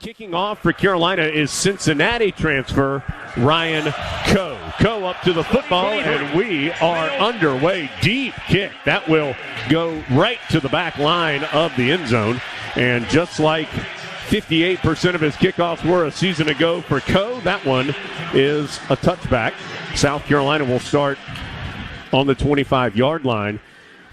Kicking off for Carolina is Cincinnati transfer Ryan Coe. Coe up to the football, and we are underway. Deep kick. That will go right to the back line of the end zone. And just like 58% of his kickoffs were a season ago for Coe, that one is a touchback. South Carolina will start on the 25-yard line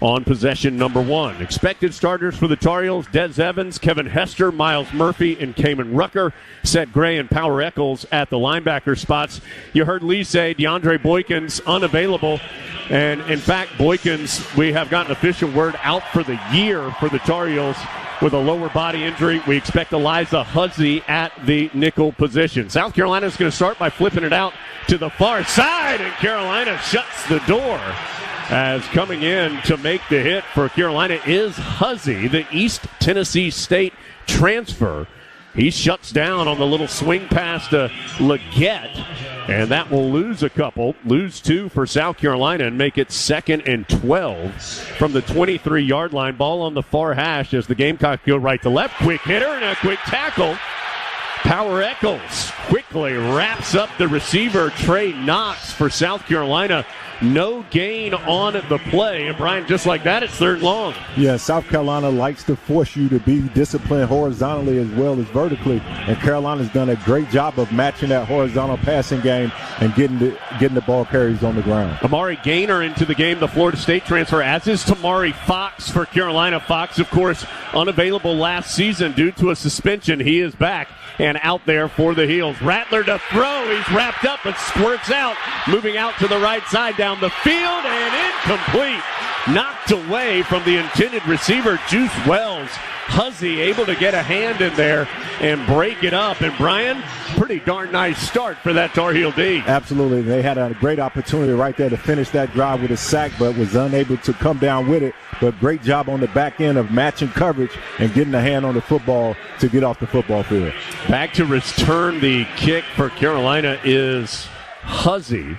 on possession number one. Expected starters for the Tar Heels: Des Evans, Kevin Hester, Miles Murphy, and Kaimon Rucker. Seth Gray and Power Eccles at the linebacker spots. You heard Lee say DeAndre Boykins unavailable. And, in fact, Boykins, we have gotten official word, out for the year for the Tar Heels with a lower body injury. We expect Eliza Huzzy at the nickel position. South Carolina is going to start by flipping it out to the far side, and Carolina shuts the door. As coming in to make the hit for Carolina is Huzzy, the East Tennessee State transfer. He shuts down on the little swing pass to Leggett, and that will lose a couple. Lose two for South Carolina and make it 2nd and 12 from the 23-yard line. Ball on the far hash as the Gamecocks go right to left. Quick hitter and a quick tackle. Power Eccles quickly wraps up the receiver, Trey Knox, for South Carolina. No gain on the play. And, Brian, just like that, it's third long. Yeah, South Carolina likes to force you to be disciplined horizontally as well as vertically. And Carolina's done a great job of matching that horizontal passing game and getting the ball carries on the ground. Amari Gaynor into the game, the Florida State transfer, as is Tamari Fox for Carolina. Fox, of course, unavailable last season due to a suspension. He is back and out there for the Heels. Rattler to throw. He's wrapped up but squirts out. Moving out to the right side down the field and incomplete. Knocked away from the intended receiver, Juice Wells. Huzzy able to get a hand in there and break it up. And, Brian, pretty darn nice start for that Tar Heel D. Absolutely. They had a great opportunity right there to finish that drive with a sack, but was unable to come down with it. But great job on the back end of matching coverage and getting a hand on the football to get off the football field. Back to return the kick for Carolina is Huzzy,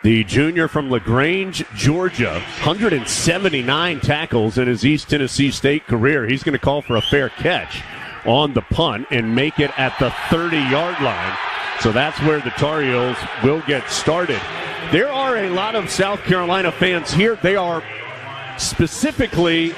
the junior from LaGrange, Georgia. 179 tackles in his East Tennessee State career. He's going to call for a fair catch on the punt and make it at the 30-yard line. So that's where the Tar Heels will get started. There are a lot of South Carolina fans here. They are specifically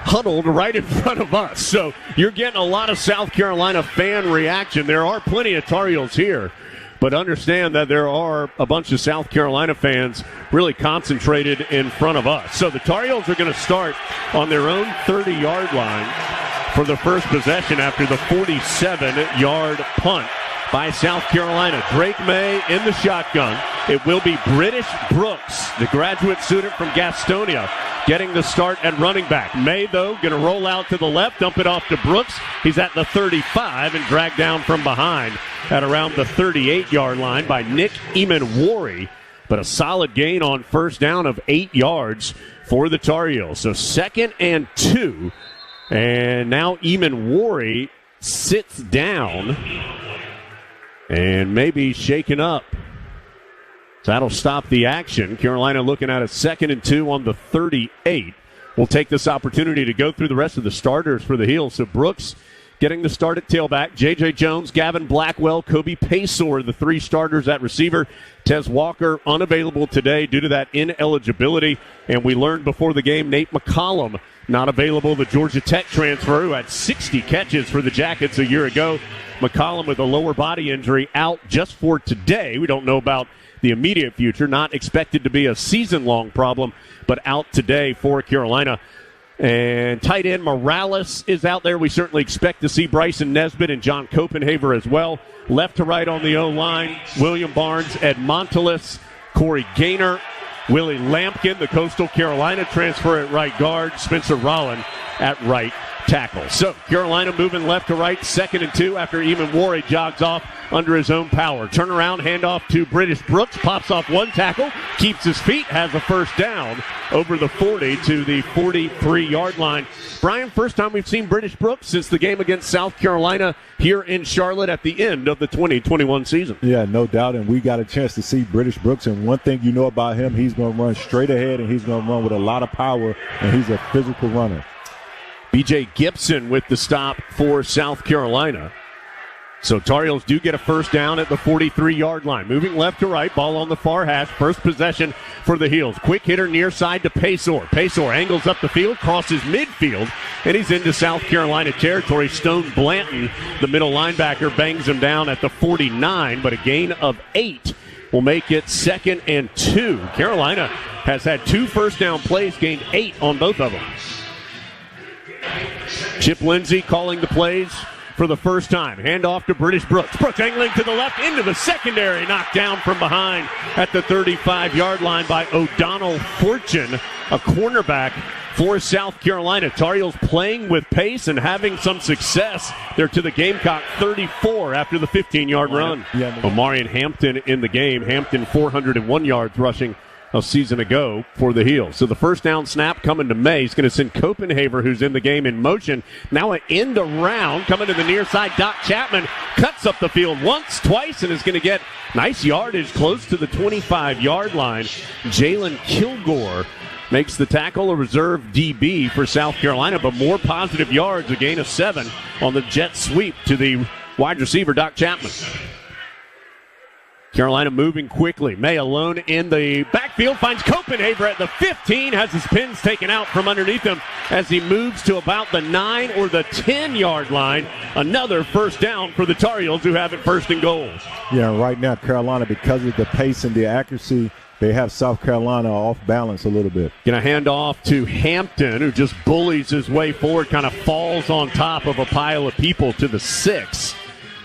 huddled right in front of us. So you're getting a lot of South Carolina fan reaction. There are plenty of Tar Heels here. But understand that there are a bunch of South Carolina fans really concentrated in front of us. So the Tar Heels are going to start on their own 30-yard line for the first possession after the 47-yard punt by South Carolina. Drake May in the shotgun. It will be British Brooks, the graduate student from Gastonia, getting the start at running back. May, though, going to roll out to the left, dump it off to Brooks. He's at the 35 and dragged down from behind at around the 38-yard line by Nick Eamon-Warry. But a solid gain on first down of 8 yards for the Tar Heels. So 2nd and 2. And now Eamon-Warry sits down and maybe shaken up. So that'll stop the action. Carolina looking at a 2nd and 2 on the 38. We'll take this opportunity to go through the rest of the starters for the Heels. So Brooks getting the start at tailback. J.J. Jones, Gavin Blackwell, Kobe Paysour, the 3 starters at receiver. Tez Walker unavailable today due to that ineligibility. And we learned before the game, Nate McCollum not available, the Georgia Tech transfer who had 60 catches for the Jackets a year ago. McCollum with a lower body injury out just for today. We don't know about the immediate future. Not expected to be a season-long problem, but out today for Carolina. And tight end Morales is out there. We certainly expect to see Bryson Nesbitt and John Copenhaver as well. Left to right on the O-line, William Barnes, Ed Montelis, Corey Gaynor, Willie Lampkin, the Coastal Carolina transfer at right guard, Spencer Rollin at right tackle. So Carolina moving left to right, 2nd and 2 after Eamon-Warry jogs off under his own power. Turnaround, handoff to British Brooks, pops off one tackle, keeps his feet, has a first down over the 40 to the 43-yard line. Brian, first time we've seen British Brooks since the game against South Carolina here in Charlotte at the end of the 2021 season. Yeah, no doubt, and we got a chance to see British Brooks, and one thing you know about him, he's going to run straight ahead, and he's going to run with a lot of power, and he's a physical runner. B.J. Gibson with the stop for South Carolina. So Tar Heels do get a first down at the 43-yard line. Moving left to right, ball on the far hash. First possession for the Heels. Quick hitter near side to Pesor. Pesor angles up the field, crosses midfield, and he's into South Carolina territory. Stone Blanton, the middle linebacker, bangs him down at the 49, but a gain of 8 will make it 2nd and 2. Carolina has had 2 first down plays, gained 8 on both of them. Chip Lindsey calling the plays for the first time. Hand off to British Brooks. Brooks angling to the left into the secondary. Knocked down from behind at the 35-yard line by O'Donnell Fortune, a cornerback for South Carolina. Tar Heels playing with pace and having some success. They're to the Gamecock 34 after the 15-yard run. Omarion Hampton in the game. Hampton 401 yards rushing a season ago for the Heels. So the first down snap coming to May. He's going to send Copenhaver, who's in the game, in motion. Now an end around coming to the near side. Doc Chapman cuts up the field once, twice, and is going to get nice yardage close to the 25-yard line. Jalen Kilgore makes the tackle, a reserve DB for South Carolina, but more positive yards, a gain of 7 on the jet sweep to the wide receiver, Doc Chapman. Carolina moving quickly. May alone in the backfield, finds Copenhaver at the 15, has his pins taken out from underneath him as he moves to about the 9 or the 10-yard line. Another first down for the Tar Heels, who have it 1st and goal. Yeah, right now Carolina, because of the pace and the accuracy, they have South Carolina off balance a little bit. Going to hand off to Hampton, who just bullies his way forward, kind of falls on top of a pile of people to the 6.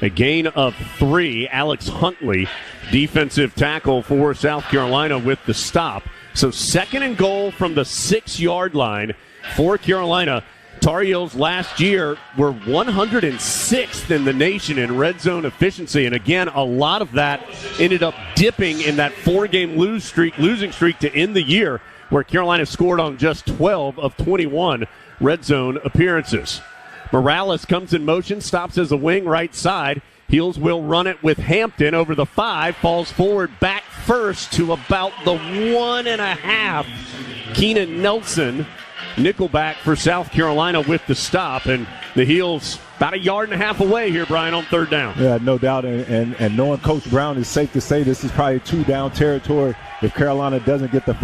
A gain of 3. Alex Huntley, defensive tackle for South Carolina, with the stop. So 2nd and goal from the 6-yard line for Carolina. Tar Heels last year were 106th in the nation in red zone efficiency. And again, a lot of that ended up dipping in that 4-game losing streak to end the year, where Carolina scored on just 12 of 21 red zone appearances. Morales comes in motion, stops as a wing right side. Heels will run it with Hampton over the 5, falls forward back first to about the 1.5. Keenan Nelson, nickelback for South Carolina, with the stop, and the Heels about 1.5 yards away here, Brian, on 3rd down. Yeah, no doubt, and knowing Coach Brown, is safe to say this is probably 2-down territory. If Carolina doesn't get the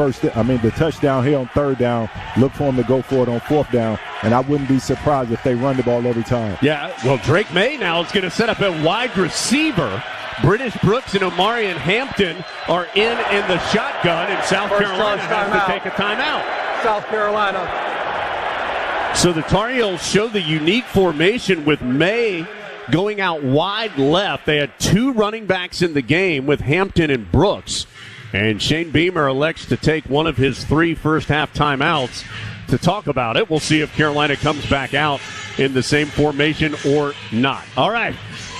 touchdown here on 3rd down, look for them to go for it on 4th down, and I wouldn't be surprised if they run the ball every time. Yeah, well, Drake May now is going to set up a wide receiver. British Brooks and Omarion Hampton are in the shotgun, and South Carolina has to take a timeout. South Carolina. So the Tar Heels show the unique formation with May going out wide left. They had 2 running backs in the game with Hampton and Brooks. And Shane Beamer elects to take one of his 3 first-half timeouts to talk about it. We'll see if Carolina comes back out in the same formation or not. All right,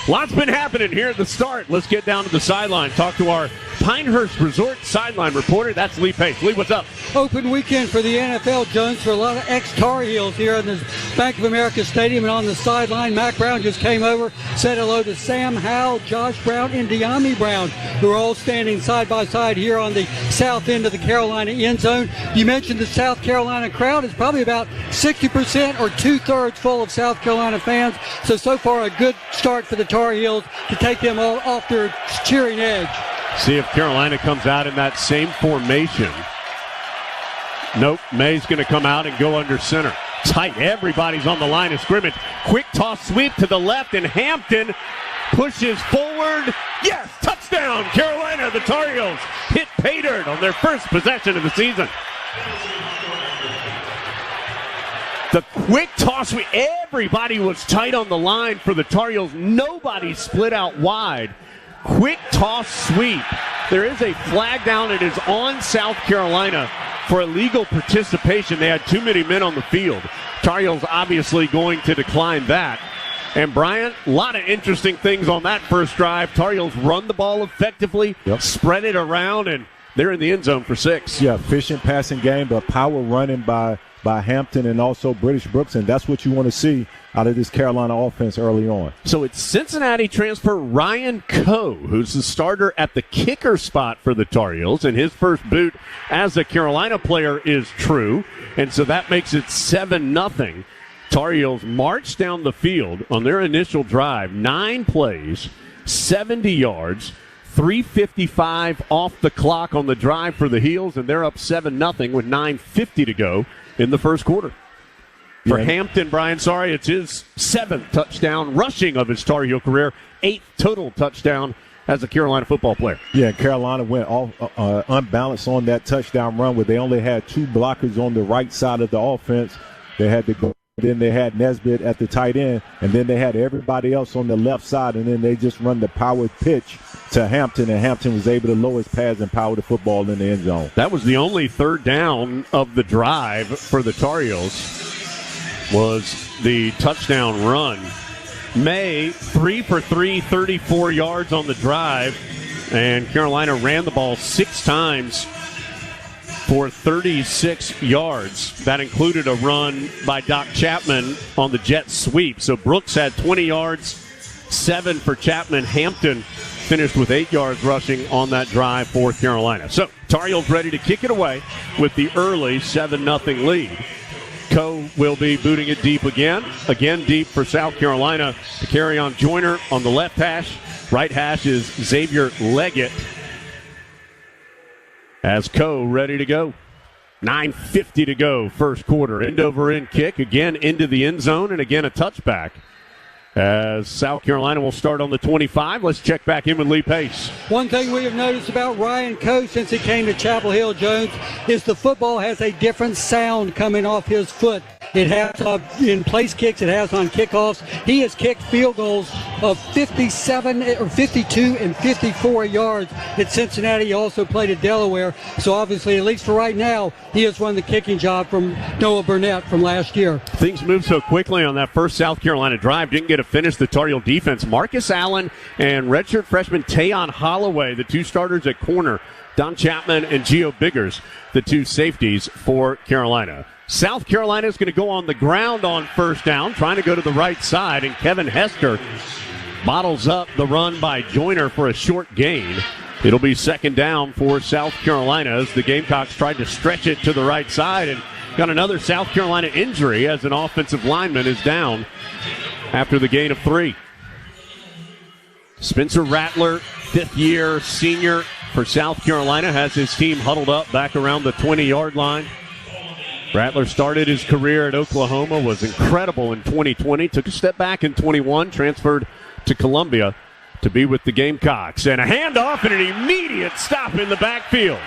lots been happening here at the start. Let's get down to the sideline. Talk to our Pinehurst Resort sideline reporter. That's Lee Pace. Lee, what's up? Open weekend for the NFL, Jones, for a lot of ex-Tar Heels here in the Bank of America Stadium. And on the sideline, Mac Brown just came over, said hello to Sam Howell, Josh Brown, and De'Ami Brown, who are all standing side by side here on the south end of the Carolina end zone. You mentioned the South Carolina crowd is probably about 60% or 2/3 full of South Carolina fans. So far a good start for the Tar Heels to take them all off their cheering edge. See if Carolina comes out in that same formation. Nope, May's going to come out and go under center. Tight, everybody's on the line of scrimmage. Quick toss sweep to the left, and Hampton pushes forward. Yes, touchdown, Carolina. The Tar Heels hit pay dirt on their first possession of the season. The quick toss sweep, everybody was tight on the line for the Tar Heels. Nobody split out wide. Quick toss sweep. There is a flag down. It is on South Carolina for illegal participation. They had too many men on the field. Tar Heels obviously going to decline that. And Brian, a lot of interesting things on that first drive. Tar Heels run the ball effectively, spread it around, and they're in the end zone for 6. Yeah, efficient passing game, but power running by Hampton and also British Brooks, and that's what you want to see out of this Carolina offense early on. So it's Cincinnati transfer Ryan Coe, who's the starter at the kicker spot for the Tar Heels, and his first boot as a Carolina player is true, and so that makes it 7-0. Tar Heels marched down the field on their initial drive, 9 plays, 70 yards, 3:55 off the clock on the drive for the Heels, and they're up 7-0 with 9:50 to go in the first quarter. For Hampton, Brian, it's his 7th touchdown rushing of his Tar Heel career, 8th total touchdown as a Carolina football player. Yeah, Carolina went off unbalanced on that touchdown run where they only had 2 blockers on the right side of the offense. They had to go. Then they had Nesbitt at the tight end, and then they had everybody else on the left side, and then they just run the powered pitch to Hampton, and Hampton was able to lower his pads and power the football in the end zone. That was the only third down of the drive for the Tar Heels, was the touchdown run. May, 3 for 3, 34 yards on the drive, and Carolina ran the ball 6 times for 36 yards. That included a run by Doc Chapman on the jet sweep. So Brooks had 20 yards, 7 for Chapman. Hampton finished with 8 yards rushing on that drive for Carolina. So Tar Heels ready to kick it away with the early 7-0 lead. Coe will be booting it deep again. Again deep for South Carolina to carry on Joyner on the left hash. Right hash is Xavier Leggett. As Coe ready to go. 9:50 to go, first quarter. End over end kick, again into the end zone, and again a touchback. As South Carolina will start on the 25. Let's check back in with Lee Pace. One thing we have noticed about Ryan Coe since he came to Chapel Hill, Jones, is the football has a different sound coming off his foot. It has in place kicks, it has on kickoffs. He has kicked field goals of 57 or 52 and 54 yards at Cincinnati. He also played at Delaware. So obviously, at least for right now, he has won the kicking job from Noah Burnett from last year. Things moved so quickly on that first South Carolina drive. Didn't get to finish the Tar Heel defense. Marcus Allen and redshirt freshman Tayon Holloway, the 2 starters at corner. Don Chapman and Gio Biggers, the 2 safeties for Carolina. South Carolina is going to go on the ground on first down, trying to go to the right side, and Kevin Hester bottles up the run by Joyner for a short gain. It'll be second down for South Carolina as the Gamecocks tried to stretch it to the right side and got another South Carolina injury as an offensive lineman is down after the gain of 3. Spencer Rattler, 5th-year senior for South Carolina, has his team huddled up back around the 20-yard line. Rattler started his career at Oklahoma, was incredible in 2020, took a step back in 21, transferred to Columbia to be with the Gamecocks. And a handoff and an immediate stop in the backfield.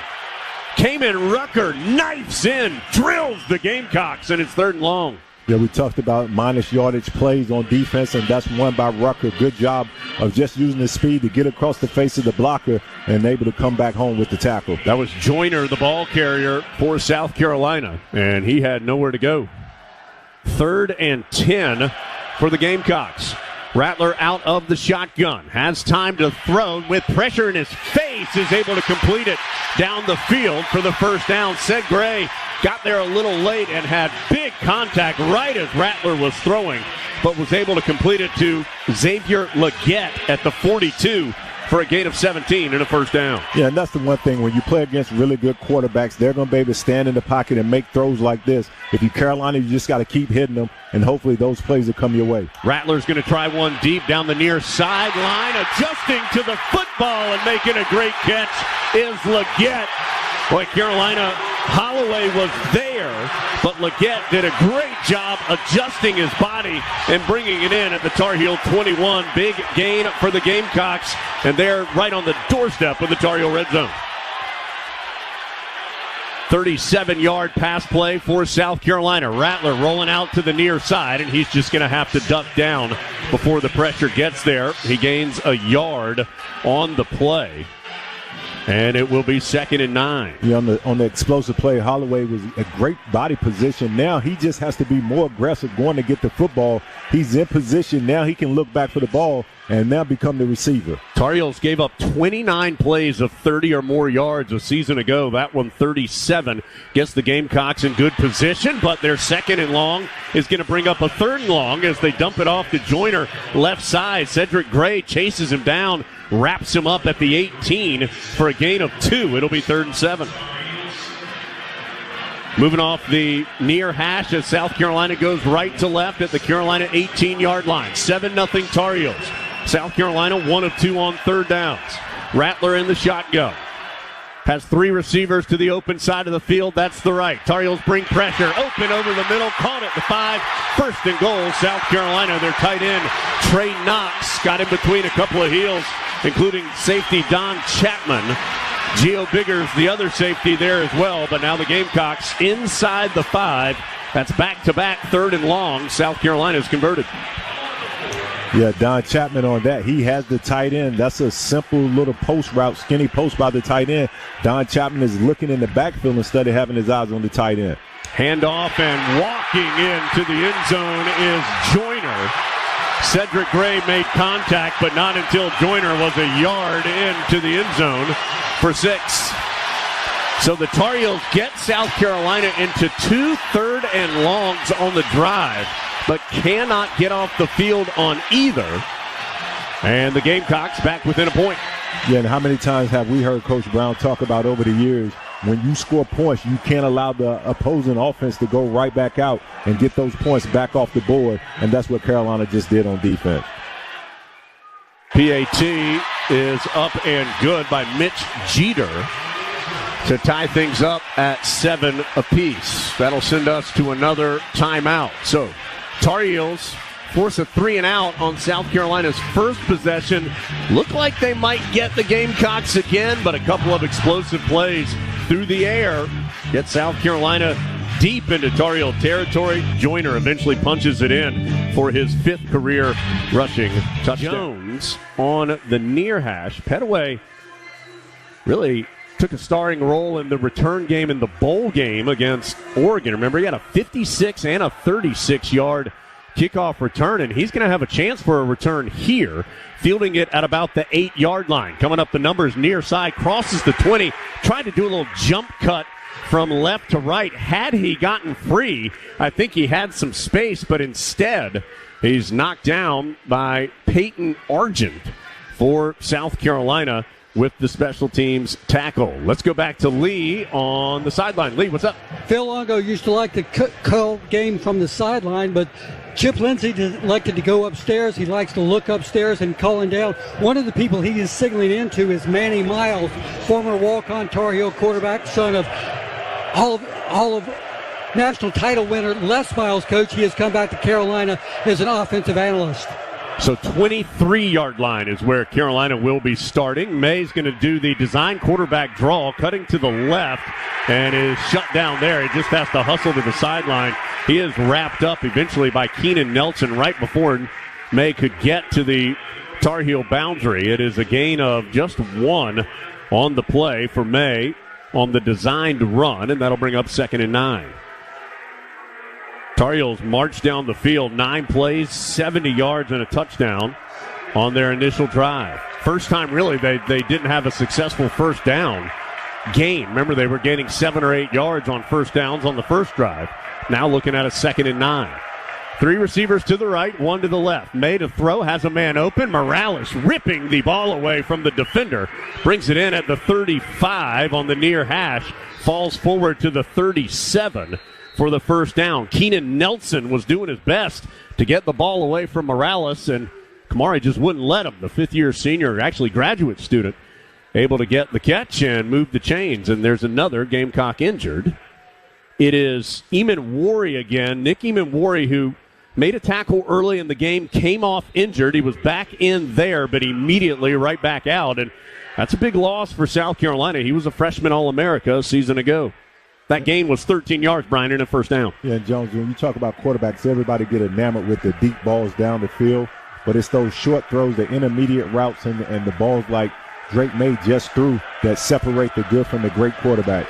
Kaimon Rucker knifes in, drills the Gamecocks, and it's 3rd and long. Yeah, we talked about minus yardage plays on defense, and that's one by Rucker. Good job of just using his speed to get across the face of the blocker and able to come back home with the tackle. That was Joyner, the ball carrier for South Carolina, and he had nowhere to go. 3rd and 10 for the Gamecocks. Rattler out of the shotgun, has time to throw with pressure in his face, is able to complete it down the field for the first down. Ced Gray got there a little late and had big contact right as Rattler was throwing, but was able to complete it to Xavier Leggett at the 42 for a gain of 17 and a first down. Yeah, and that's the one thing. When you play against really good quarterbacks, they're going to be able to stand in the pocket and make throws like this. If you're Carolina, you just got to keep hitting them, and hopefully those plays will come your way. Rattler's going to try one deep down the near sideline, adjusting to the football and making a great catch is Leggett. Boy, Carolina, Holloway was there, but Leggett did a great job adjusting his body and bringing it in at the Tar Heel 21. Big gain for the Gamecocks, and they're right on the doorstep of the Tar Heel red zone. 37-yard pass play for South Carolina. Rattler rolling out to the near side, and he's just going to have to duck down before the pressure gets there. He gains a yard on the play. And it will be 2nd and 9. Yeah, on the explosive play, Holloway was a great body position. Now he just has to be more aggressive going to get the football. He's in position. Now he can look back for the ball and now become the receiver. Tar Heels gave up 29 plays of 30 or more yards a season ago. That one 37. Gets the Gamecocks in good position, but their 2nd and long is going to bring up a 3rd and long as they dump it off to Joyner left side. Cedric Gray chases him down, wraps him up at the 18 for a gain of 2. It'll be 3rd and 7. Moving off the near hash as South Carolina goes right to left at the Carolina 18-yard line. 7-0 Tar Heels. South Carolina 1 of 2 on third downs. Rattler in the shotgun. Has 3 receivers to the open side of the field. That's the right. Tar Heels bring pressure. Open over the middle. Caught at the 5. First and goal, South Carolina. Their tight end, Trey Knox, got in between a couple of heels, including safety Don Chapman. Geo Biggers, the other safety there as well. But now the Gamecocks inside the 5. That's back-to-back 3rd and long. South Carolina's converted. Yeah, Don Chapman on that. He has the tight end. That's a simple little post route, skinny post by the tight end. Don Chapman is looking in the backfield instead of having his eyes on the tight end. Handoff and walking into the end zone is Joyner. Cedric Gray made contact, but not until Joyner was a yard into the end zone for 6. So the Tar Heels get South Carolina into 2 3rd and longs on the drive, but cannot get off the field on either. And the Gamecocks back within a point. Yeah, and how many times have we heard Coach Brown talk about over the years, when you score points, you can't allow the opposing offense to go right back out and get those points back off the board, and that's what Carolina just did on defense. PAT is up and good by Mitch Jeter to tie things up at 7 apiece. That'll send us to another timeout. So Tar Heels force a 3-and-out on South Carolina's first possession. Look like they might get the Gamecocks again, but a couple of explosive plays through the air get South Carolina deep into Tar Heel territory. Joyner eventually punches it in for his 5th career rushing touchdown. Jones on the near hash. Petaway really took a starring role in the return game in the bowl game against Oregon. Remember, he had a 56 and a 36-yard kickoff return, and he's going to have a chance for a return here, fielding it at about the 8-yard line. Coming up the numbers near side, crosses the 20, tried to do a little jump cut from left to right. Had he gotten free, I think he had some space, but instead he's knocked down by Peyton Argent for South Carolina with the special teams tackle. Let's go back to Lee on the sideline. Lee, what's up? Phil Longo used to like to call game from the sideline, but Chip Lindsey elected to go upstairs. He likes to look upstairs and calling down. One of the people he is signaling into is Manny Miles, former walk-on Tar Heel quarterback, son of Hall of national title winner Les Miles' coach. He has come back to Carolina as an offensive analyst. So 23-yard line is where Carolina will be starting. May's going to do the design quarterback draw, cutting to the left, and is shut down there. He just has to hustle to the sideline. He is wrapped up eventually by Keenan Nelson right before May could get to the Tar Heel boundary. It is a gain of just 1 on the play for May on the designed run, and that'll bring up 2nd and 9. Tar Heels march down the field, 9 plays, 70 yards, and a touchdown on their initial drive. First time, really, they didn't have a successful first down gain. Remember, they were gaining 7 or 8 yards on first downs on the first drive. Now looking at a 2nd and 9. 3 receivers to the right, 1 to the left. May to throw, has a man open. Morales ripping the ball away from the defender. Brings it in at the 35 on the near hash. Falls forward to the 37 for the first down. Keenan Nelson was doing his best to get the ball away from Morales, and Kamari just wouldn't let him. The 5th-year senior, actually graduate student, able to get the catch and move the chains. And there's another Gamecock injured. It is Eamon Worry again. Nick Eamon Worry, who made a tackle early in the game, came off injured. He was back in there, but immediately right back out. And that's a big loss for South Carolina. He was a freshman All-America a season ago. That gain was 13 yards, Brian, and a first down. Yeah, Jones, when you talk about quarterbacks, everybody get enamored with the deep balls down the field, but it's those short throws, the intermediate routes, and the balls like Drake May just threw that separate the good from the great quarterback.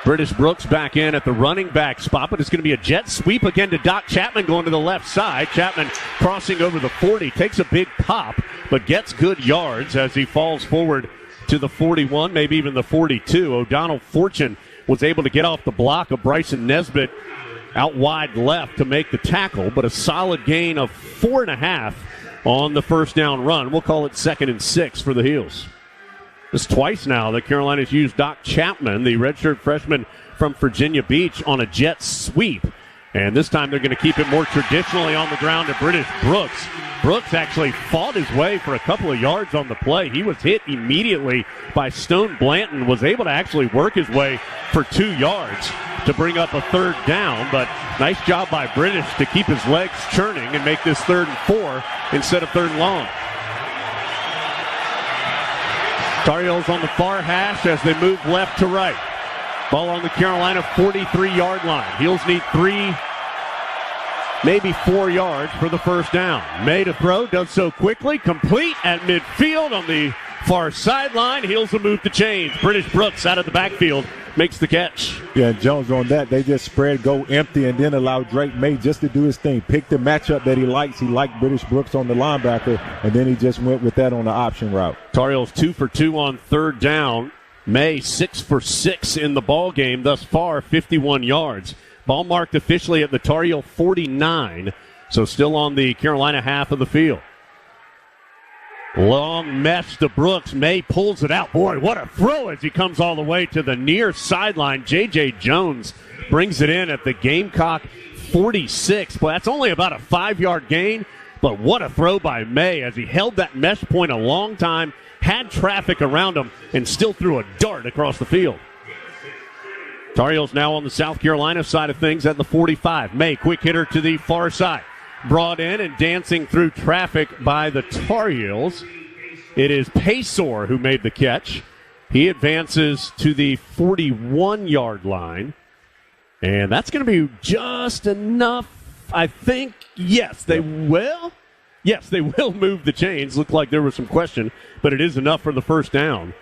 British Brooks back in at the running back spot, but it's going to be a jet sweep again to Doc Chapman going to the left side. Chapman crossing over the 40, takes a big pop, but gets good yards as he falls forward to the 41, maybe even the 42. O'Donnell Fortune was able to get off the block of Bryson Nesbitt out wide left to make the tackle, but a solid gain of 4.5 on the first down run. We'll call it 2nd and 6 for the Heels. It's twice now that Carolina's used Doc Chapman, the redshirt freshman from Virginia Beach, on a jet sweep. And this time they're going to keep it more traditionally on the ground to British Brooks. Brooks actually fought his way for a couple of yards on the play. He was hit immediately by Stone Blanton, was able to actually work his way for 2 yards to bring up a third down. But nice job by British to keep his legs churning and make this 3rd and 4 instead of 3rd and long. Tar Heels on the far hash as they move left to right. Ball on the Carolina 43-yard line. Heels need 3, maybe 4 yards for the first down. May to throw, does so quickly, complete at midfield on the far sideline. Heels will move the chains. British Brooks out of the backfield makes the catch. Yeah, and Jones on that, they just spread, go empty, and then allow Drake May just to do his thing. Pick the matchup that he likes. He liked British Brooks on the linebacker, and then he just went with that on the option route. Tar Heels 2 for 2 on 3rd down. May 6 for 6 in the ball game thus far, 51 yards. Ball marked officially at the Tar Heel 49, so still on the Carolina half of the field. Long mesh to Brooks. May pulls it out. Boy, what a throw as he comes all the way to the near sideline. J.J. Jones brings it in at the Gamecock 46. Well, that's only about a 5-yard gain, but what a throw by May as he held that mesh point a long time, had traffic around him, and still threw a dart across the field. Tar Heels now on the South Carolina side of things at the 45. May, quick hitter to the far side. Brought in and dancing through traffic by the Tar Heels. It is Paysor who made the catch. He advances to the 41-yard line. And that's going to be just enough, I think. Yes, they will. Yes, they will move the chains. Looked like there was some question, but it is enough for the first down.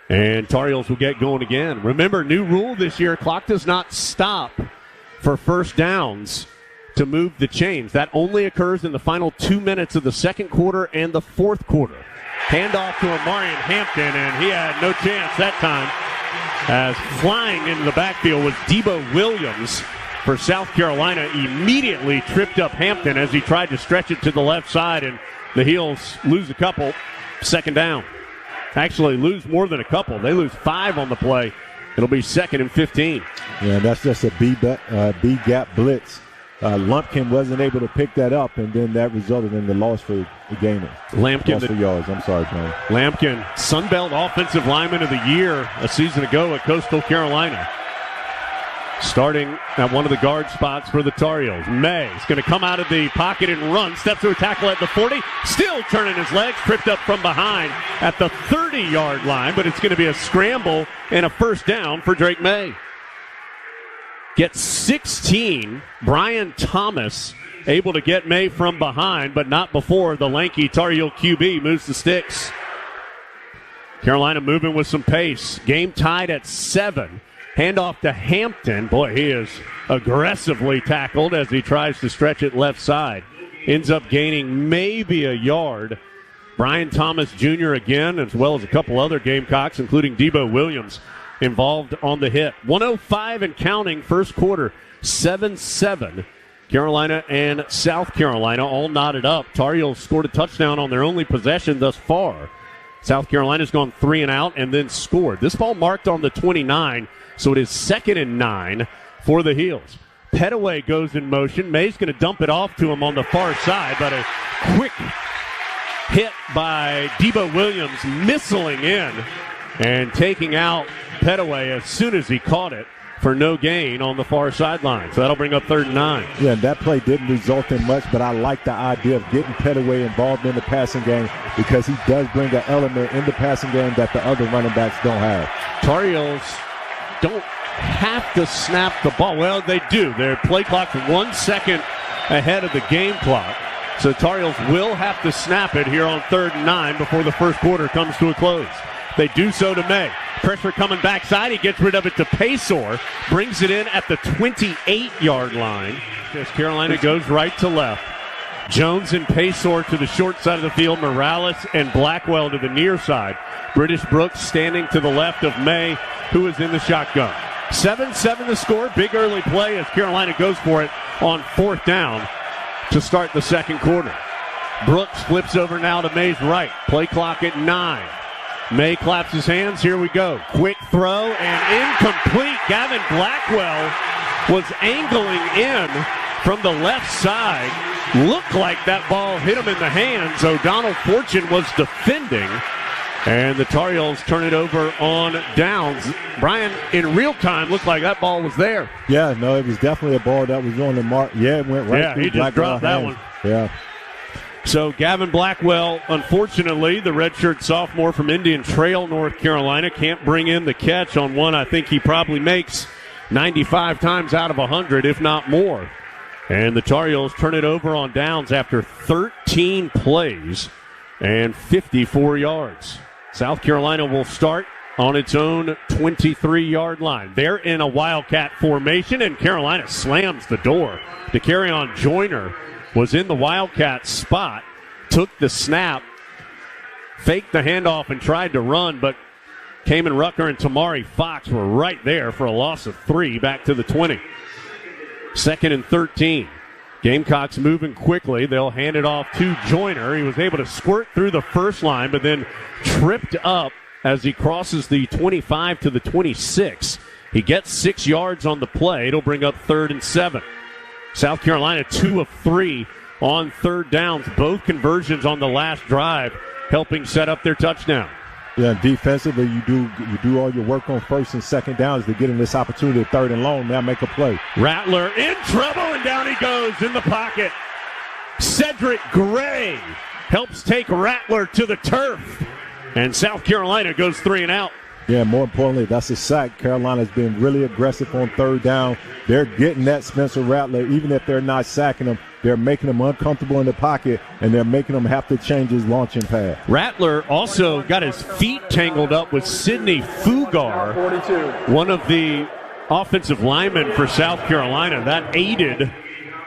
And Tar Heels will get going again. Remember, new rule this year, clock does not stop for first downs to move the chains. That only occurs in the final 2 minutes of the second quarter and the fourth quarter. Handoff to Amarian Hampton, and he had no chance that time, as flying into the backfield was Debo Williams for South Carolina. Immediately tripped up Hampton as he tried to stretch it to the left side, and the Heels lose a couple. Second down. Actually lose more than a couple. They lose 5 on the play. It'll be 2nd and 15. Yeah, that's just a B-gap blitz. Lumpkin wasn't able to pick that up, and then that resulted in the loss for the game. Lampkin, loss for yards. I'm sorry, Tony. Lampkin, Sunbelt Offensive Lineman of the Year a season ago at Coastal Carolina. Starting at one of the guard spots for the Tar Heels. May is going to come out of the pocket and run. Steps to a tackle at the 40. Still turning his legs. Tripped up from behind at the 30-yard line. But it's going to be a scramble and a first down for Drake May. Gets 16. Brian Thomas able to get May from behind, but not before the lanky Tar Heel QB moves the sticks. Carolina moving with some pace. Game tied at 7. Handoff to Hampton. Boy, he is aggressively tackled as he tries to stretch it left side. Ends up gaining maybe a yard. Brian Thomas Jr. again, as well as a couple other Gamecocks, including Debo Williams, involved on the hit. 1:05 and counting, first quarter, 7-7. Carolina and South Carolina all knotted up. Tar Heels scored a touchdown on their only possession thus far. South Carolina's gone 3 and out and then scored. This ball marked on the 29, so it is 2nd and 9 for the Heels. Petaway goes in motion. May's going to dump it off to him on the far side, but a quick hit by Debo Williams missiling in and taking out Petaway as soon as he caught it for no gain on the far sideline. So that'll bring up 3rd and 9. Yeah, that play didn't result in much, but I like the idea of getting Petaway involved in the passing game because he does bring an element in the passing game that the other running backs don't have. Tar Heels don't have to snap the ball. Well, they do. Their play clock's 1 second ahead of the game clock. So Tar Heels will have to snap it here on 3rd and 9 before the first quarter comes to a close. They do so to May. Pressure coming backside. He gets rid of it to Paysor. Brings it in at the 28-yard line. As Carolina goes right to left. Jones and Paysor to the short side of the field. Morales and Blackwell to the near side. British Brooks standing to the left of May, who is in the shotgun. 7-7 the score. Big early play as Carolina goes for it on 4th down to start the second quarter. Brooks flips over now to May's right. Play clock at 9. May claps his hands. Here we go. Quick throw and incomplete. Gavin Blackwell was angling in from the left side. Looked like that ball hit him in the hands. O'Donnell Fortune was defending. And the Tar Heels turn it over on downs. Brian, in real time, looked like that ball was there. Yeah, no, it was definitely a ball that was on the mark. Yeah, it went right through. Yeah, he just dropped that one. Yeah. So Gavin Blackwell, unfortunately, the redshirt sophomore from Indian Trail, North Carolina, can't bring in the catch on one I think he probably makes 95 times out of 100, if not more. And the Tar Heels turn it over on downs after 13 plays and 54 yards. South Carolina will start on its own 23-yard line. They're in a Wildcat formation, and Carolina slams the door. DeCarrion Joyner was in the Wildcat spot, took the snap, faked the handoff, and tried to run, but Kaimon Rucker and Tamari Fox were right there for a loss of 3 back to the 20. 2nd and 13. Gamecocks moving quickly. They'll hand it off to Joyner. He was able to squirt through the first line, but then tripped up as he crosses the 25 to the 26. He gets 6 yards on the play. It'll bring up 3rd and 7. South Carolina 2 of 3 on 3rd downs. Both conversions on the last drive helping set up their touchdown. Yeah, defensively, you do all your work on 1st and 2nd downs to get in this opportunity at 3rd and long. Now make a play. Rattler in trouble, and down he goes in the pocket. Cedric Gray helps take Rattler to the turf, and South Carolina goes 3 and out. Yeah, more importantly, that's a sack. Carolina's been really aggressive on 3rd down. They're getting that Spencer Rattler, even if they're not sacking him. They're making him uncomfortable in the pocket, and they're making him have to change his launching pad. Rattler also got his feet tangled up with Sidney Fugar, 42, one of the offensive linemen for South Carolina. That aided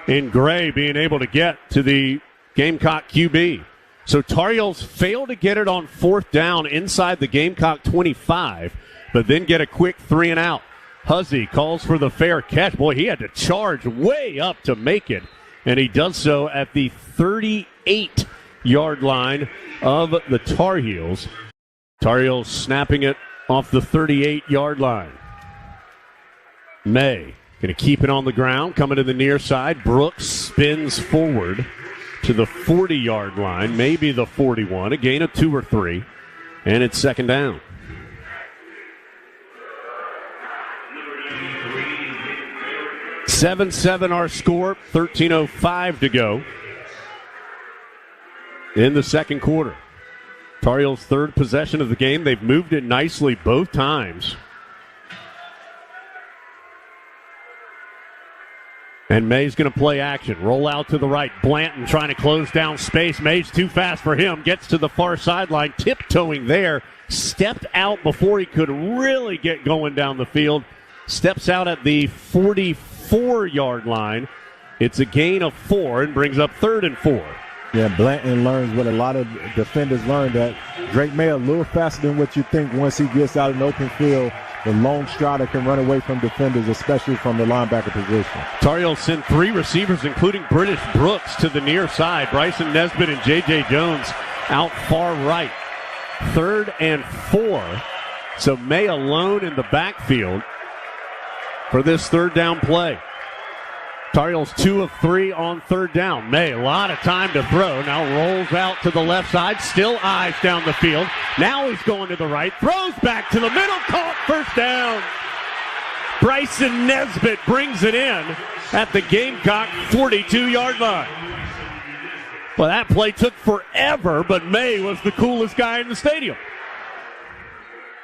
in Gray being able to get to the Gamecock QB. So Tar Heels fail to get it on 4th down inside the Gamecock 25, but then get a quick 3 and out. Huzzy calls for the fair catch. Boy, he had to charge way up to make it, and he does so at the 38-yard line of the Tar Heels. Tar Heels snapping it off the 38-yard line. May going to keep it on the ground, coming to the near side. Brooks spins forward to the 40-yard line, maybe the 41, a gain of 2 or 3, and it's 2nd down. (7-7) our score, 13:05 to go in the second quarter. Tar Heels' 3rd possession of the game. They've moved it nicely both times. And May's going to play action. Roll out to the right. Blanton trying to close down space. May's too fast for him. Gets to the far sideline. Tiptoeing there. Stepped out before he could really get going down the field. Steps out at the 44-yard line. It's a gain of 4 and brings up 3rd and 4. Yeah, Blanton learns what a lot of defenders learn, that Drake May a little faster than what you think once he gets out in the open field. The long strider can run away from defenders, especially from the linebacker position. Tar Heels send 3 receivers, including British Brooks, to the near side. Bryson Nesbitt and J.J. Jones out far right. 3rd and 4. So May alone in the backfield for this 3rd down play. Tar Heels 2 of 3 on 3rd down. May, a lot of time to throw. Now rolls out to the left side. Still eyes down the field. Now he's going to the right. Throws back to the middle. Caught, 1st down. Bryson Nesbitt brings it in at the Gamecock 42-yard line. Well, that play took forever, but May was the coolest guy in the stadium.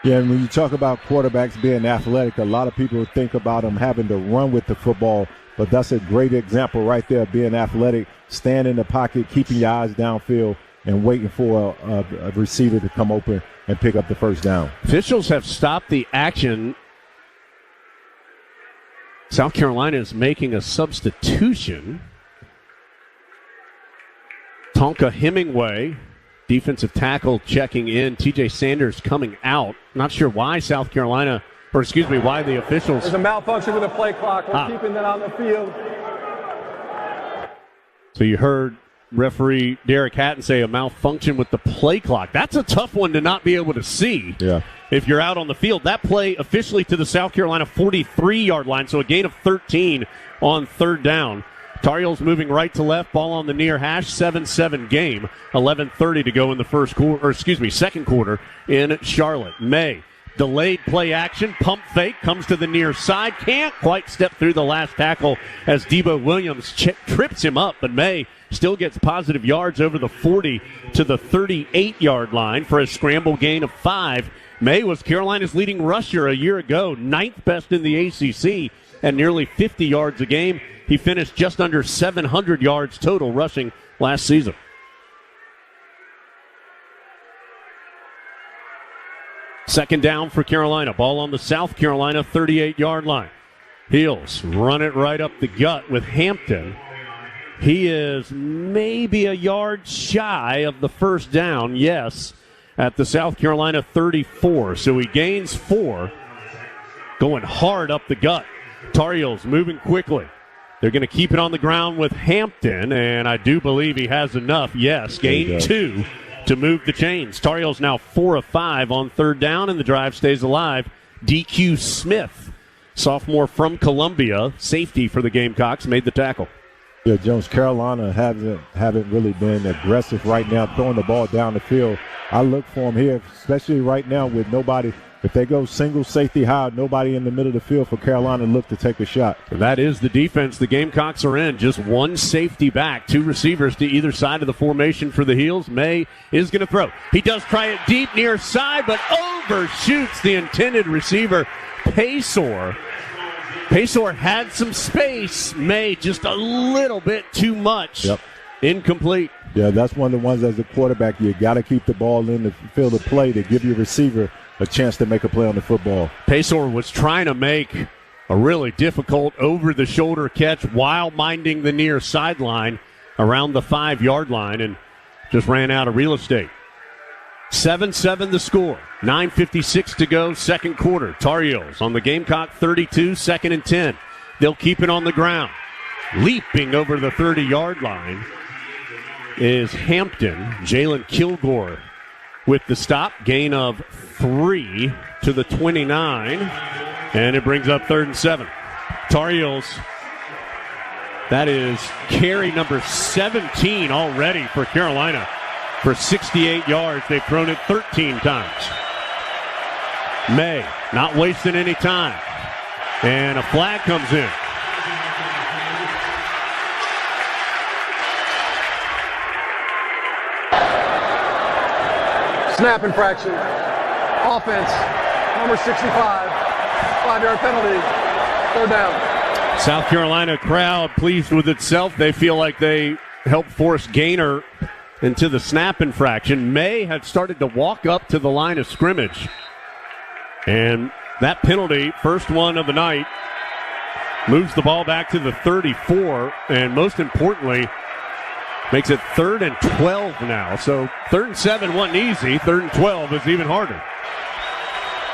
Yeah, and when you talk about quarterbacks being athletic, a lot of people think about them having to run with the football. But that's a great example right there, being athletic, stand in the pocket, keeping your eyes downfield, and waiting for a receiver to come open and pick up the 1st down. Officials have stopped the action. South Carolina is making a substitution. Tonka Hemingway, defensive tackle, checking in. TJ Sanders coming out. Not sure why South Carolina... why the officials... There's a malfunction with the play clock. We're keeping that on the field. So you heard referee Derek Hatton say a malfunction with the play clock. That's a tough one to not be able to see if you're out on the field. That play officially to the South Carolina 43-yard line, so a gain of 13 on third down. Tar Heels moving right to left, ball on the near hash, 7-7 game, 11:30 to go in the second quarter in Charlotte. May, delayed play action, pump fake, comes to the near side, can't quite step through the last tackle as Debo Williams trips him up, but May still gets positive yards over the 40 to the 38-yard line for a scramble gain of 5. May was Carolina's leading rusher a year ago, 9th best in the ACC at nearly 50 yards a game. He finished just under 700 yards total rushing last season. Second down for Carolina. Ball on the South Carolina 38-yard line. Heels run it right up the gut with Hampton. He is maybe a yard shy of the first down, yes, at the South Carolina 34. So he gains 4, going hard up the gut. Tar Heels moving quickly. They're going to keep it on the ground with Hampton, and I do believe he has enough. Yes, gain 2 to move the chains. Tar Heels now 4 of 5 on third down, and the drive stays alive. DQ Smith, sophomore from Columbia, safety for the Gamecocks, made the tackle. Yeah, Jones, Carolina haven't really been aggressive right now, throwing the ball down the field. I look for them here, especially right now with nobody. If they go single safety high, nobody in the middle of the field for Carolina look to take a shot. And that is the defense the Gamecocks are in. Just one safety back, 2 receivers to either side of the formation for the Heels. May is going to throw. He does try it deep near side, but overshoots the intended receiver, Paysor. Paysor had some space. May just a little bit too much. Yep. Incomplete. Yeah, that's one of the ones as a quarterback, you got to keep the ball in the field of play to give your receiver a chance to make a play on the football. Paysor was trying to make a really difficult over-the-shoulder catch while minding the near sideline around the 5-yard line and just ran out of real estate. 7-7 the score. 9:56 to go, second quarter. Tar Heels on the Gamecock 32, 2nd and 10. They'll keep it on the ground. Leaping over the 30-yard line is Hampton. Jalen Kilgore with the stop. Gain of 3 to the 29. And it brings up 3rd and 7. Tar Heels, that is carry number 17 already for Carolina. For 68 yards, they've thrown it 13 times. May not wasting any time. And a flag comes in. Snap infraction. Offense, number 65. 5-yard penalty. 3rd down. South Carolina crowd pleased with itself. They feel like they helped force Gaynor into the snap infraction. May had started to walk up to the line of scrimmage. And that penalty, first one of the night, moves the ball back to the 34. And most importantly, makes it 3rd and 12 now. So 3rd and 7 wasn't easy. 3rd and 12 is even harder.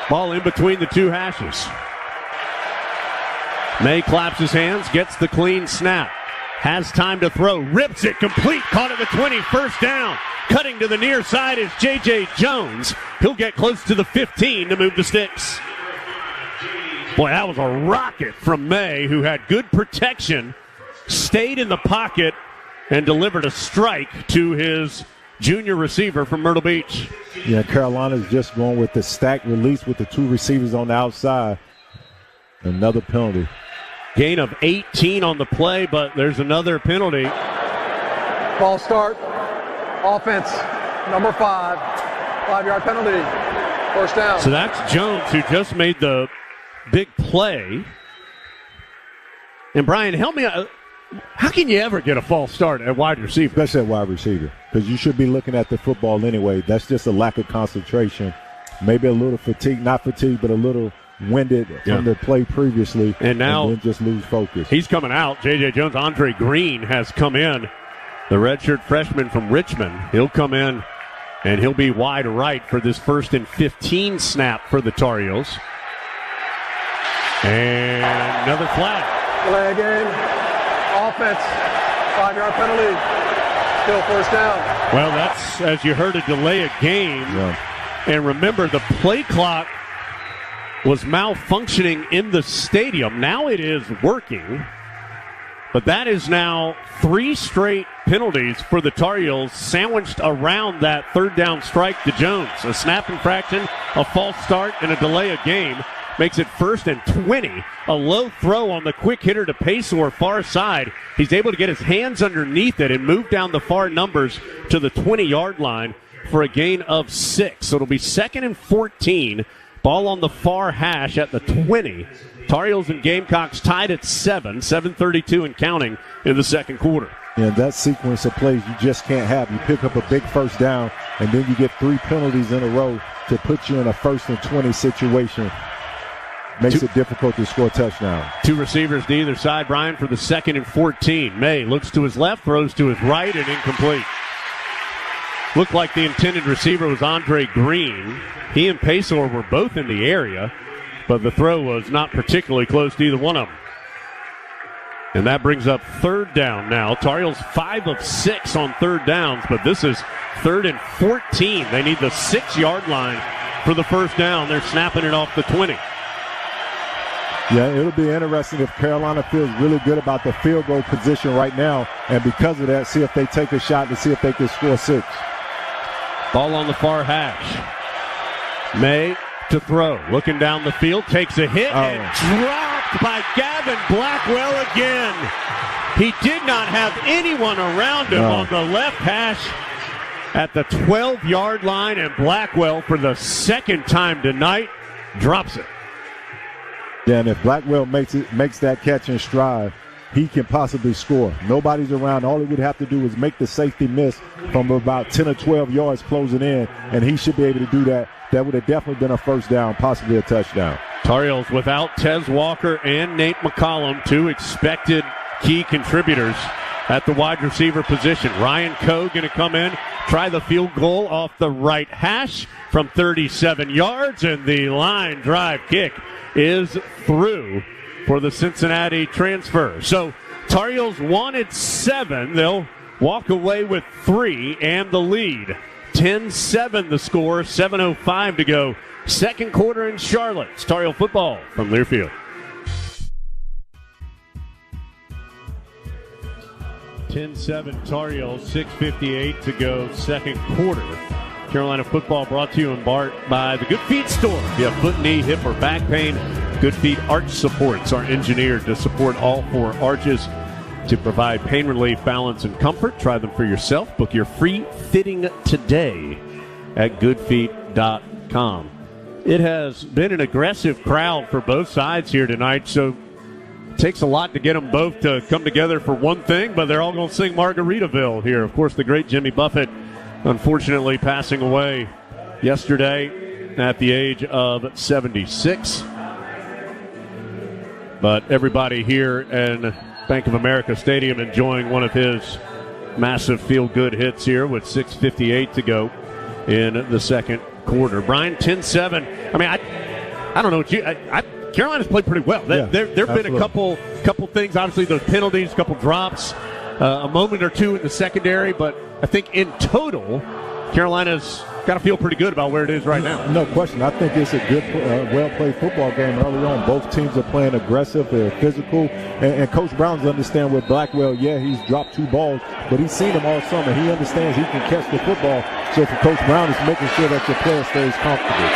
Ball in between the 2 hashes. May claps his hands, gets the clean snap. Has time to throw, rips it complete, caught at the 20, first down. Cutting to the near side is J.J. Jones. He'll get close to the 15 to move the sticks. Boy, that was a rocket from May, who had good protection, stayed in the pocket, and delivered a strike to his junior receiver from Myrtle Beach. Yeah, Carolina's just going with the stack release with the 2 receivers on the outside. Another penalty. Gain of 18 on the play, but there's another penalty. Ball start. Offense, number 5. 5-yard penalty. First down. So that's Jones, who just made the big play. And Brian, help me out. How can you ever get a false start at wide receiver? Especially at wide receiver, because you should be looking at the football anyway. That's just a lack of concentration. Maybe a little fatigue, not fatigue, but a little winded from the play previously, and now then just lose focus. He's coming out. J.J. Jones, Andre Green has come in, the redshirt freshman from Richmond. He'll come in, and he'll be wide right for this 1st and 15 snap for the Tar Heels. And another flag. Delay game. Offense, 5-yard penalty. Still first down. Well, that's, as you heard, a delay of game. Yeah. And remember, the play clock was malfunctioning in the stadium. Now it is working. But that is now 3 straight penalties for the Tar Heels sandwiched around that third down strike to Jones. A snap infraction, a false start, and a delay of game makes it 1st and 20. A low throw on the quick hitter to Pacor far side. He's able to get his hands underneath it and move down the far numbers to the 20-yard line for a gain of 6. So it'll be 2nd and 14. Ball on the far hash at the 20. Tar Heels and Gamecocks tied at 7:32 and counting in the second quarter. And that sequence of plays you just can't have. You pick up a big first down, and then you get 3 penalties in a row to put you in a 1st and 20 situation. Makes it difficult to score a touchdown. 2 receivers to either side, Brian, for the 2nd and 14. May looks to his left, throws to his right, and incomplete. Looked like the intended receiver was Andre Green. He and Pacor were both in the area, but the throw was not particularly close to either one of them. And that brings up 3rd down now. Tar Heels 5 of 6 on 3rd downs, but this is 3rd and 14. They need the 6-yard line for the first down. They're snapping it off the 20. Yeah, it'll be interesting if Carolina feels really good about the field goal position right now, and because of that, see if they take a shot to see if they can score 6. Ball on the far hash. May to throw. Looking down the field, takes a hit and dropped by Gavin Blackwell again. He did not have anyone around him on the left hash at the 12-yard line, and Blackwell, for the 2nd time tonight, drops it. Yeah, and if Blackwell makes that catch in stride, he can possibly score. Nobody's around. All he would have to do is make the safety miss from about 10 or 12 yards closing in, and he should be able to do that. That would have definitely been a first down, possibly a touchdown. Tar Heels without Tez Walker and Nate McCollum, 2 expected key contributors at the wide receiver position. Ryan Coe going to come in, try the field goal off the right hash from 37 yards, and the line drive kick is through for the Cincinnati transfer. So Tar Heels wanted 7. They'll walk away with 3 and the lead. 10-7 the score, 7:05 to go. Second quarter in Charlotte. Tar Heel football from Learfield. 10-7 Tar Heels, 6:58 to go, second quarter. Carolina football brought to you in part by the Good Feet store. If you have foot, knee, hip, or back pain, Good Feet Arch Supports are engineered to support all 4 arches to provide pain relief, balance, and comfort. Try them for yourself. Book your free fitting today at goodfeet.com. It has been an aggressive crowd for both sides here tonight, so it takes a lot to get them both to come together for one thing, but they're all going to sing Margaritaville here. Of course, the great Jimmy Buffett, unfortunately, passing away yesterday at the age of 76. But everybody here in Bank of America Stadium enjoying one of his massive feel-good hits here with 6:58 to go in the second quarter. Brian, 10-7. I mean, I don't know what you Carolina's played pretty well. There have been a couple things, obviously those penalties, a couple drops, a moment or two in the secondary, but I think in total, Carolina's got to feel pretty good about where it is right now. No question. I think it's a good, well-played football game early on. Both teams are playing aggressive, they're physical, and Coach Brown's understand with Blackwell, he's dropped 2 balls, but he's seen them all summer. He understands he can catch the football, so for Coach Brown, it's making sure that your player stays comfortable.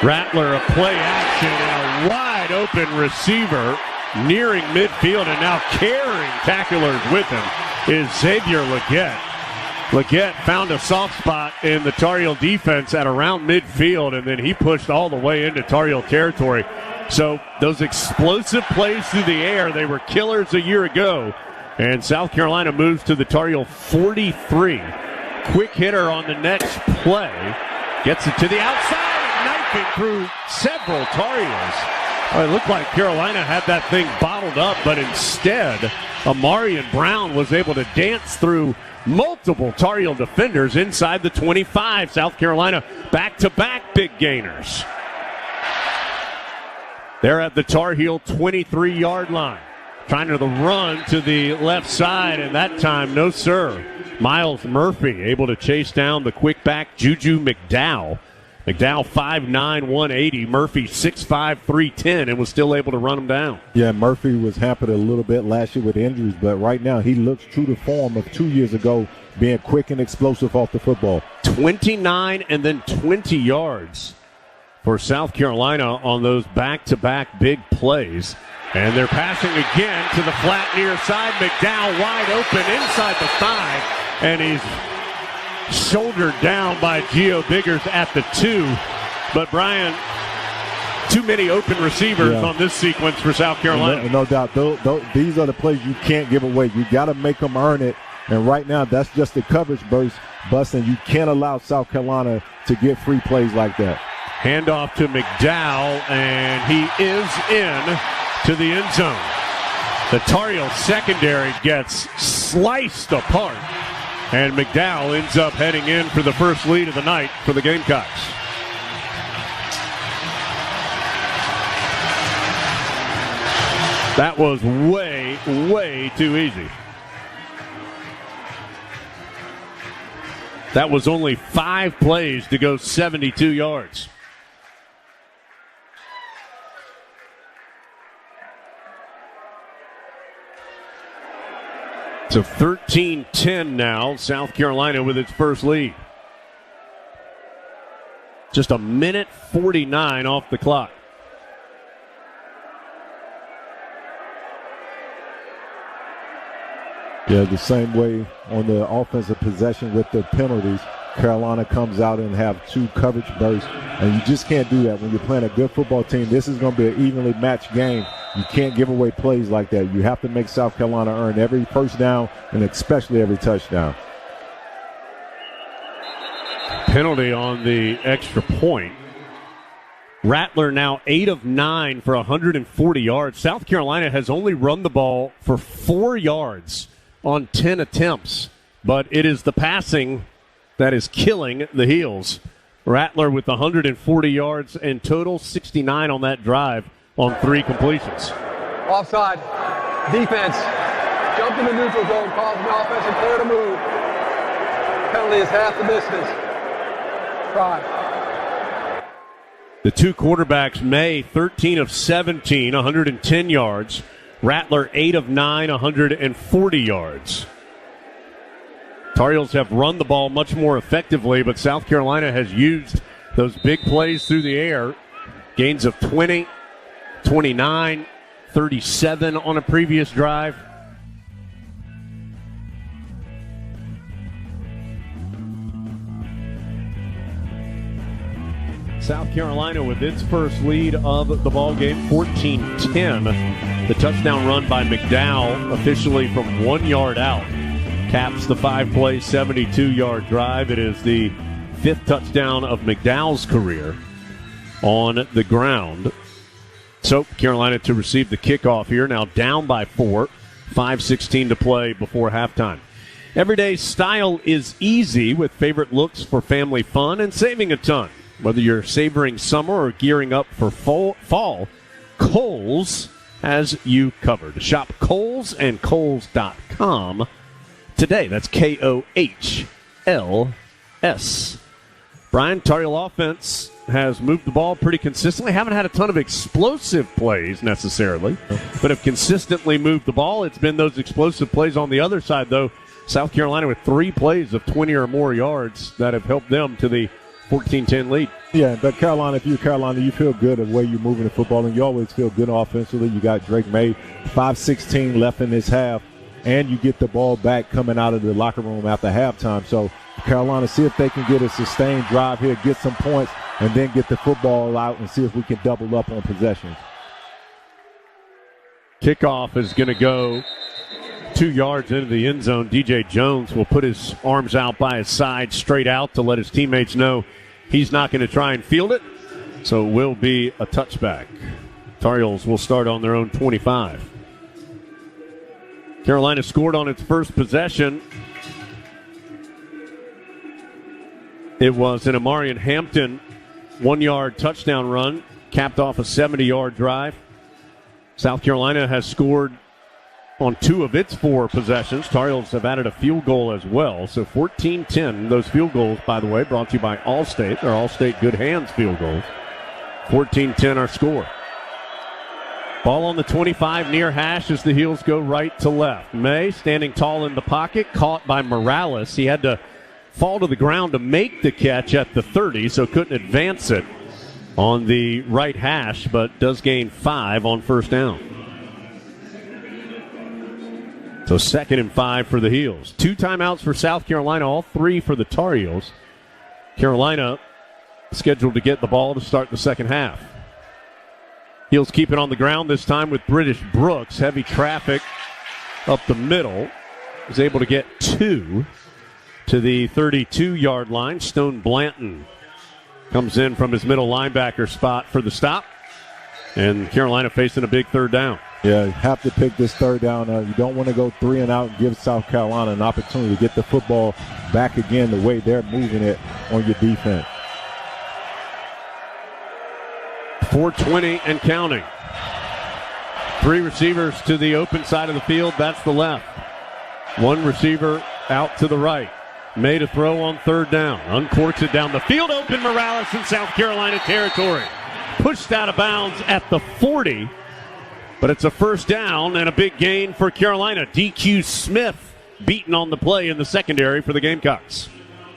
Rattler, a play action, and a wide-open receiver nearing midfield, and now carrying tacklers with him is Xavier Leggett. Leggett found a soft spot in the Tar Heel defense at around midfield, and then he pushed all the way into Tar Heel territory. So those explosive plays through the air, they were killers a year ago. And South Carolina moves to the Tar Heel 43. Quick hitter on the next play. Gets it to the outside, knifing through several Tar Heels. Well, it looked like Carolina had that thing bottled up, but instead, Amarian Brown was able to dance through multiple Tar Heel defenders inside the 25. South Carolina back-to-back big gainers. They're at the Tar Heel 23-yard line. Trying to run to the left side, and that time, no sir. Miles Murphy able to chase down the quick back Juju McDowell. McDowell 5'9", 180. Murphy 6'5", 310, and was still able to run him down. Yeah, Murphy was hampered a little bit last year with injuries, but right now he looks true to form of 2 years ago, being quick and explosive off the football. 29 and then 20 yards for South Carolina on those back-to-back big plays. And they're passing again to the flat near side. McDowell wide open inside the 5, and he's shouldered down by Gio Biggers at the 2. But Brian, too many open receivers on this sequence for South Carolina. No doubt. These are the plays you can't give away. You got to make them earn it. And right now, that's just the coverage bust, and you can't allow South Carolina to get free plays like that. Handoff to McDowell, and he is in to the end zone. The Tar Heel secondary gets sliced apart, and McDowell ends up heading in for the first lead of the night for the Gamecocks. That was way, way too easy. That was only 5 plays to go 72 yards. So 13-10 now, South Carolina with its first lead. Just a minute 49 off the clock. Yeah, the same way on the offensive possession with the penalties. Carolina comes out and have 2 coverage bursts, and you just can't do that when you're playing a good football team. This is going to be an evenly matched game. You can't give away plays like that. You have to make South Carolina earn every first down and especially every touchdown. Penalty on the extra point. Rattler now 8 of 9 for 140 yards. South Carolina has only run the ball for 4 yards on 10 attempts, but it is the passing that is killing the Heels. Rattler with 140 yards in total, 69 on that drive on 3 completions. Offside. Defense. Jumped in the neutral zone, causing the offense and player to move. Penalty is half the distance. Try. The 2 quarterbacks, May 13 of 17, 110 yards. Rattler 8 of 9, 140 yards. Tar Heels have run the ball much more effectively, but South Carolina has used those big plays through the air. Gains of 20, 29, 37 on a previous drive. South Carolina with its first lead of the ball game, 14-10. The touchdown run by McDowell, officially from 1 yard out, caps the 5-play, 72-yard drive. It is the 5th touchdown of McDowell's career on the ground. So Carolina to receive the kickoff here, now down by 4, 5:16 to play before halftime. Everyday style is easy with favorite looks for family fun and saving a ton. Whether you're savoring summer or gearing up for fall, Kohl's has you covered. Shop Kohl's and Kohl's.com today. That's KOHLS. Brian, Tar Heel offense has moved the ball pretty consistently. Haven't had a ton of explosive plays necessarily, but have consistently moved the ball. It's been those explosive plays on the other side, though. South Carolina with 3 plays of 20 or more yards that have helped them to the 14-10 lead. Yeah, but Carolina, if you're Carolina, you feel good of the way you're moving the football, and you always feel good offensively. You got Drake May, 5:16 left in this half, and you get the ball back coming out of the locker room after halftime. So Carolina, see if they can get a sustained drive here, get some points, and then get the football out and see if we can double up on possessions. Kickoff is going to go 2 yards into the end zone. DJ Jones will put his arms out by his side, straight out, to let his teammates know he's not going to try and field it. So it will be a touchback. Tar Heels will start on their own 25. Carolina scored on its first possession. It was an Amarian Hampton 1-yard touchdown run, capped off a 70-yard drive. South Carolina has scored on 2 of its 4 possessions. Tar Heels have added a field goal as well. So 14-10. Those field goals, by the way, brought to you by Allstate. They're Allstate Good Hands field goals. 14-10 our score. Ball on the 25 near hash as the Heels go right to left. May standing tall in the pocket, caught by Morales. He had to fall to the ground to make the catch at the 30, so couldn't advance it on the right hash, but does gain 5 on first down. So 2nd and 5 for the Heels. 2 timeouts for South Carolina, all 3 for the Tar Heels. Carolina scheduled to get the ball to start the second half. Heels keep it on the ground this time with British Brooks. Heavy traffic up the middle. Is able to get 2 to the 32-yard line. Stone Blanton comes in from his middle linebacker spot for the stop. And Carolina facing a big third down. Yeah, you have to pick this third down. You don't want to go 3 and out and give South Carolina an opportunity to get the football back again the way they're moving it on your defense. 4:20 and counting. 3 receivers to the open side of the field. That's the left. 1 receiver out to the right. Made a throw on third down. Uncorks it down the field. Open Morales in South Carolina territory. Pushed out of bounds at the 40. But it's a first down and a big gain for Carolina. DQ Smith beaten on the play in the secondary for the Gamecocks.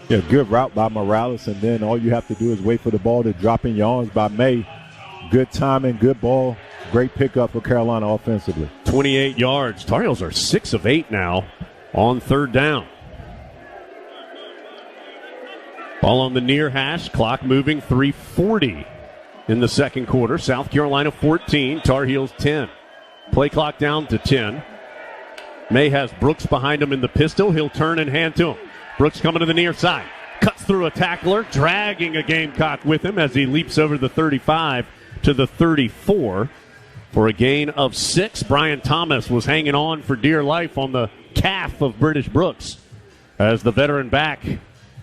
Yeah, good route by Morales, and then all you have to do is wait for the ball to drop in your arms by May. Good timing, good ball, great pickup for Carolina offensively. 28 yards. Tar Heels are 6 of 8 now on third down. Ball on the near hash, clock moving, 3:40 in the second quarter. South Carolina 14, Tar Heels 10. Play clock down to 10. May has Brooks behind him in the pistol. He'll turn and hand to him. Brooks coming to the near side. Cuts through a tackler, dragging a Gamecock with him as he leaps over the 35 to the 34 for a gain of 6. Brian Thomas was hanging on for dear life on the calf of British Brooks as the veteran back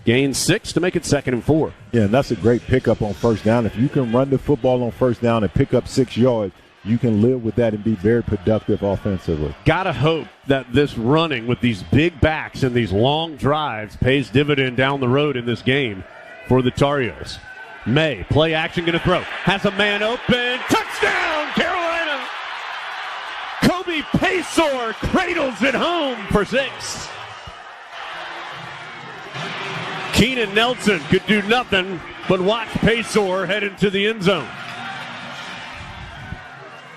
gains 6 to make it 2nd and 4. Yeah, and that's a great pickup on first down. If you can run the football on first down and pick up 6 yards, you can live with that and be very productive offensively. Gotta hope that this running with these big backs and these long drives pays dividend down the road in this game for the Tar Heels. May, play action, going to throw. Has a man open. Touchdown, Carolina! Kobe Paysour cradles it home for 6. Keenan Nelson could do nothing but watch Paysour head into the end zone.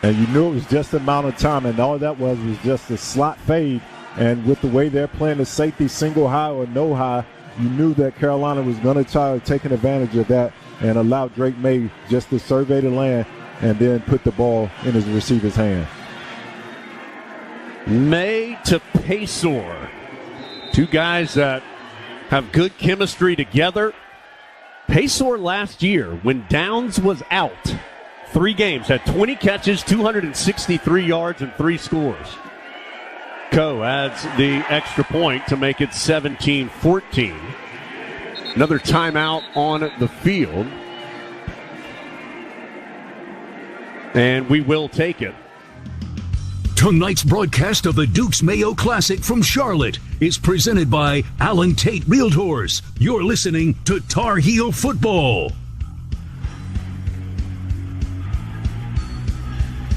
And you knew it was just the amount of time, and all that was just a slot fade. And with the way they're playing the safety single high or no high, you knew that Carolina was going to try taking advantage of that and allow Drake May just to survey the land and then put the ball in his receiver's hand. May to Paysour. 2 guys that have good chemistry together. Paysour last year, when Downs was out, 3 games, had 20 catches, 263 yards, and 3 scores. Coe adds the extra point to make it 17-14. Another timeout on the field. And we will take it. Tonight's broadcast of the Dukes Mayo Classic from Charlotte is presented by Allen Tate Realtors. You're listening to Tar Heel Football.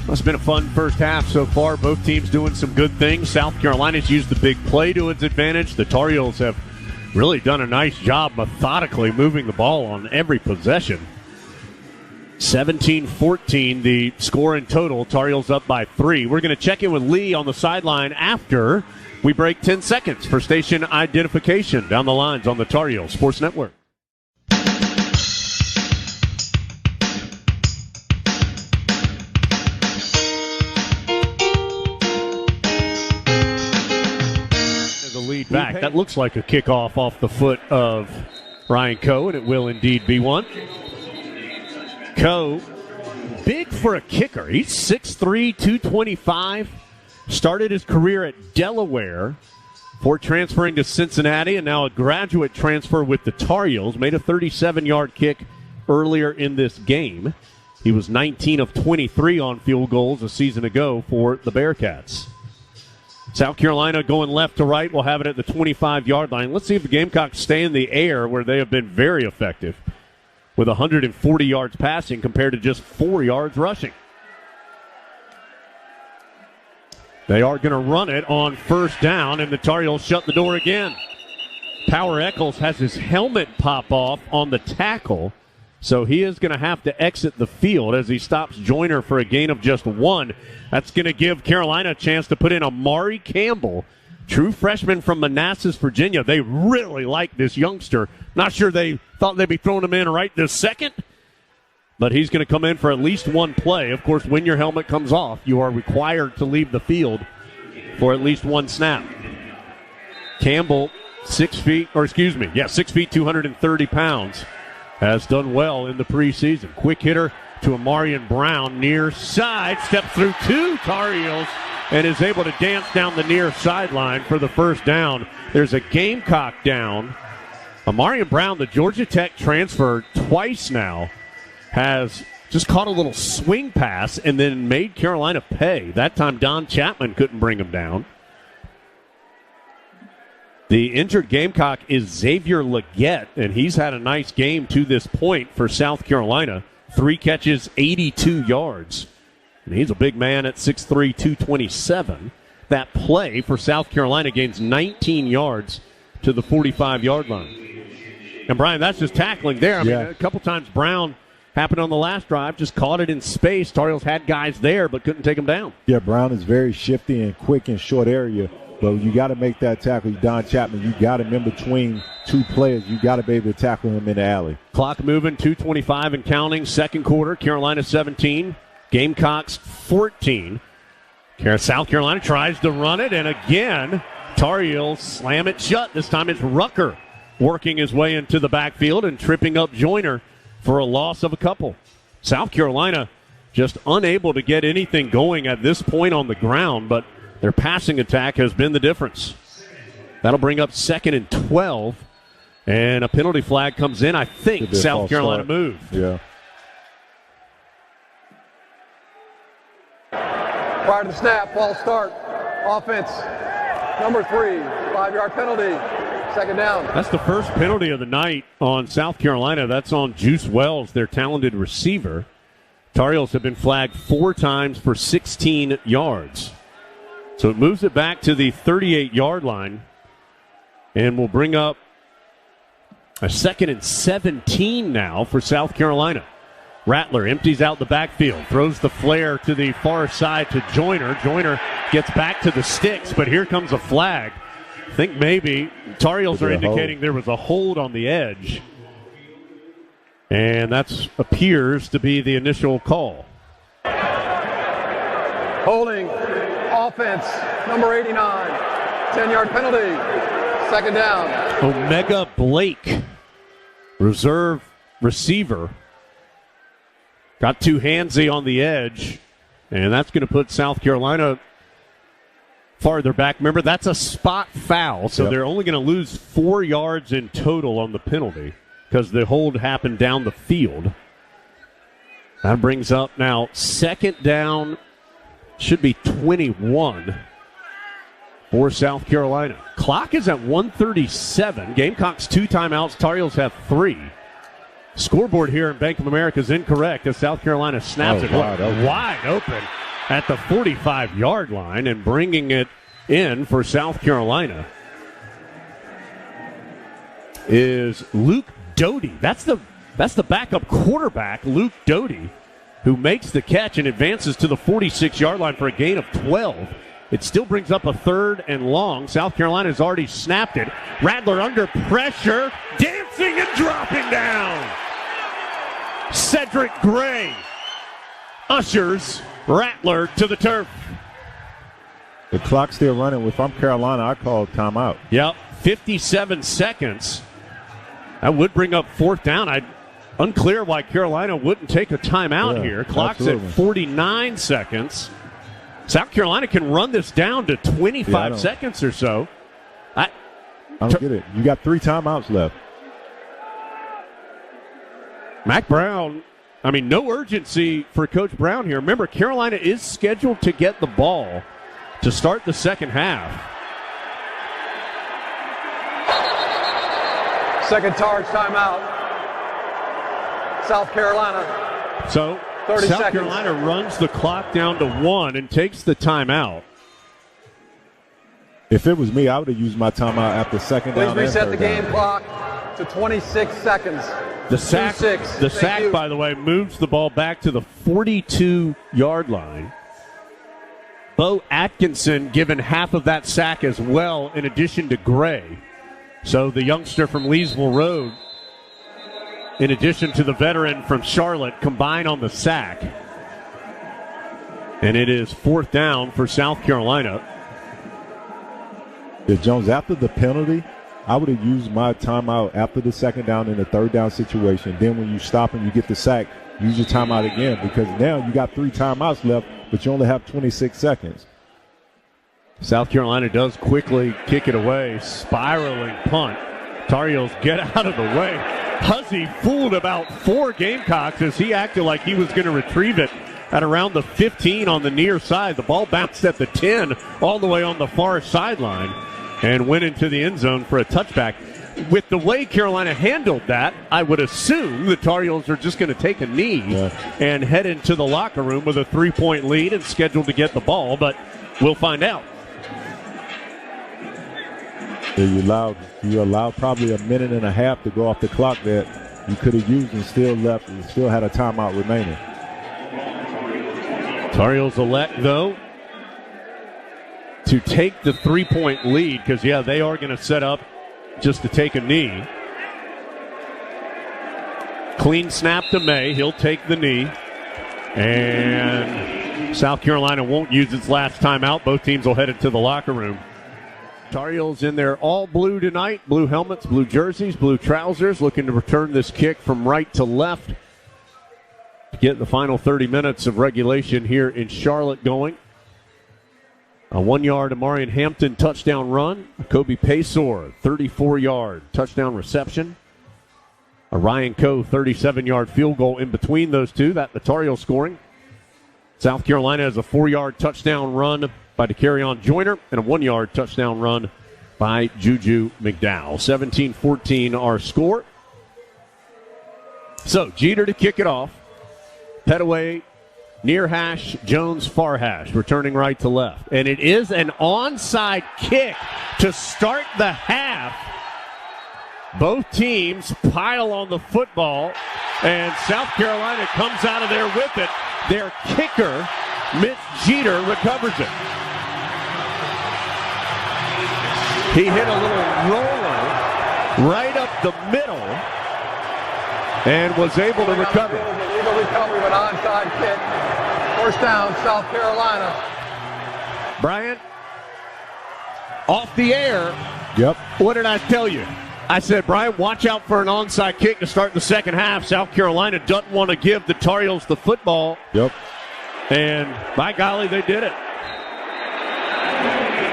It's been a fun first half so far. Both teams doing some good things. South Carolina's used the big play to its advantage. The Tar Heels have really done a nice job methodically moving the ball on every possession. 17-14, the score in total. Tar Heels up by 3. We're going to check in with Lee on the sideline after we break 10 seconds for station identification down the lines on the Tar Heels Sports Network. Lead back. That looks like a kickoff off the foot of Ryan Coe, and it will indeed be one. Coe, big for a kicker. He's 6'3", 225. Started his career at Delaware before transferring to Cincinnati, and now a graduate transfer with the Tar Heels. Made a 37-yard kick earlier in this game. He was 19 of 23 on field goals a season ago for the Bearcats. South Carolina going left to right will have it at the 25-yard line. Let's see if the Gamecocks stay in the air, where they have been very effective with 140 yards passing compared to just 4 yards rushing. They are going to run it on first down, and the Tar Heels shut the door again. Power Eccles has his helmet pop off on the tackle, so he is going to have to exit the field as he stops Joyner for a gain of just 1. That's going to give Carolina a chance to put in Amari Campbell, true freshman from Manassas, Virginia. They really like this youngster. Not sure they thought they'd be throwing him in right this second, but he's going to come in for at least one play. Of course, when your helmet comes off, you are required to leave the field for at least one snap. Campbell, 6 feet, 230 pounds, has done well in the preseason. Quick hitter to Amarian Brown, near side, steps through 2 Tar Heels, and is able to dance down the near sideline for the first down. There's a Gamecock down. Amarian Brown, the Georgia Tech transfer twice now, has just caught a little swing pass and then made Carolina pay. That time Don Chapman couldn't bring him down. The injured Gamecock is Xavier Leggett, and he's had a nice game to this point for South Carolina. 3 catches, 82 yards. And he's a big man at 6'3", 227. That play for South Carolina gains 19 yards to the 45-yard line. And, Brian, that's just tackling there. I mean, a couple times Brown happened on the last drive, just caught it in space. Tar Heels had guys there but couldn't take him down. Yeah, Brown is very shifty and quick in short area. But you got to make that tackle. Don Chapman, you got him in between 2 players. You got to be able to tackle him in the alley. Clock moving, 2:25 and counting. Second quarter, Carolina 17, Gamecocks 14. South Carolina tries to run it, and again, Tar Heels slam it shut. This time it's Rucker working his way into the backfield and tripping up Joyner for a loss of a couple. South Carolina just unable to get anything going at this point on the ground, but their passing attack has been the difference. That'll bring up 2nd and 12, and a penalty flag comes in. I think South Carolina moved. Yeah. Prior to the snap, false start. Offense, number 3, 5-yard penalty. Second down. That's the first penalty of the night on South Carolina. That's on Juice Wells, their talented receiver. Tar Heels have been flagged 4 times for 16 yards. So it moves it back to the 38-yard line and will bring up a 2nd and 17 now for South Carolina. Rattler empties out the backfield, throws the flare to the far side to Joyner. Joyner gets back to the sticks, but here comes a flag. I think maybe Tar Heels are indicating there was a hold on the edge. And that appears to be the initial call. Holding. Offense, number 89, 10-yard penalty, second down. Omega Blake, reserve receiver, got too handsy on the edge, and that's going to put South Carolina farther back. Remember, that's a spot foul, so they're only going to lose 4 yards in total on the penalty because the hold happened down the field. That brings up now 2nd down. Should be 21 for South Carolina. Clock is at 1:37. Gamecocks 2 timeouts. Tar Heels have 3. Scoreboard here in Bank of America is incorrect as South Carolina snaps it wide open at the 45-yard line, and bringing it in for South Carolina is Luke Doty. That's the backup quarterback, Luke Doty, who makes the catch and advances to the 46-yard line for a gain of 12. It still brings up a 3rd and long. South Carolina has already snapped it. Rattler under pressure, dancing and dropping down. Cedric Gray ushers Rattler to the turf. The clock's still running. If I'm Carolina, I call timeout. Yep, 57 seconds. That would bring up 4th down. Unclear why Carolina wouldn't take a timeout here. Clock's at 49 seconds. South Carolina can run this down to 25 seconds or so. I don't get it. You got 3 timeouts left. Mac Brown, no urgency for Coach Brown here. Remember, Carolina is scheduled to get the ball to start the second half. Second charge timeout. South Carolina. So 30 South seconds. Carolina runs the clock down to 1 and takes the timeout. If it was me, I would have used my timeout after second Please down. reset and the third game down. clock to 26 seconds. The sack, 2-6. the Thank sack, you. by the way, moves the ball back to the 42-yard line. Bo Atkinson given half of that sack as well, in addition to Gray. So the youngster from Leesville Road, in addition to the veteran from Charlotte, combine on the sack. And it is 4th down for South Carolina. Yeah, Jones, after the penalty, I would have used my timeout after the second down in the third down situation. Then when you stop and you get the sack, use your timeout again, because now you got 3 timeouts left, but you only have 26 seconds. South Carolina does quickly kick it away. Spiraling punt. Tar Heels get out of the way. Huzzy fooled about 4 Gamecocks as he acted like he was going to retrieve it at around the 15 on the near side. The ball bounced at the 10 all the way on the far sideline and went into the end zone for a touchback. With the way Carolina handled that, I would assume the Tar Heels are just going to take a knee and head into the locker room with a 3-point lead and scheduled to get the ball, but we'll find out. Yeah, you allowed probably a minute and a half to go off the clock that you could have used and still left and still had a timeout remaining. Tar Heels elect, though, to take the 3-point lead because, they are going to set up just to take a knee. Clean snap to May. He'll take the knee. And South Carolina won't use its last timeout. Both teams will head into the locker room. Tar Heels in their all blue tonight. Blue helmets, blue jerseys, blue trousers. Looking to return this kick from right to left. Get the final 30 minutes of regulation here in Charlotte going. A 1-yard Amarian Hampton touchdown run. A Kobe Paysor 34-yard touchdown reception. A Ryan Coe 37-yard field goal in between those two. That the Tar Heels scoring. South Carolina has a 4-yard touchdown run by DeCarrion Joyner and a 1-yard touchdown run by Juju McDowell. 17-14 our score. So Jeter to kick it off. Petaway, near hash, Jones far hash, returning right to left. And it is an onside kick to start the half. Both teams pile on the football, and South Carolina comes out of there with it. Their kicker, Mitch Jeter, recovers it. He hit a little roller right up the middle and was able to recover. Illegal recovery of an onside kick. 1st down, South Carolina. Brian, off the air. Yep. What did I tell you? I said, Brian, watch out for an onside kick to start the second half. South Carolina doesn't want to give the Tar Heels the football. Yep. And by golly, they did it.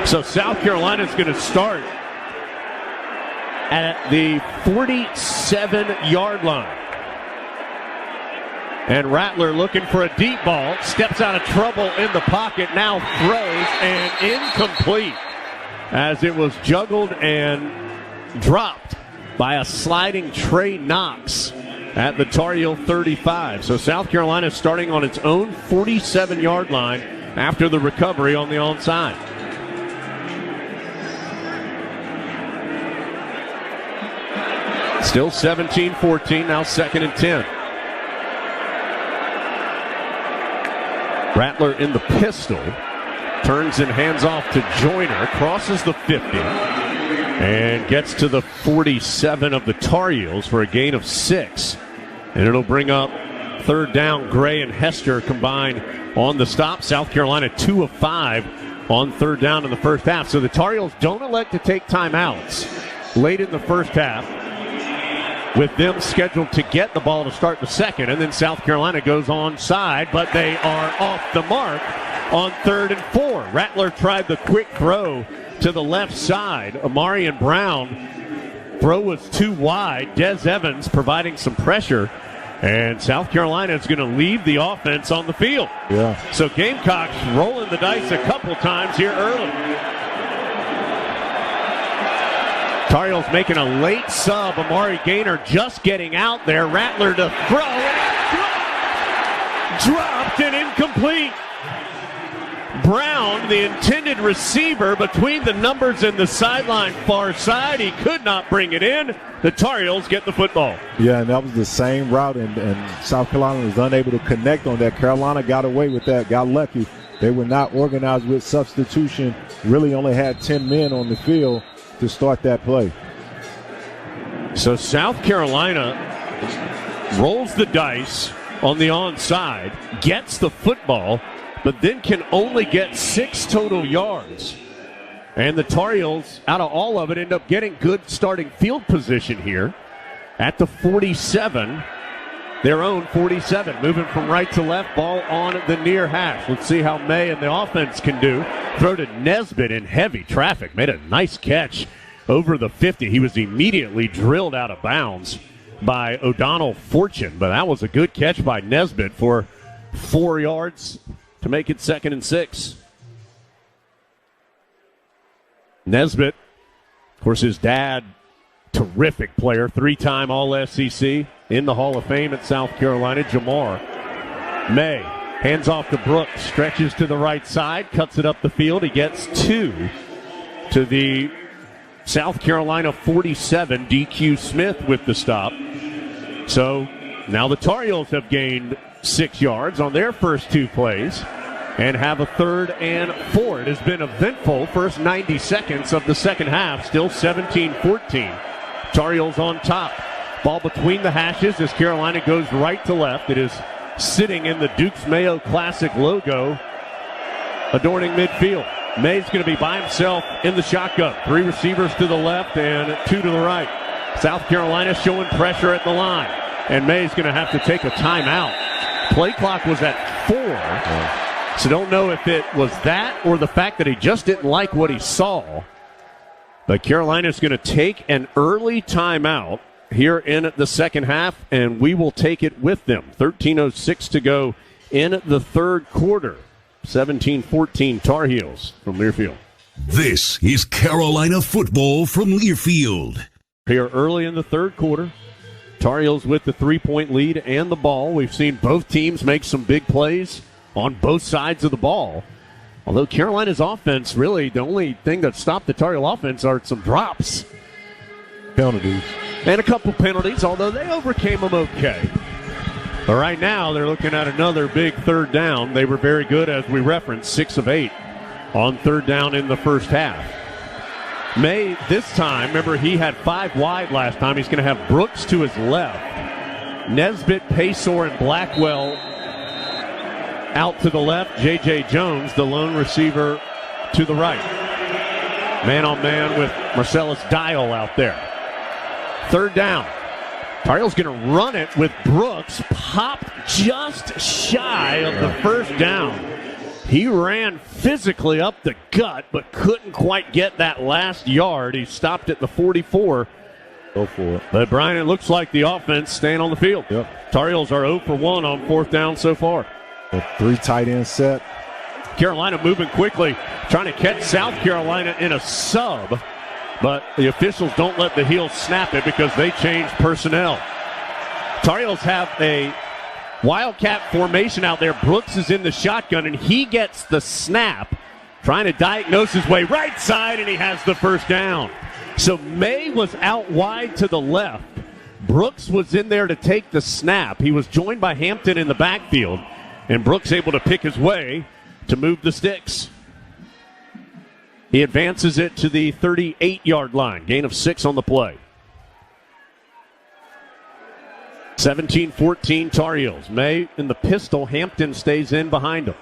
So South Carolina's going to start at the 47-yard line. And Rattler looking for a deep ball. Steps out of trouble in the pocket. Now throws and incomplete as it was juggled and dropped by a sliding Trey Knox at the Tar Heel 35. So South Carolina starting on its own 47-yard line after the recovery on the onside. Still 17-14, now 2nd and 10. Rattler in the pistol. Turns and hands off to Joyner. Crosses the 50. And gets to the 47 of the Tar Heels for a gain of 6. And it'll bring up 3rd down. Gray and Hester combined on the stop. South Carolina 2 of 5 on 3rd down in the first half. So the Tar Heels don't elect to take timeouts late in the first half, with them scheduled to get the ball to start the second. And then South Carolina goes onside, but they are off the mark on 3rd and 4. Rattler tried the quick throw to the left side. Amarian Brown, throw was too wide. Des Evans providing some pressure And South Carolina is going to leave the offense on the field. Yeah. So Gamecocks rolling the dice a couple times here early. Tar Heels making a late sub. Amari Gaynor just getting out there. Rattler to throw. Dropped and incomplete. Brown, the intended receiver, between the numbers and the sideline far side. He could not bring it in. The Tar Heels get the football. Yeah, and that was the same route, and South Carolina was unable to connect on that. Carolina got away with that, got lucky. They were not organized with substitution, really only had 10 men on the field to start that play. So South Carolina rolls the dice on the onside, gets the football, but then can only get 6 total yards. And the Tar Heels, out of all of it, end up getting good starting field position here at the 47, their own 47, moving from right to left, ball on the near hash. Let's see how May and the offense can do. Throw to Nesbitt in heavy traffic, made a nice catch over the 50. He was immediately drilled out of bounds by O'Donnell Fortune, but that was a good catch by Nesbitt for 4 yards to make it 2nd and 6. Nesbitt, of course, his dad, terrific player, 3-time All-SEC, in the Hall of Fame at South Carolina. Jamar May hands off to Brooks, stretches to the right side, cuts it up the field. He gets 2 to the South Carolina 47. DQ Smith with the stop. So now the Tar Heels have gained 6 yards on their first 2 plays and have a 3rd and 4. It has been eventful first 90 seconds of the second half, still 17-14. Tar Heels on top. Ball between the hashes as Carolina goes right to left. It is sitting in the Dukes Mayo Classic logo adorning midfield. May's going to be by himself in the shotgun. 3 receivers to the left and 2 to the right. South Carolina showing pressure at the line. And May's going to have to take a timeout. Play clock was at 4. So don't know if it was that or the fact that he just didn't like what he saw. But Carolina's going to take an early timeout here in the second half, and we will take it with them. 13:06 to go in the third quarter. 17-14 Tar Heels from Learfield. This is Carolina football from Learfield. Here early in the third quarter, Tar Heels with the 3-point lead and the ball. We've seen both teams make some big plays on both sides of the ball. Although Carolina's offense, really, the only thing that stopped the Tar Heel offense are some drops. Penalties. And a couple penalties, although they overcame them okay. But right now, they're looking at another big third down. They were very good, as we referenced, 6 of 8 on third down in the first half. May, this time, remember, he had 5 wide last time. He's going to have Brooks to his left. Nesbitt, Paysor, and Blackwell out to the left. J.J. Jones, the lone receiver, to the right. Man-on-man with Marcellus Dial out there. Third down. Tar Heels going to run it with Brooks. Popped just shy of the first down. He ran physically up the gut, but couldn't quite get that last yard. He stopped at the 44. Go for it. But, Brian, it looks like the offense staying on the field. Yep. Tar Heels are 0 for 1 on 4th down so far. A 3 tight end set. Carolina moving quickly, trying to catch South Carolina in a sub. But the officials don't let the Heels snap it because they change personnel. Tar Heels have a Wildcat formation out there. Brooks is in the shotgun, and he gets the snap, trying to diagnose his way right side, and he has the first down. So May was out wide to the left. Brooks was in there to take the snap. He was joined by Hampton in the backfield, and Brooks able to pick his way to move the sticks. He advances it to the 38-yard line. Gain of 6 on the play. 17-14 Tar Heels. May in the pistol. Hampton stays in behind him.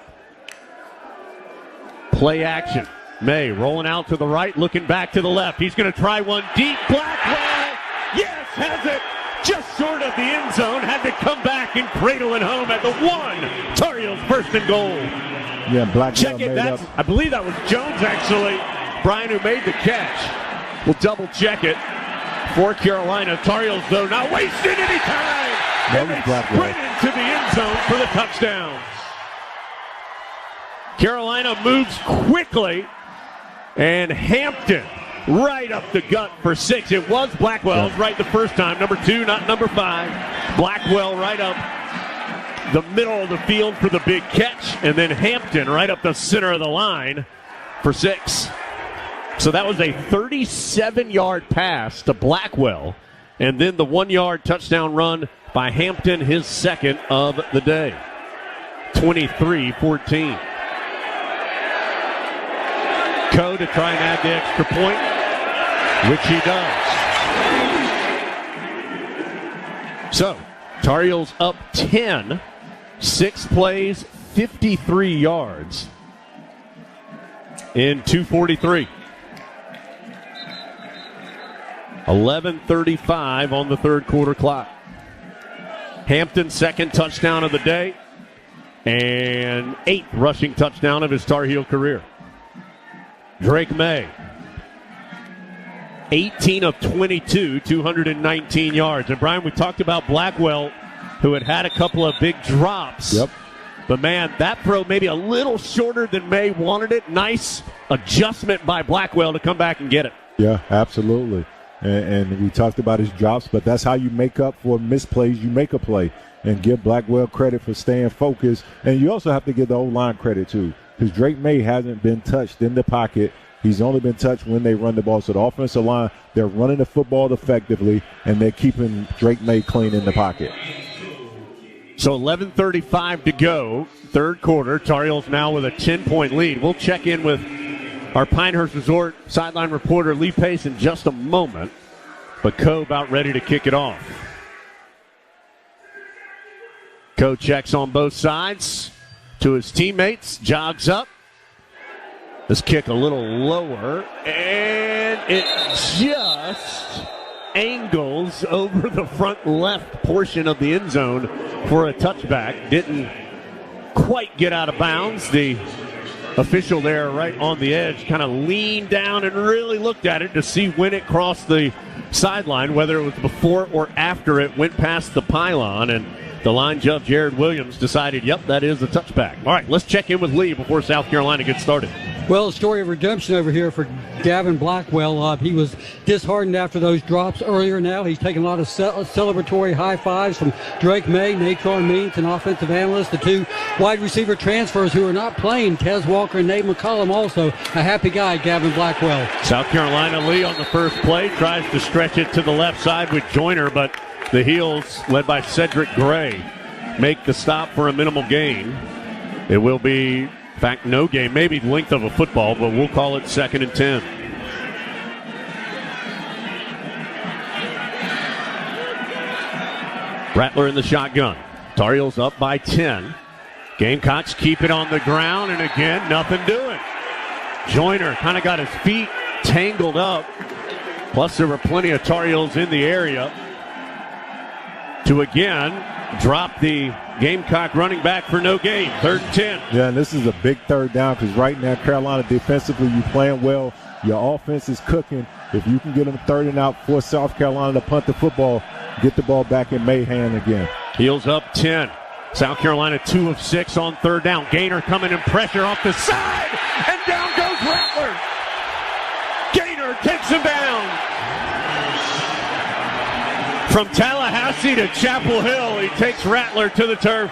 Play action. May rolling out to the right, looking back to the left. He's going to try one deep. Blackwell, yes, has it. Just short of the end zone. Had to come back and cradle it home at the 1. Tar Heels first and goal. Yeah, Blackwell check it. That's, I believe that was Jones, actually, Brian, who made the catch. We'll double check it for Carolina. Tar Heels, though, not wasting any time. And they sprint into the end zone for the touchdown. Carolina moves quickly, and Hampton right up the gut for 6. It was Blackwell right the first time. Number 2, not number 5. Blackwell right up the middle of the field for the big catch, and then Hampton right up the center of the line for 6. So that was a 37-yard pass to Blackwell, and then the 1-yard touchdown run by Hampton, his second of the day. 23-14. Coe to try and add the extra point, which he does. So, Tar Heels up 10, 6 plays, 53 yards in 2:43. 11:35 on the third quarter clock. Hampton's second touchdown of the day and 8th rushing touchdown of his Tar Heel career. Drake May, 18 of 22, 219 yards. And, Brian, we talked about Blackwell, who had a couple of big drops. Yep. But, man, that throw maybe a little shorter than May wanted it. Nice adjustment by Blackwell to come back and get it. Yeah, absolutely. And we talked about his drops, but that's how you make up for misplays. You make a play and give Blackwell credit for staying focused. And you also have to give the O-line credit, too, because Drake May hasn't been touched in the pocket. He's only been touched when they run the ball. So the offensive line, they're running the football effectively, and they're keeping Drake May clean in the pocket. So 11:35 to go, third quarter. Tar Heels now with a 10-point lead. We'll check in with our Pinehurst Resort sideline reporter Lee Pace in just a moment. But Coe about ready to kick it off. Coe checks on both sides to his teammates, jogs up. This kick a little lower, and it just angles over the front left portion of the end zone for a touchback. Didn't quite get out of bounds. The official there right on the edge kind of leaned down and really looked at it to see when it crossed the sideline, whether it was before or after it went past the pylon, and the line judge, Jared Williams, decided, yep, that is a touchback. All right, let's check in with Lee before South Carolina gets started. Well, a story of redemption over here for Gavin Blackwell. He was disheartened after those drops earlier. Now he's taking a lot of celebratory high fives from Drake May, Natron Means, an offensive analyst. The 2 wide receiver transfers who are not playing, Tez Walker and Nate McCollum, also a happy guy, Gavin Blackwell. South Carolina, Lee, on the first play, tries to stretch it to the left side with Joyner, but the Heels, led by Cedric Gray, make the stop for a minimal gain. It will be, in fact, no gain, maybe length of a football, but we'll call it 2nd and 10. Rattler in the shotgun. Tar Heels up by 10. Gamecocks keep it on the ground, and again, nothing doing. Joyner kind of got his feet tangled up. Plus, there were plenty of Tar Heels in the area to again drop the Gamecock running back for no gain. 3rd and 10. Yeah, and this is a big third down because right now, Carolina defensively, you playing well. Your offense is cooking. If you can get them 3rd and out for South Carolina to punt the football, get the ball back in May's hand again. Heels up 10. South Carolina 2 of 6 on 3rd down. Gaynor coming in pressure off the side, and down goes Rattler. Gaynor takes him down. From Tallahassee to Chapel Hill, he takes Rattler to the turf.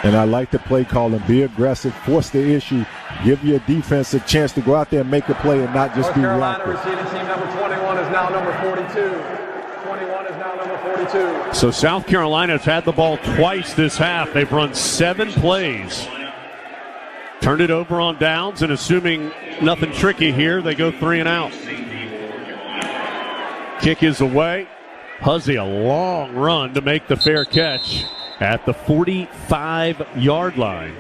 And I like the play call and be aggressive, force the issue, give your defense a chance to go out there and make a play and not just be reactive. North Carolina receiving team number 21 is now number 42. 21 is now number 42. So South Carolina's had the ball twice this half. They've run 7 plays. Turned it over on downs, and assuming nothing tricky here, they go 3 and out. Kick is away. Huzzy, a long run to make the fair catch at the 45-yard line.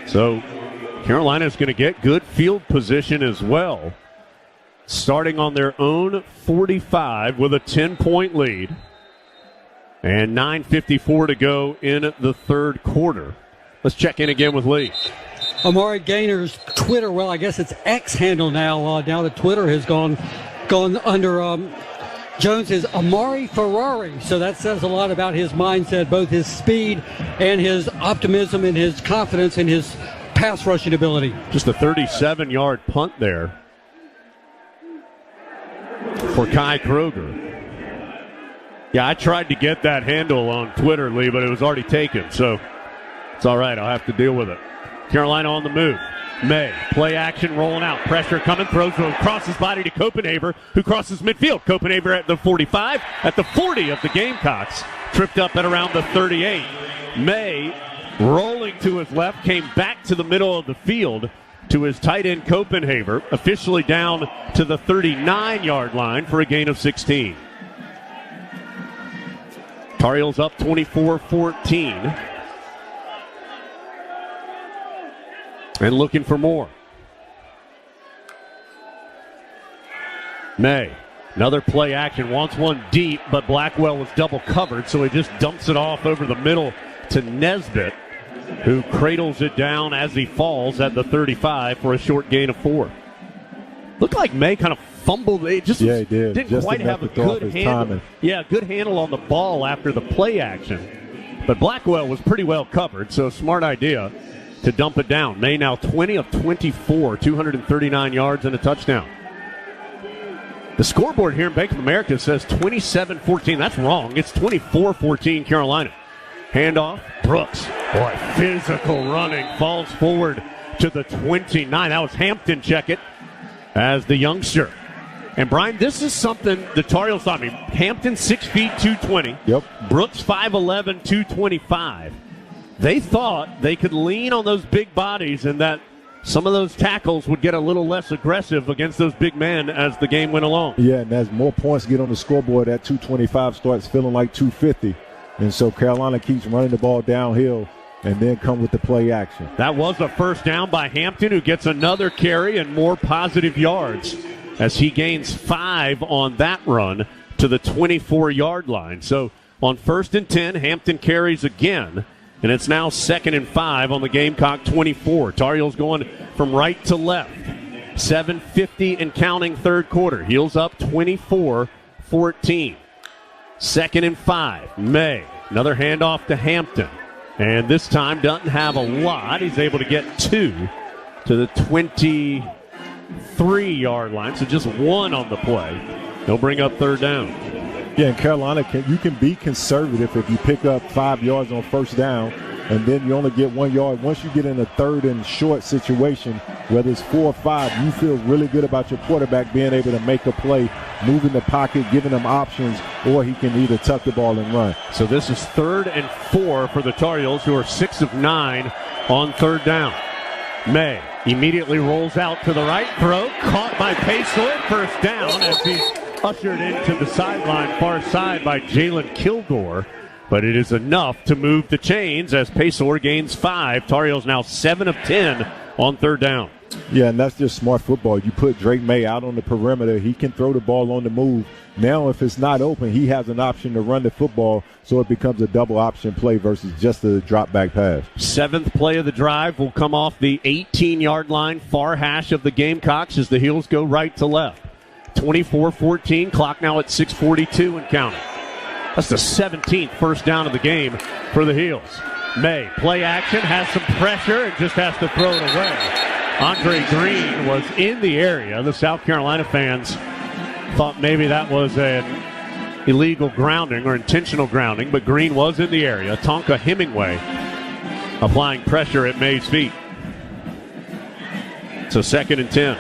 So Carolina's going to get good field position as well, starting on their own 45 with a 10-point lead. And 9:54 to go in the third quarter. Let's check in again with Lee. Amari Gaynor's Twitter, well, I guess it's X handle now. Now that Twitter has gone under Jones is Amari Ferrari, so that says a lot about his mindset, both his speed and his optimism and his confidence in his pass rushing ability. Just a 37-yard punt there for Kai Kroger. Yeah, I tried to get that handle on Twitter, Lee, but it was already taken, so it's all right. I'll have to deal with it. Carolina on the move. May, play action, rolling out. Pressure coming, throws across his body to Copenhaver, who crosses midfield. Copenhaver at the 45, at the 40 of the Gamecocks. Tripped up at around the 38. May, rolling to his left, came back to the middle of the field to his tight end Copenhaver, officially down to the 39-yard line for a gain of 16. Tar Heels up 24-14. And looking for more. May, another play action, wants one deep, but Blackwell was double covered, so he just dumps it off over the middle to Nesbitt, who cradles it down as he falls at the 35 for a short gain of 4. Looked like May kind of fumbled. It just he did. Didn't just quite have a good handle. Timing. Yeah, good handle on the ball after the play action. But Blackwell was pretty well covered, so smart idea to dump it down. May now 20 of 24, 239 yards and a touchdown. The scoreboard here in Bank of America says 27-14. That's wrong. It's 24-14 Carolina. Handoff, Brooks. Boy, physical running. Falls forward to the 29. That was Hampton, check it, as the youngster. And, Brian, this is something the Tar Heels thought. I mean, Hampton, 6 feet, 220. Yep. Brooks, 5'11", 225. They thought they could lean on those big bodies and that some of those tackles would get a little less aggressive against those big men as the game went along. Yeah, and as more points get on the scoreboard, that 225 starts feeling like 250. And so Carolina keeps running the ball downhill and then come with the play action. That was a first down by Hampton, who gets another carry and more positive yards as he gains 5 on that run to the 24-yard line. So on 1st and 10, Hampton carries again. And it's now 2nd and 5 on the Gamecock 24. Tar Heels going from right to left. 7:50 and counting third quarter. Heels up 24-14. 2nd and 5. May. Another handoff to Hampton. And this time doesn't have a lot. He's able to get 2 to the 23-yard line. So just 1 on the play. He'll bring up third down. Yeah, in Carolina, you can be conservative if you pick up 5 yards on first down, and then you only get 1 yard. Once you get in a third and short situation, whether it's 4 or 5, you feel really good about your quarterback being able to make a play, moving the pocket, giving them options, or he can either tuck the ball and run. So this is 3rd and 4 for the Tar Heels, who are 6 of 9 on third down. May immediately rolls out to the right, throw, caught by Paysor, first down as he's ushered into the sideline, far side by Jalen Kilgore. But it is enough to move the chains as Paysor gains 5. Tar Heels now 7 of 10 on third down. Yeah, and that's just smart football. You put Drake May out on the perimeter. He can throw the ball on the move. Now if it's not open, he has an option to run the football, so it becomes a double option play versus just a drop back pass. 7th play of the drive will come off the 18-yard line, far hash of the Gamecocks as the Heels go right to left. 24-14, clock now at 6:42 and counting. That's the 17th first down of the game for the Heels. May, play action, has some pressure and just has to throw it away. Andre Green was in the area. The South Carolina fans thought maybe that was an illegal grounding or intentional grounding, but Green was in the area. Tonka Hemingway applying pressure at May's feet. So 2nd and 10.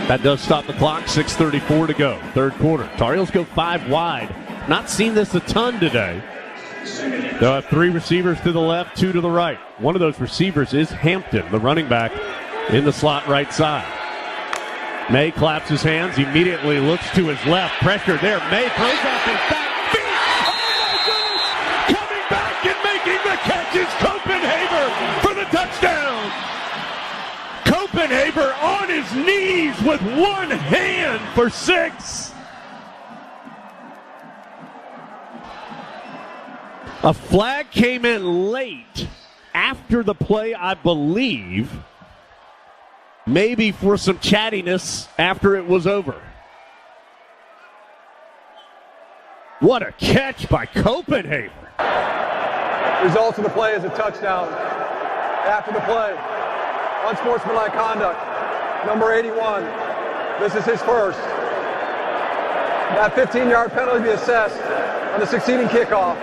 That does stop the clock, 6:34 to go. Third quarter. Tar Heels go 5 wide. Not seen this a ton today. They'll have 3 receivers to the left, 2 to the right. One of those receivers is Hampton, the running back, in the slot right side. May claps his hands, immediately looks to his left. Pressure there. May throws off his back feet. Oh, my goodness! Coming back and making the catch is Copenhaver for the touchdown. Copenhaver on his knees with one hand for 6. A flag came in late after the play, I believe, maybe for some chattiness after it was over. What a catch by Copenhagen. Results of the play is a touchdown. After the play, unsportsmanlike conduct, number 81. This is his first. That 15-yard penalty be assessed on the succeeding kickoff.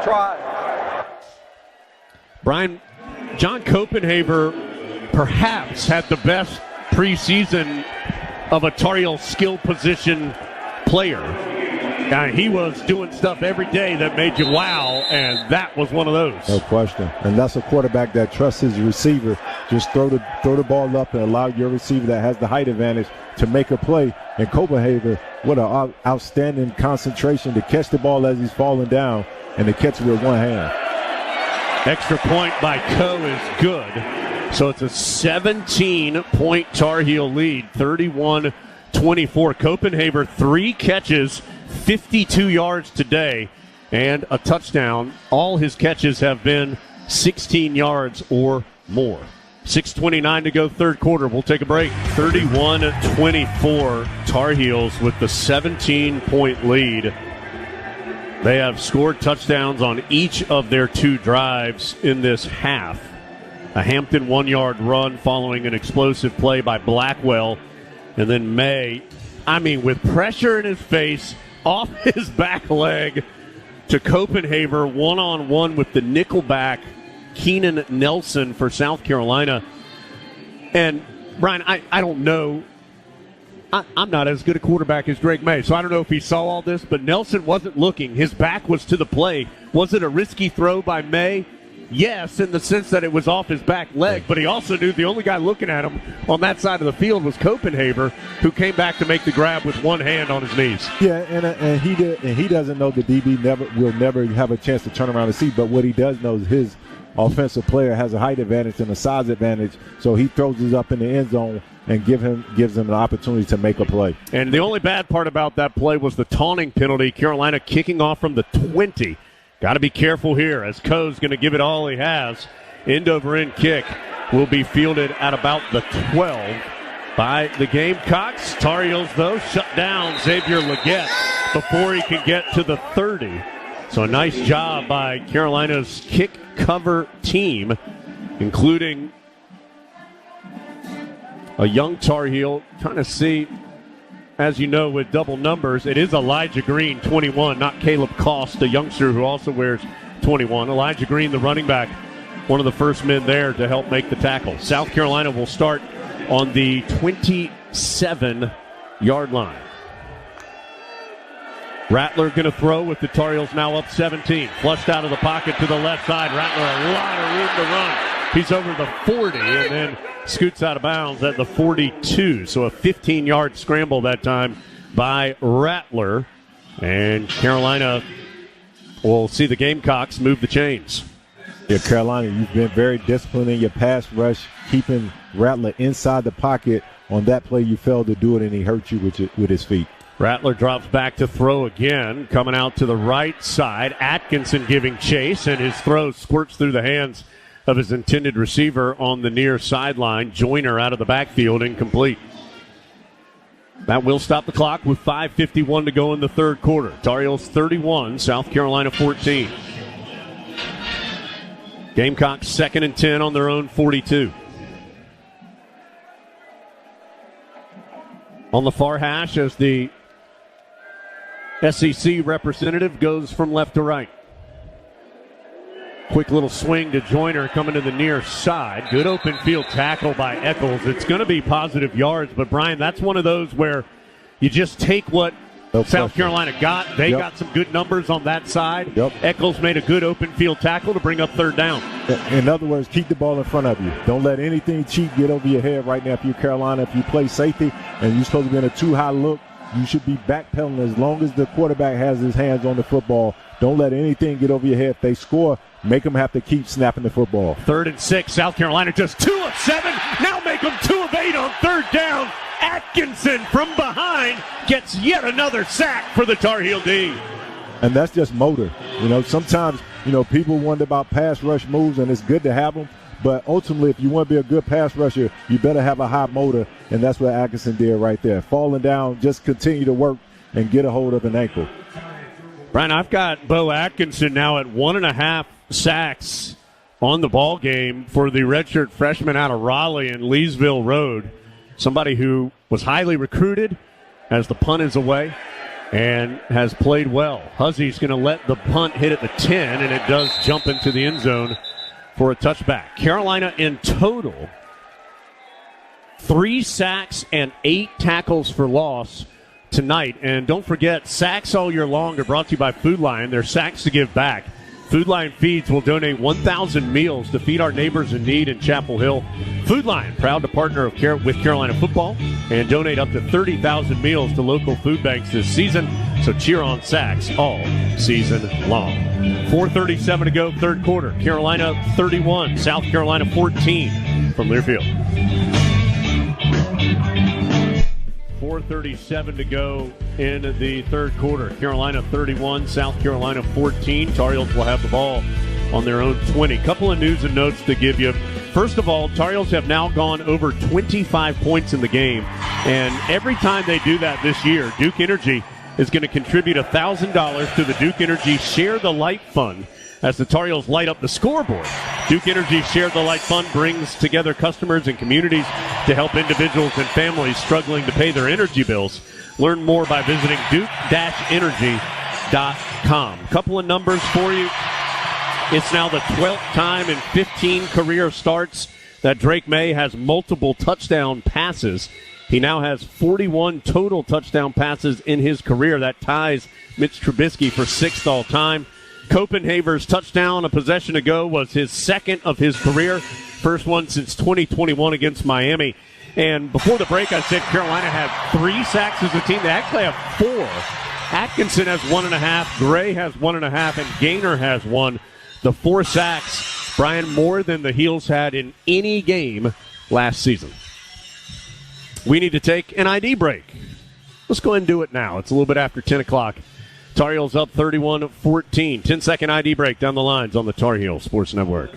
Try. Brian, John Copenhagen perhaps had the best preseason of a Tar Heel skill position player. He was doing stuff every day that made you wow, and that was one of those. No question. And that's a quarterback that trusts his receiver. Just throw the ball up and allow your receiver that has the height advantage to make a play. And Copenhagen, what an outstanding concentration to catch the ball as he's falling down and to catch it with one hand. Extra point by Co is good. So it's a 17-point Tar Heel lead, 31-24. Copenhagen, 3 catches, 52 yards today, and a touchdown. All his catches have been 16 yards or more. 6:29 to go, third quarter. We'll take a break. 31-24, Tar Heels with the 17-point lead. They have scored touchdowns on each of their 2 drives in this half. A Hampton 1-yard run following an explosive play by Blackwell. And then May, with pressure in his face, off his back leg to Copenhagen, one-on-one with the nickelback Keenan Nelson for South Carolina. And, Brian, I don't know. I'm not as good a quarterback as Drake May, so I don't know if he saw all this, but Nelson wasn't looking. His back was to the play. Was it a risky throw by May? Yes, in the sense that it was off his back leg, but he also knew the only guy looking at him on that side of the field was Copenhagen, who came back to make the grab with one hand on his knees. Yeah, and he doesn't know the DB will never have a chance to turn around and see, but what he does know is his offensive player has a height advantage and a size advantage, so he throws it up in the end zone and gives him an opportunity to make a play. And the only bad part about that play was the taunting penalty. Carolina kicking off from the 20. Got to be careful here as Coe's going to give it all he has. End-over-end kick will be fielded at about the 12 by the Gamecocks. Tar Heels, though, shut down Xavier Leggett before he can get to the 30. So a nice job by Carolina's kick cover team, including a young Tar Heel. Trying to see, as you know, with double numbers, it is Elijah Green, 21, not Caleb Cost, a youngster who also wears 21. Elijah Green, the running back, one of the first men there to help make the tackle. South Carolina will start on the 27-yard line. Rattler going to throw with the Tar Heels now up 17. Flushed out of the pocket to the left side. Rattler, a lot of room to run. He's over the 40 and then scoots out of bounds at the 42. So a 15-yard scramble that time by Rattler. And Carolina will see the Gamecocks move the chains. Yeah, Carolina, you've been very disciplined in your pass rush, keeping Rattler inside the pocket. On that play, you failed to do it, and he hurt you with his feet. Rattler drops back to throw again, coming out to the right side. Atkinson giving chase, and his throw squirts through the hands of his intended receiver on the near sideline. Joyner out of the backfield, incomplete. That will stop the clock with 5:51 to go in the third quarter. Tar Heels 31, South Carolina 14. Gamecocks 2nd and 10 on their own 42. On the far hash as the SEC representative goes from left to right. Quick little swing to Joyner coming to the near side. Good open field tackle by Eccles. It's going to be positive yards, but Brian, that's one of those where you just take what South Carolina got. They got some good numbers on that side. Eccles made a good open field tackle to bring up third down. In other words, keep the ball in front of you. Don't let anything cheap get over your head right now. If you're Carolina, if you play safety and you're supposed to be in a too high look, you should be backpedaling as long as the quarterback has his hands on the football. Don't let anything get over your head. If they score, make them have to keep snapping the football. 3rd and 6, South Carolina just 2 of 7. Now make them 2 of 8 on third down. Atkinson from behind gets yet another sack for the Tar Heel D. And that's just motor. Sometimes, people wonder about pass rush moves, and it's good to have them. But ultimately, if you want to be a good pass rusher, you better have a high motor, and that's what Atkinson did right there. Falling down, just continue to work and get a hold of an ankle. Brian, I've got Bo Atkinson now at 1.5 sacks on the ball game for the redshirt freshman out of Raleigh and Leesville Road. Somebody who was highly recruited as the punt is away and has played well. Huzzy's going to let the punt hit at the 10, and it does jump into the end zone for a touchback. Carolina in total, 3 sacks and 8 tackles for loss tonight. And don't forget, sacks all year long are brought to you by Food Lion. They're sacks to give back. Food Lion Feeds will donate 1,000 meals to feed our neighbors in need in Chapel Hill. Food Lion, proud to partner with Carolina football and donate up to 30,000 meals to local food banks this season. So cheer on sacks all season long. 4:37 to go, third quarter. Carolina 31, South Carolina 14 from Learfield. 4:37 to go in the third quarter. Carolina 31, South Carolina 14. Tar Heels will have the ball on their own 20. Couple of news and notes to give you. First of all, Tar Heels have now gone over 25 points in the game. And every time they do that this year, Duke Energy is going to contribute $1,000 to the Duke Energy Share the Light Fund as the Tar Heels light up the scoreboard. Duke Energy Share the Light Fund brings together customers and communities to help individuals and families struggling to pay their energy bills. Learn more by visiting duke-energy.com. Couple of numbers for you. It's now the 12th time in 15 career starts that Drake May has multiple touchdown passes. He now has 41 total touchdown passes in his career. That ties Mitch Trubisky for 6th all time. Copenhaver's touchdown a possession ago was his 2nd of his career, first one since 2021 against Miami. And before the break, I said Carolina had 3 sacks as a team. They actually have 4. Atkinson has 1.5, Gray has 1.5, and Gaynor has 1. The 4 sacks, Brian, more than the Heels had in any game last season. We need to take an ID break. Let's go ahead and do it now. It's a little bit after 10 o'clock. Tar Heels up 31-14. 10-second ID break down the lines on the Tar Heels Sports Network.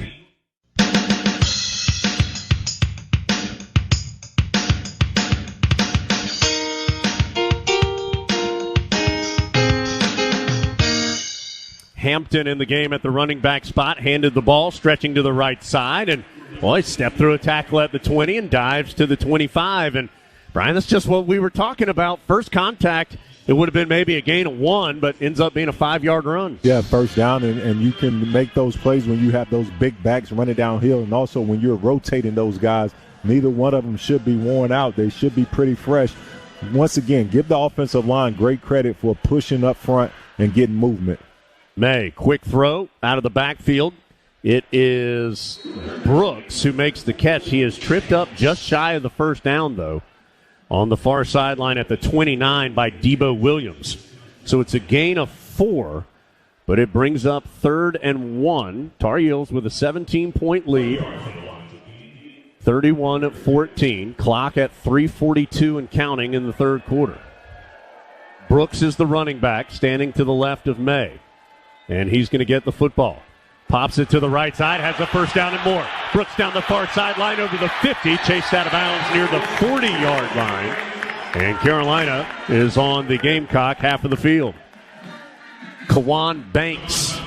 Hampton in the game at the running back spot, handed the ball, stretching to the right side, and boy, stepped through a tackle at the 20 and dives to the 25. And Brian, that's just what we were talking about. First contact, it would have been maybe a gain of 1, but ends up being a 5-yard run. Yeah, first down, and you can make those plays when you have those big backs running downhill, and also when you're rotating those guys. Neither one of them should be worn out. They should be pretty fresh. Once again, give the offensive line great credit for pushing up front and getting movement. May, quick throw out of the backfield. It is Brooks who makes the catch. He is tripped up just shy of the first down, though, on the far sideline at the 29 by Debo Williams. So it's a gain of 4, but it brings up 3rd and 1. Tar Heels with a 17-point lead. 31-14. Clock at 3:42 and counting in the third quarter. Brooks is the running back, standing to the left of May. And he's going to get the football. Pops it to the right side, has a first down and more. Brooks down the far sideline over the 50, chased out of bounds near the 40-yard line. And Carolina is on the Gamecock half of the field. Kawan Banks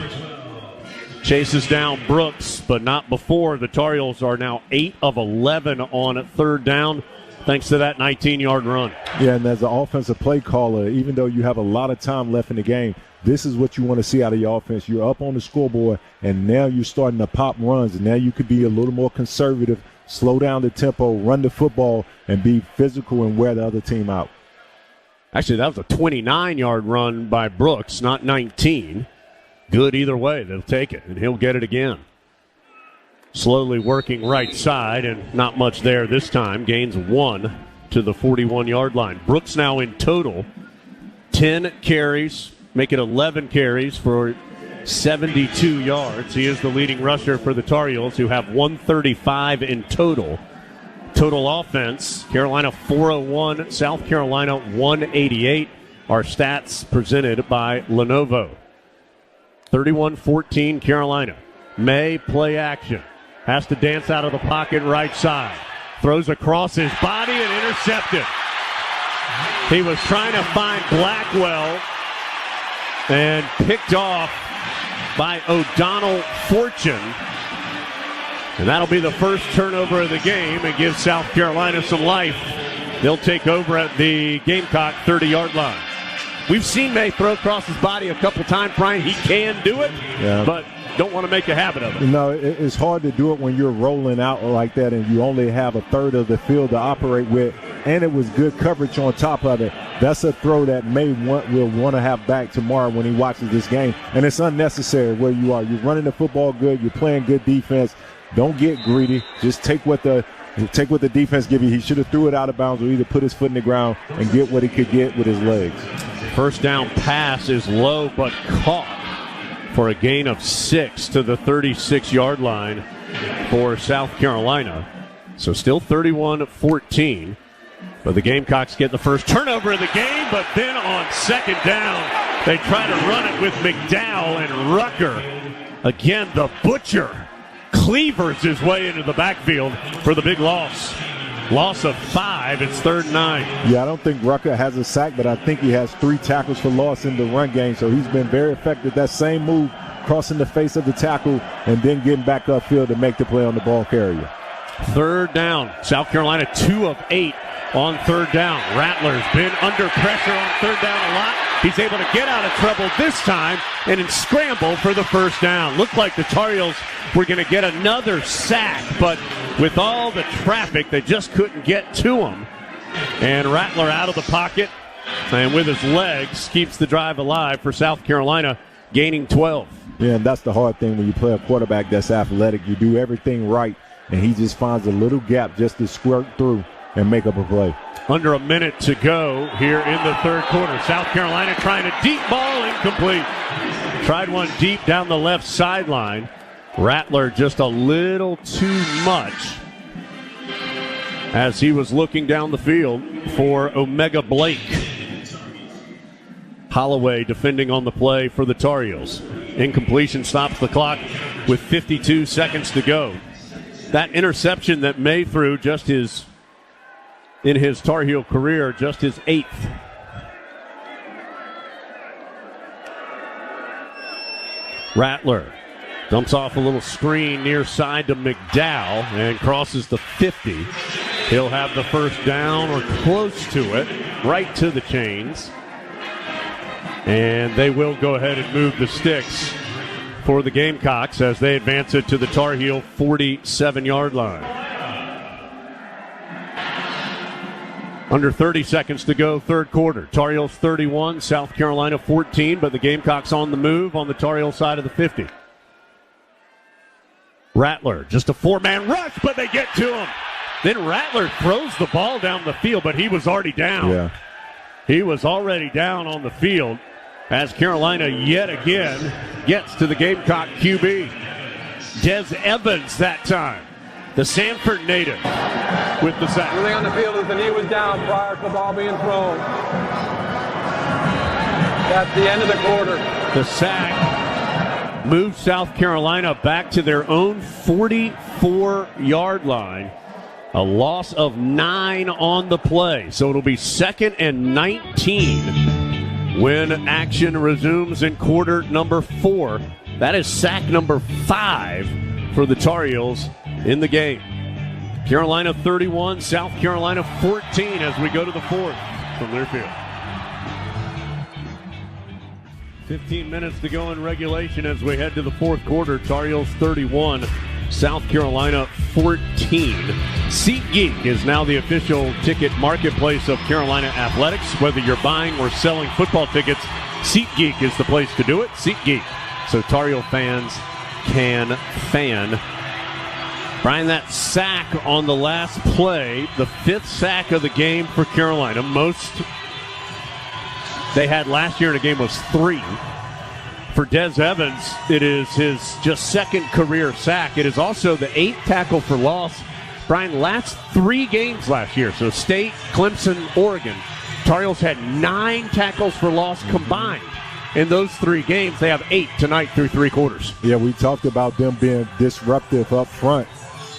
chases down Brooks, but not before. The Tar Heels are now 8 of 11 on third down, thanks to that 19-yard run. Yeah, and as an offensive play caller, even though you have a lot of time left in the game, this is what you want to see out of your offense. You're up on the scoreboard, and now you're starting to pop runs, and now you could be a little more conservative, slow down the tempo, run the football, and be physical and wear the other team out. Actually, that was a 29-yard run by Brooks, not 19. Good either way. They'll take it, and he'll get it again. Slowly working right side, and not much there this time. Gains 1 to the 41-yard line. Brooks now in total 10 carries, make it 11 carries for 72 yards. He is the leading rusher for the Tar Heels, who have 135 in total. Total offense, Carolina 401, South Carolina 188. Our stats presented by Lenovo. 31-14 Carolina. May play action. Has to dance out of the pocket right side. Throws across his body and intercepted. He was trying to find Blackwell and picked off by O'Donnell Fortune. And that'll be the first turnover of the game and give South Carolina some life. They'll take over at the Gamecock 30-yard line. We've seen May throw across his body a couple times, Brian. He can do it, but don't want to make a habit of it. No, it's hard to do it when you're rolling out like that and you only have a third of the field to operate with, and it was good coverage on top of it. That's a throw that May will want to have back tomorrow when he watches this game, and it's unnecessary where you are. You're running the football good. You're playing good defense. Don't get greedy. Just take what the defense give you. He should have threw it out of bounds or either put his foot in the ground and get what he could get with his legs. First down pass is low but caught for a gain of 6 to the 36-yard line for South Carolina. So still 31-14. But the Gamecocks get the first turnover of the game, but then on second down, they try to run it with McDowell and Rucker. Again, the butcher cleavers his way into the backfield for the big loss. Loss of 5. It's 3rd and 9. Yeah, I don't think Rucker has a sack, but I think he has 3 tackles for loss in the run game, so he's been very effective. That same move, crossing the face of the tackle and then getting back upfield to make the play on the ball carrier. 3rd down. South Carolina 2 of 8 on 3rd down. Rattler's been under pressure on 3rd down a lot. He's able to get out of trouble this time and then scramble for the first down. Looked like the Tar Heels were going to get another sack, but with all the traffic, they just couldn't get to him. And Rattler out of the pocket and with his legs keeps the drive alive for South Carolina, gaining 12. Yeah, and that's the hard thing when you play a quarterback that's athletic. You do everything right, and he just finds a little gap just to squirt through and make up a play. Under a minute to go here in the 3rd quarter. South Carolina trying a deep ball, incomplete. Tried one deep down the left sideline. Rattler just a little too much as he was looking down the field for Omega Blake. Holloway defending on the play for the Tar Heels. Incompletion stops the clock with 52 seconds to go. That interception that May threw in his Tar Heel career, just his 8th. Rattler dumps off a little screen near side to McDowell and crosses the 50. He'll have the first down or close to it, right to the chains. And they will go ahead and move the sticks for the Gamecocks as they advance it to the Tar Heel 47-yard line. Under 30 seconds to go, 3rd quarter. Tar Heels 31, South Carolina 14, but the Gamecocks on the move on the Tar Heel side of the 50. Rattler, just a 4-man rush, but they get to him. Then Rattler throws the ball down the field, but he was already down. Yeah. He was already down on the field as Carolina yet again gets to the Gamecock QB. Des Evans that time, the Sanford native, with the sack. Everything on the field is the knee was down prior to the ball being thrown. That's the end of the quarter. The sack moves South Carolina back to their own 44-yard line. A loss of 9 on the play. So it'll be 2nd and 19 when action resumes in quarter number 4. That is sack number 5 for the Tar Heels in the game. Carolina 31, South Carolina 14 as we go to the 4th from their field. 15 minutes to go in regulation as we head to the 4th quarter. Tar Heels 31, South Carolina 14. SeatGeek is now the official ticket marketplace of Carolina Athletics. Whether you're buying or selling football tickets, SeatGeek is the place to do it. SeatGeek, so Tar Heel fans can fan. Brian, that sack on the last play, the 5th sack of the game for Carolina. Most they had last year in a game was 3. For Des Evans, it is his just 2nd career sack. It is also the 8th tackle for loss. Brian, last 3 games last year, so State, Clemson, Oregon, Tar Heels had 9 tackles for loss combined. In those 3 games, they have 8 tonight through 3 quarters. Yeah, we talked about them being disruptive up front,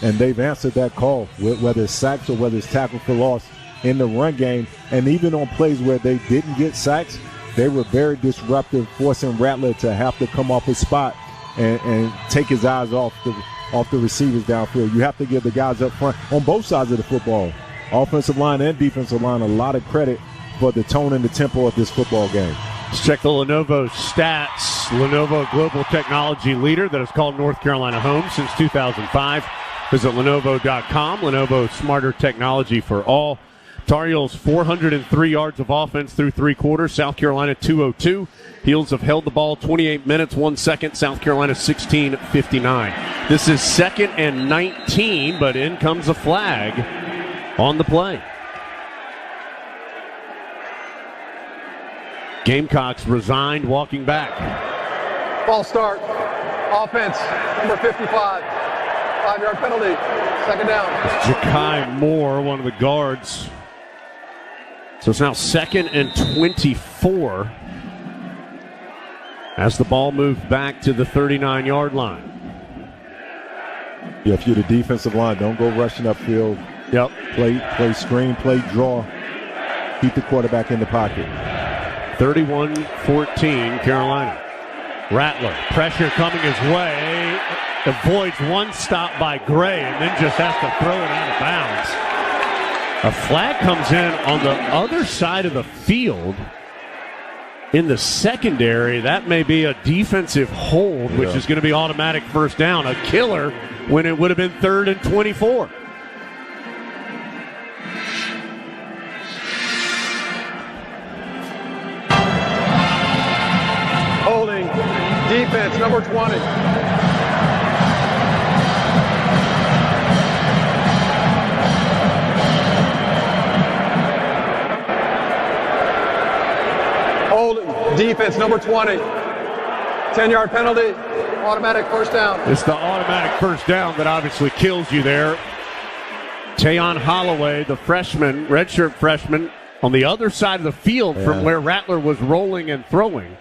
and they've answered that call, whether it's sacks or whether it's tackle for loss in the run game. And even on plays where they didn't get sacks, they were very disruptive, forcing Rattler to have to come off his spot and take his eyes off the receivers downfield. You have to give the guys up front on both sides of the football, offensive line and defensive line, a lot of credit for the tone and the tempo of this football game. Let's check the Lenovo stats. Lenovo, global technology leader that has called North Carolina home since 2005. Visit Lenovo.com. Lenovo, smarter technology for all. Tar Heels 403 yards of offense through 3 quarters. South Carolina 202. Heels have held the ball 28 minutes, 1 second. South Carolina 16:59. This is 2nd and 19, but in comes a flag on the play. Gamecocks resigned, walking back. False start. Offense, number 55. 5-yard penalty. 2nd down. Ja'Kai Moore, one of the guards. So it's now 2nd and 24 as the ball moves back to the 39-yard line. Yeah, if you're the defensive line, don't go rushing upfield. Yep. Play screen, play draw. Keep the quarterback in the pocket. 31-14 Carolina. Rattler, pressure coming his way. Avoids one stop by Gray and then just has to throw it out of bounds. A flag comes in on the other side of the field in the secondary. That may be a defensive hold, which is going to be automatic first down. A killer when it would have been 3rd and 24. Holding. Defense, number 20. Defense, number 20. 10-yard penalty, automatic first down. It's the automatic first down that obviously kills you there. Tayon Holloway, the freshman, redshirt freshman, on the other side of the field from where Rattler was rolling and throwing.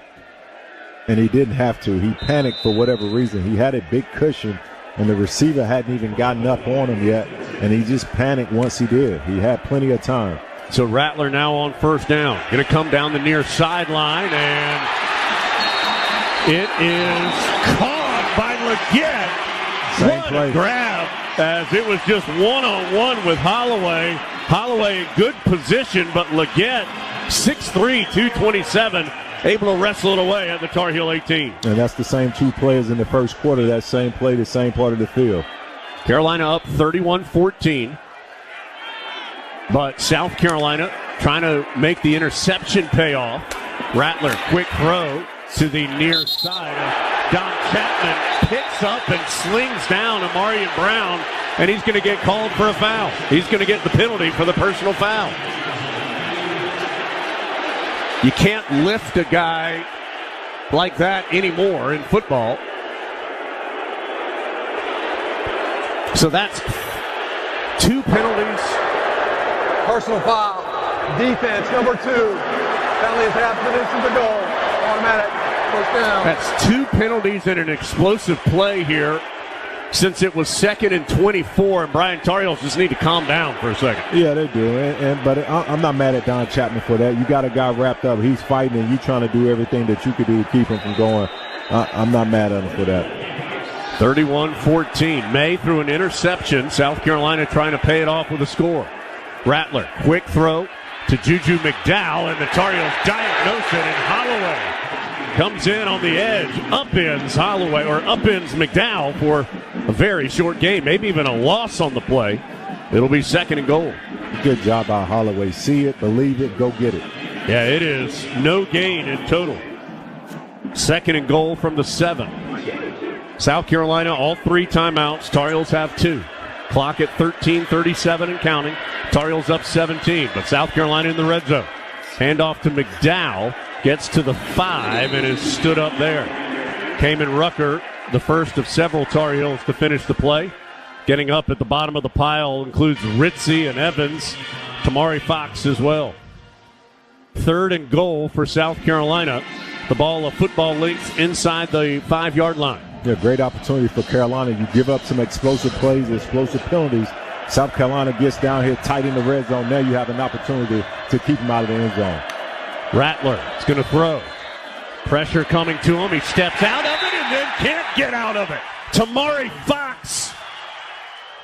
And he didn't have to. He panicked for whatever reason. He had a big cushion, and the receiver hadn't even gotten up on him yet, and he just panicked once he did. He had plenty of time. So Rattler now on first down. Going to come down the near sideline, and it is caught by Leggett. What a grab, as it was just one-on-one with Holloway. Holloway in good position, but Leggett, 6'3", 227, able to wrestle it away at the Tar Heel 18. And that's the same 2 players in the first quarter. That same play, the same part of the field. Carolina up 31-14. But South Carolina trying to make the interception pay off. Rattler, quick throw to the near side. Don Chapman picks up and slings down Amarian Brown, and he's going to get called for a foul. He's going to get the penalty for the personal foul. You can't lift a guy like that anymore in football. So that's 2 penalties. Personal foul. Defense, number 2. Penalty is half the distance to goal. Automatic first down. That's 2 penalties and an explosive play here since it was 2nd and 24, and Brian Tar Heels just need to calm down for a second. Yeah, they do. But I'm not mad at Don Chapman for that. You got a guy wrapped up. He's fighting, and you trying to do everything that you could do to keep him from going. I'm not mad at him for that. 31-14. May threw an interception. South Carolina trying to pay it off with a score. Rattler, quick throw to Juju McDowell, and the Tar Heels diagnose it, and Holloway comes in on the edge, upends Holloway, or upends McDowell for a very short gain, maybe even a loss on the play. It'll be 2nd and goal. Good job by Holloway. See it, believe it, go get it. Yeah, it is. No gain in total. 2nd and goal from the 7. South Carolina, all 3 timeouts. Tar Heels have 2. Clock at 13:37 and counting. Tar Heels up 17, but South Carolina in the red zone. Handoff to McDowell. Gets to the 5 and is stood up there. Kaimon Rucker, the first of several Tar Heels to finish the play. Getting up at the bottom of the pile includes Ritzie and Evans. Tamari Fox as well. 3rd and goal for South Carolina. The ball a football length inside the 5-yard line. Yeah, great opportunity for Carolina. You give up some explosive plays, explosive penalties. South Carolina gets down here tight in the red zone. Now you have an opportunity to keep them out of the end zone. Rattler is going to throw. Pressure coming to him. He steps out of it and then can't get out of it. Tamari Fox.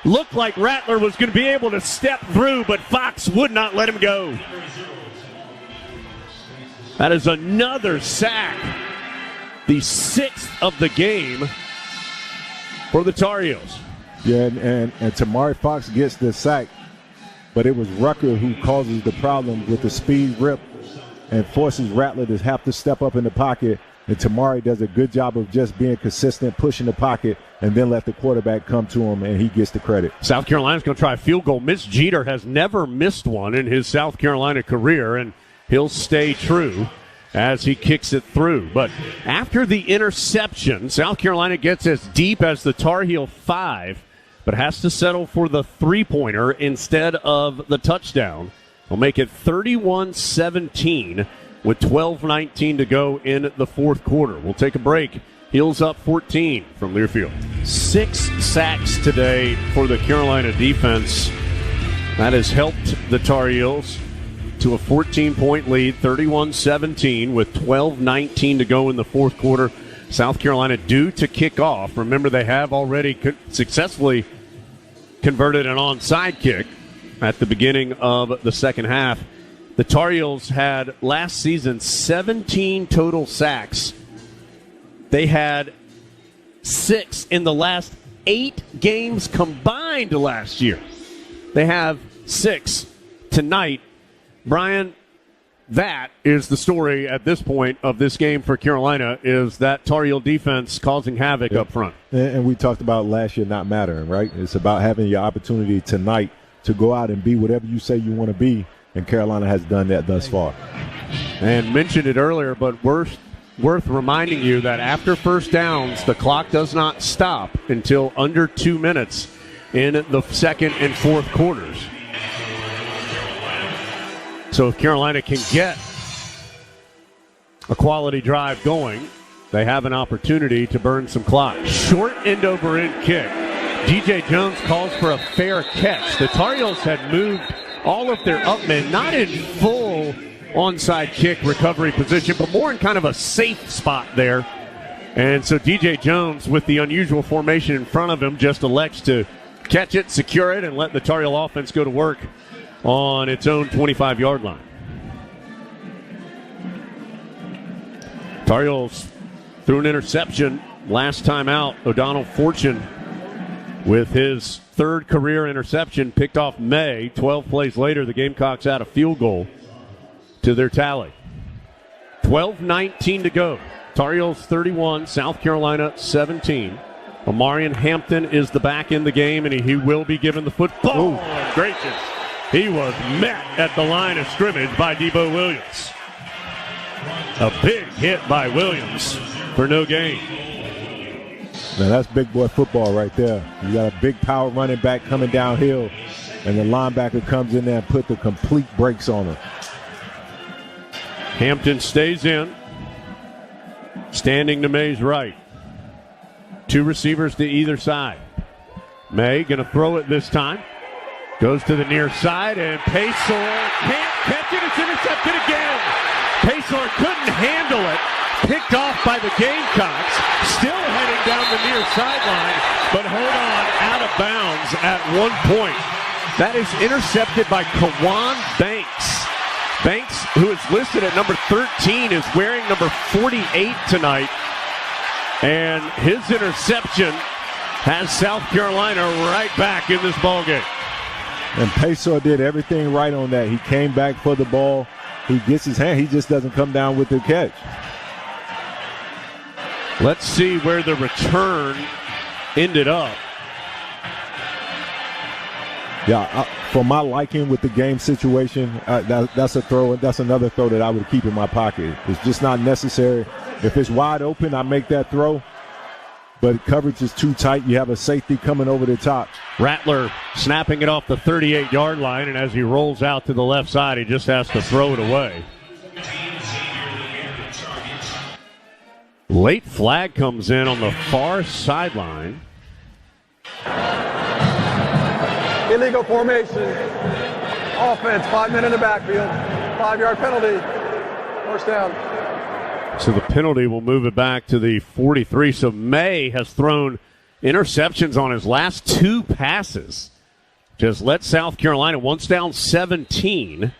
Looked like Rattler was going to be able to step through, but Fox would not let him go. That is another sack. The 6th of the game for the Tar Heels. Yeah, and Tamari Fox gets the sack, but it was Rucker who causes the problem with the speed rip and forces Rattler to have to step up in the pocket. And Tamari does a good job of just being consistent, pushing the pocket, and then let the quarterback come to him, and he gets the credit. South Carolina's going to try a field goal. Mitch Jeter has never missed one in his South Carolina career, and he'll stay true as he kicks it through. But after the interception, South Carolina gets as deep as the Tar Heel 5, but has to settle for the three-pointer instead of the touchdown. We'll make it 31-17 with 12:19 to go in the fourth quarter. We'll take a break. Heels up 14 from Learfield. 6 sacks today for the Carolina defense. That has helped the Tar Heels to a 14-point lead, 31-17 with 12:19 to go in the fourth quarter. South Carolina due to kick off. Remember, they have already successfully converted an onside kick at the beginning of the second half. The Tar Heels had last season 17 total sacks. They had 6 in the last 8 games combined last year. They have 6 tonight. Brian, that is the story at this point of this game for Carolina, is that Tar Heel defense causing havoc up front. And we talked about last year not mattering, right? It's about having your opportunity tonight to go out and be whatever you say you want to be, and Carolina has done that thus far. And mentioned it earlier, but worth reminding you that after first downs, the clock does not stop until under 2 minutes in the second and fourth quarters. So if Carolina can get a quality drive going, they have an opportunity to burn some clock. Short end-over-end kick. DJ Jones calls for a fair catch. The Tar Heels had moved all of their up men, not in full onside kick recovery position, but more in kind of a safe spot there. And so DJ Jones, with the unusual formation in front of him, just elects to catch it, secure it, and let the Tar Heel offense go to work on its own 25-yard line. Tar Heels threw an interception last time out. O'Donnell Fortune with his third career interception picked off May. 12 plays later, the Gamecocks add a field goal to their tally. 12:19 to go. Tar Heels 31, South Carolina 17. Omarion Hampton is the back in the game, and he will be given the football. Oh, gracious. He was met at the line of scrimmage by Debo Williams. A big hit by Williams for no gain. Now that's big boy football right there. You got a big power running back coming downhill, and the linebacker comes in there and put the complete brakes on him. Hampton stays in, standing to May's right. 2 receivers to either side. May going to throw it this time. Goes to the near side, and Paysor can't catch it. It's intercepted again. Paysor couldn't handle it. Picked off by the Gamecocks. Still heading down the near sideline, but hold on, out of bounds at one point. That is intercepted by Kawan Banks. Banks, who is listed at number 13, is wearing number 48 tonight. And his interception has South Carolina right back in this ballgame. And Paysor did everything right on that. He came back for the ball. He gets his hand. He just doesn't come down with the catch. Let's see where the return ended up. Yeah, for my liking with the game situation, that's a throw. That's another throw that I would keep in my pocket. It's just not necessary. If it's wide open, I make that throw. But coverage is too tight. You have a safety coming over the top. Rattler snapping it off the 38-yard line, and as he rolls out to the left side, he just has to throw it away. Late flag comes in on the far sideline. Illegal formation. Offense, 5 men in the backfield. 5-yard penalty. First down. So the penalty will move it back to the 43. So May has thrown interceptions on his last 2 passes. Just let South Carolina, once down 17.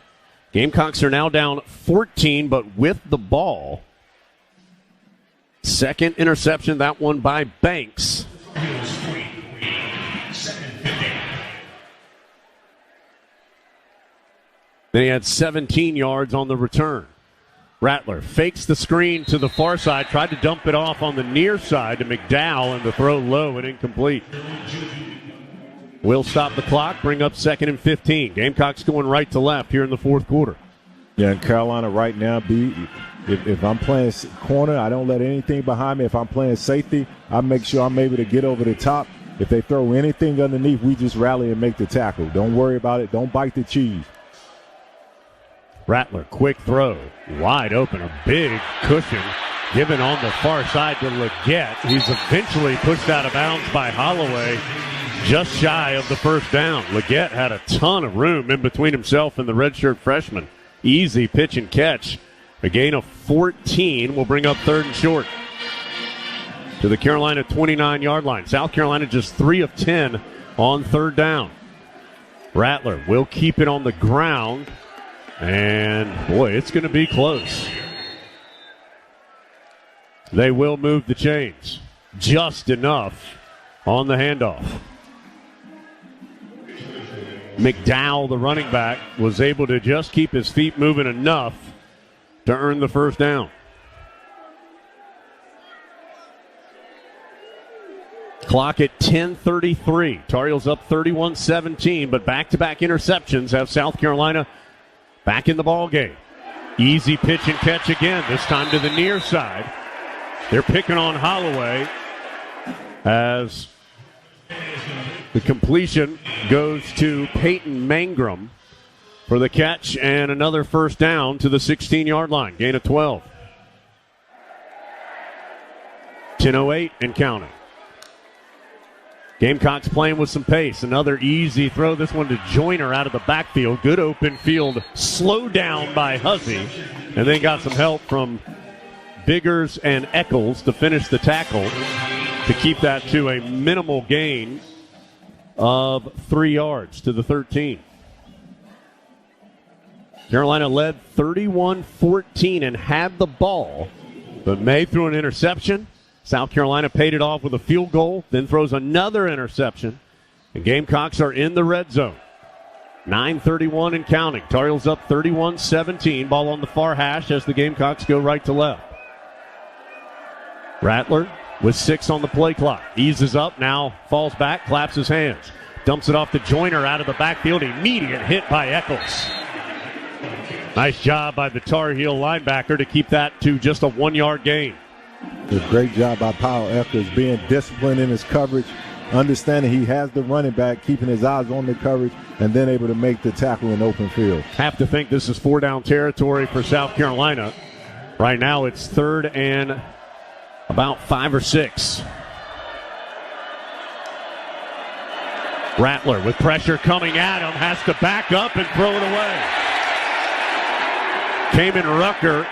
Gamecocks are now down 14, but with the ball. Second interception, that one by Banks. Then he had 17 yards on the return. Rattler fakes the screen to the far side, tried to dump it off on the near side to McDowell, and the throw low and incomplete. Will stop the clock, bring up 2nd and 15. Gamecocks going right to left here in the fourth quarter. Yeah, and Carolina right now, if I'm playing corner, I don't let anything behind me. If I'm playing safety, I make sure I'm able to get over the top. If they throw anything underneath, we just rally and make the tackle. Don't worry about it. Don't bite the cheese. Rattler, quick throw, wide open, a big cushion given on the far side to Leggett. He's eventually pushed out of bounds by Holloway, just shy of the first down. Leggett had a ton of room in between himself and the redshirt freshman. Easy pitch and catch. A gain of 14 will bring up 3rd and short to the Carolina 29-yard line. South Carolina just 3 of 10 on 3rd down. Rattler will keep it on the ground. And, boy, it's going to be close. They will move the chains. Just enough on the handoff. McDowell, the running back, was able to just keep his feet moving enough to earn the first down. Clock at 10:33. Tar Heels up 31-17, but back-to-back interceptions have South Carolina back in the ball game. Easy pitch and catch again, this time to the near side. They're picking on Holloway as the completion goes to Peyton Mangrum for the catch and another first down to the 16-yard line. Gain of 12. 10:08 and counting. Gamecocks playing with some pace. Another easy throw. This one to Joyner out of the backfield. Good open field. Slowed down by Huzzy. And then got some help from Biggers and Eccles to finish the tackle to keep that to a minimal gain of 3 yards to the 13. Carolina led 31-14 and had the ball, but May threw an interception. South Carolina paid it off with a field goal, then throws another interception. And Gamecocks are in the red zone. 9:31 and counting. Tar Heels up 31-17. Ball on the far hash as the Gamecocks go right to left. Rattler with 6 on the play clock. Eases up, now falls back, claps his hands. Dumps it off to Joyner out of the backfield. Immediate hit by Eccles. Nice job by the Tar Heel linebacker to keep that to just a 1-yard gain. A great job by Powell Eccles, being disciplined in his coverage, understanding he has the running back, keeping his eyes on the coverage, and then able to make the tackle in open field. Have to think this is 4-down territory for South Carolina. Right now it's 3rd and about 5 or 6. Rattler with pressure coming at him, has to back up and throw it away. Kaimon Rucker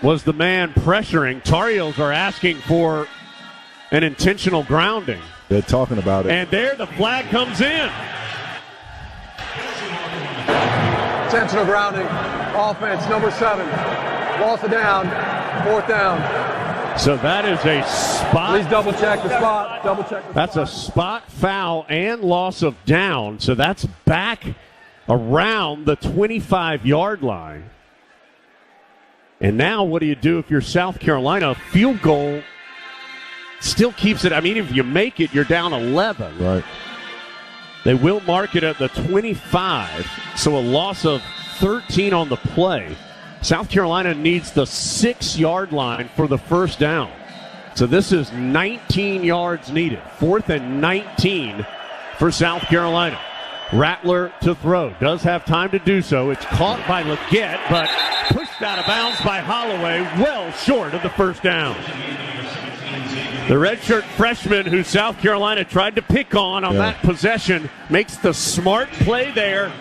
was the man pressuring. Tar Heels are asking for an intentional grounding. They're talking about it. And there the flag comes in. Intentional grounding. Offense, number 7. Loss of down. 4th down. So that is a spot. Please double check the spot. Double check the spot. That's a spot foul and loss of down. So that's back around the 25-yard line. And now what do you do if you're South Carolina? A field goal still keeps it. I mean, if you make it, you're down 11. Right. They will mark it at the 25. So a loss of 13 on the play. South Carolina needs the 6-yard line for the first down. So this is 19 yards needed. 4th and 19 for South Carolina. Rattler to throw. Does have time to do so. It's caught by Leggett, but pushed out of bounds by Holloway, well short of the first down. The redshirt freshman who South Carolina tried to pick on that possession makes the smart play there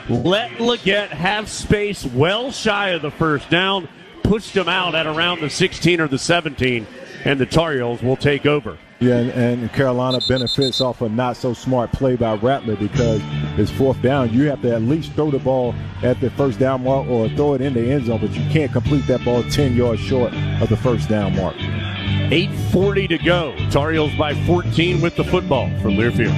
let Leggett have space well shy of the first down, pushed him out at around the 16 or the 17, and the Tar Heels will take over. Yeah, and Carolina benefits off a not-so-smart play by Rattler because it's fourth down. You have to at least throw the ball at the first down mark or throw it in the end zone, but you can't complete that ball 10 yards short of the first down mark. 8:40 to go. Tar Heels by 14 with the football from Learfield.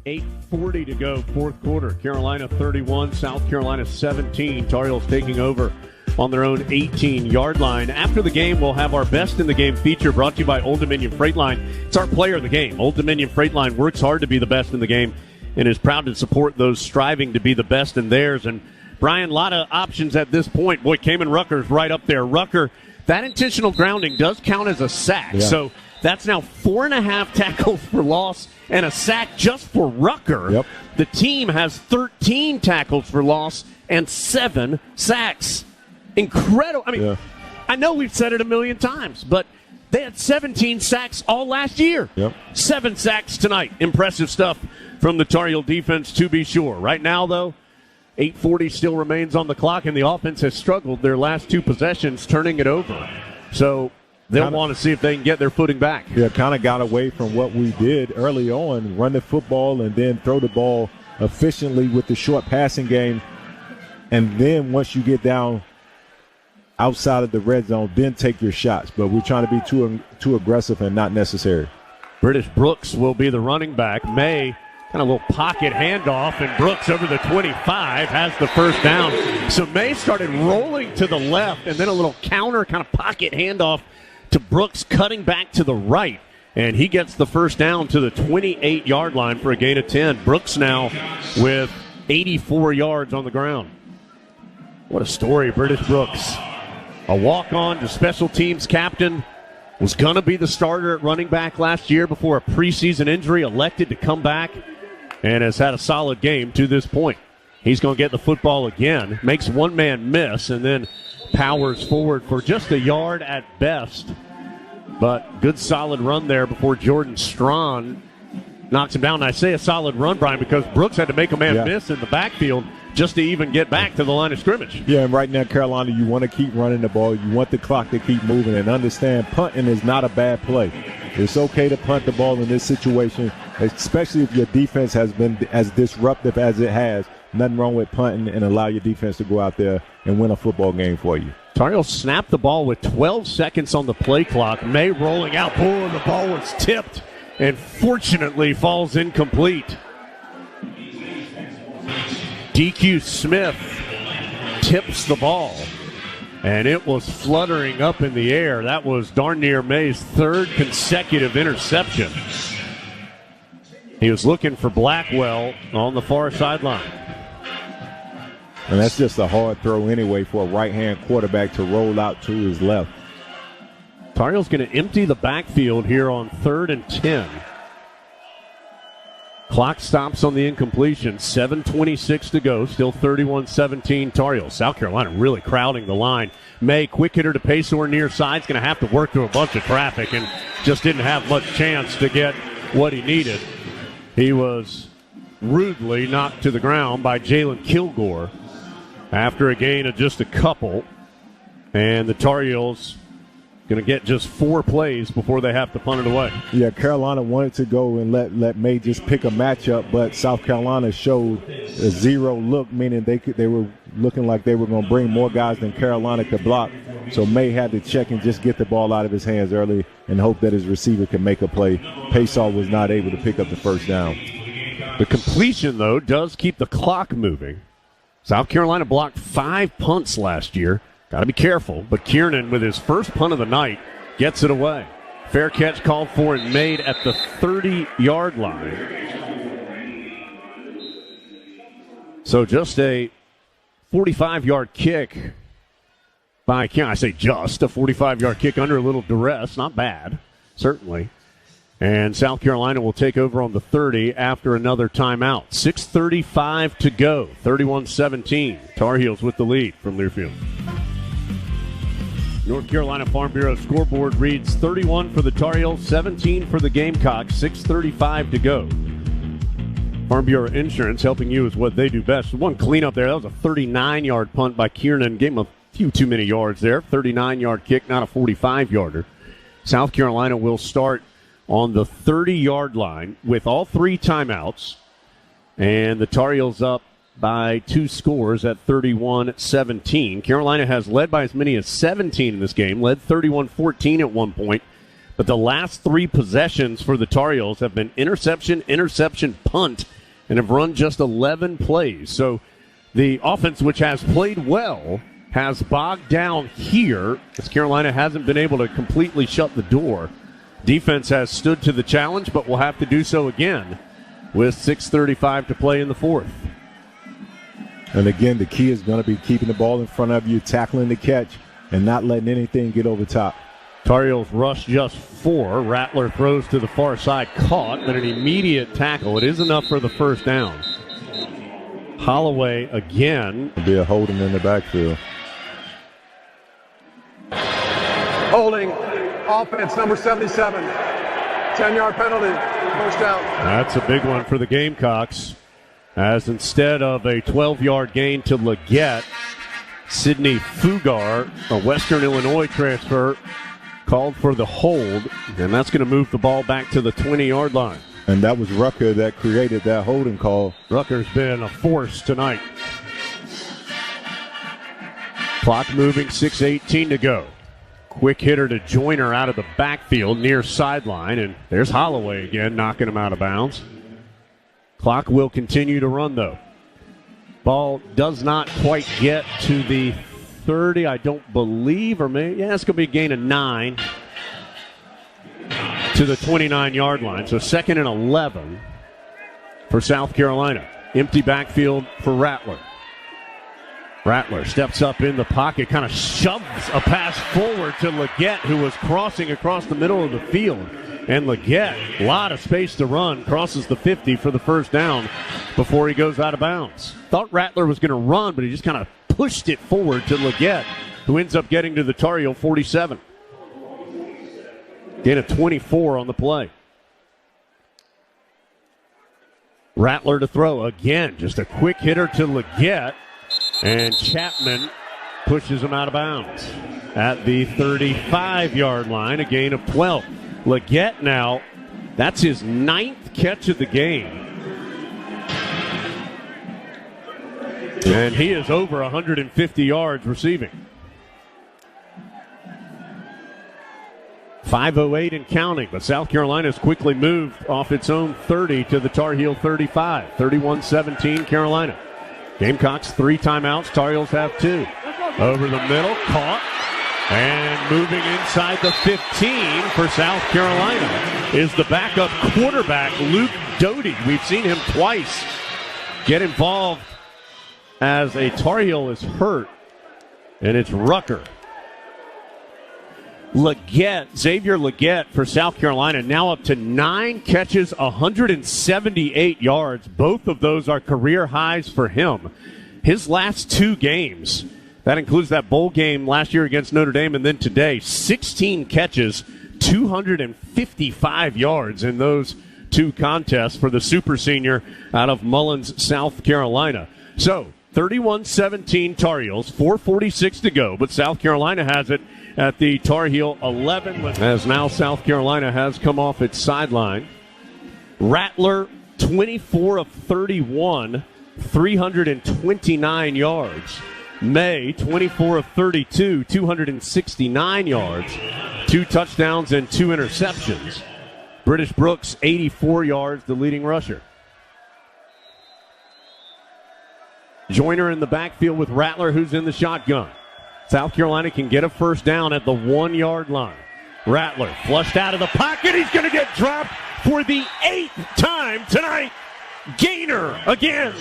8:40 to go, fourth quarter. Carolina 31, South Carolina 17. Tar Heels taking over on their own 18-yard line. After the game, we'll have our Best in the Game feature brought to you by Old Dominion Freight Line. It's our player of the game. Old Dominion Freight Line works hard to be the best in the game and is proud to support those striving to be the best in theirs. And, Brian, a lot of options at this point. Boy, Kaimon Rucker's right up there. Rucker, that intentional grounding does count as a sack. Yeah. So that's now 4.5 tackles for loss and a sack just for Rucker. Yep. The team has 13 tackles for loss and 7 sacks. Incredible. I mean, I know we've said it a million times, but they had 17 sacks all last year. Yep. 7 sacks tonight. Impressive stuff from the Tar Heel defense, to be sure. Right now, though, 8:40 still remains on the clock, and the offense has struggled their last 2 possessions, turning it over. So they'll want to see if they can get their footing back. Yeah, kind of got away from what we did early on, run the football and then throw the ball efficiently with the short passing game. And then once you get down outside of the red zone, then take your shots. But we're trying to be too aggressive and not necessary. British Brooks will be the running back. May, kind of a little pocket handoff, and Brooks over the 25 has the first down. So May started rolling to the left, and then a little counter kind of pocket handoff to Brooks cutting back to the right. And he gets the first down to the 28-yard line for a gain of 10. Brooks now with 84 yards on the ground. What a story, British Brooks. A walk-on to special teams captain, was going to be the starter at running back last year before a preseason injury, elected to come back, and has had a solid game to this point. He's going to get the football again, makes one man miss, and then powers forward for just a yard at best. But good solid run there before Jordan Strawn knocks him down. And I say a solid run, Brian, because Brooks had to make a man miss in the backfield just to even get back to the line of scrimmage. Yeah, and right now, Carolina, you want to keep running the ball. You want the clock to keep moving, and understand punting is not a bad play. It's okay to punt the ball in this situation, especially if your defense has been as disruptive as it has. Nothing wrong with punting and allow your defense to go out there and win a football game for you. Tar Heels snapped the ball with 12 seconds on the play clock. May rolling out, and the ball was tipped and fortunately falls incomplete. DQ Smith tips the ball, and it was fluttering up in the air. That was darn near May's 3rd consecutive interception. He was looking for Blackwell on the far sideline. And that's just a hard throw anyway for a right-hand quarterback to roll out to his left. Tar Heels going to empty the backfield here on 3rd and 10. Clock stops on the incompletion. 7:26 to go. Still 31-17 Tar Heels. South Carolina really crowding the line. May, quick hitter to Paysor near side. Is going to have to work through a bunch of traffic and just didn't have much chance to get what he needed. He was rudely knocked to the ground by Jalen Kilgore after a gain of just a couple. And the Tar Heels going to get just 4 plays before they have to punt it away. Yeah, Carolina wanted to go and let May just pick a matchup, but South Carolina showed a zero look, meaning they were looking like they were going to bring more guys than Carolina could block. So May had to check and just get the ball out of his hands early and hope that his receiver could make a play. Paysor was not able to pick up the first down. The completion, though, does keep the clock moving. South Carolina blocked 5 punts last year. Got to be careful, but Kiernan, with his first punt of the night, gets it away. Fair catch called for and made at the 30-yard line. So just a 45-yard kick by Kiernan. I say just a 45-yard kick under a little duress. Not bad, certainly. And South Carolina will take over on the 30 after another timeout. 6:35 to go. 31-17. Tar Heels with the lead from Learfield. North Carolina Farm Bureau scoreboard reads 31 for the Tar Heels, 17 for the Gamecocks, 6:35 to go. Farm Bureau Insurance, helping you is what they do best. One cleanup there. That was a 39-yard punt by Kiernan. Gave him a few too many yards there. 39-yard kick, not a 45-yarder. South Carolina will start on the 30-yard line with all 3 timeouts. And the Tar Heels up by 2 scores at 31-17. Carolina has led by as many as 17 in this game, led 31-14 at one point. But the last 3 possessions for the Tar Heels have been interception, interception, punt, and have run just 11 plays. So the offense, which has played well, has bogged down here as Carolina hasn't been able to completely shut the door. Defense has stood to the challenge, but will have to do so again with 6:35 to play in the fourth. And again, the key is going to be keeping the ball in front of you, tackling the catch, and not letting anything get over top. Tar Heels rush just 4. Rattler throws to the far side, caught, but an immediate tackle. It is enough for the first down. Holloway again. It'll be a holding in the backfield. Holding, offense, number 77. 10-yard penalty, first down. That's a big one for the Gamecocks, as instead of a 12-yard gain to Leggett, Sidney Fugar, a Western Illinois transfer, called for the hold, and that's going to move the ball back to the 20-yard line. And that was Rucker that created that holding call. Rucker's been a force tonight. Clock moving, 6:18 to go. Quick hitter to Joyner out of the backfield near sideline, and there's Holloway again knocking him out of bounds. Clock will continue to run, though. Ball does not quite get to the 30, I don't believe, or maybe, it's going to be a gain of 9 to the 29-yard line. So 2nd and 11 for South Carolina. Empty backfield for Rattler. Rattler steps up in the pocket, kind of shoves a pass forward to Leggett, who was crossing across the middle of the field. And Leggett, a lot of space to run, crosses the 50 for the first down before he goes out of bounds. Thought Rattler was going to run, but he just kind of pushed it forward to Leggett, who ends up getting to the Tar Heel 47. Gain of 24 on the play. Rattler to throw again, just a quick hitter to Leggett, and Chapman pushes him out of bounds at the 35-yard line, a gain of 12. Leggett now, that's his 9th catch of the game. And he is over 150 yards receiving. 5:08 and counting, but South Carolina's quickly moved off its own 30 to the Tar Heel 35. 31-17 Carolina. Gamecocks 3 timeouts. Tar Heels have 2. Over the middle, caught. And moving inside the 15 for South Carolina is the backup quarterback, Luke Doty. We've seen him twice get involved as a Tar Heel is hurt, and it's Rucker. Leggett, Xavier Leggett for South Carolina, now up to 9 catches, 178 yards. Both of those are career highs for him. His last 2 games, that includes that bowl game last year against Notre Dame and then today, 16 catches, 255 yards in those 2 contests for the super senior out of Mullins, South Carolina. So, 31-17 Tar Heels, 4:46 to go, but South Carolina has it at the Tar Heel 11, as now South Carolina has come off its sideline. Rattler, 24 of 31, 329 yards. May, 24 of 32, 269 yards, 2 touchdowns and 2 interceptions. British Brooks, 84 yards, the leading rusher. Joyner in the backfield with Rattler, who's in the shotgun. South Carolina can get a first down at the 1-yard line. Rattler flushed out of the pocket. He's going to get dropped for the 8th time tonight. Gainer again.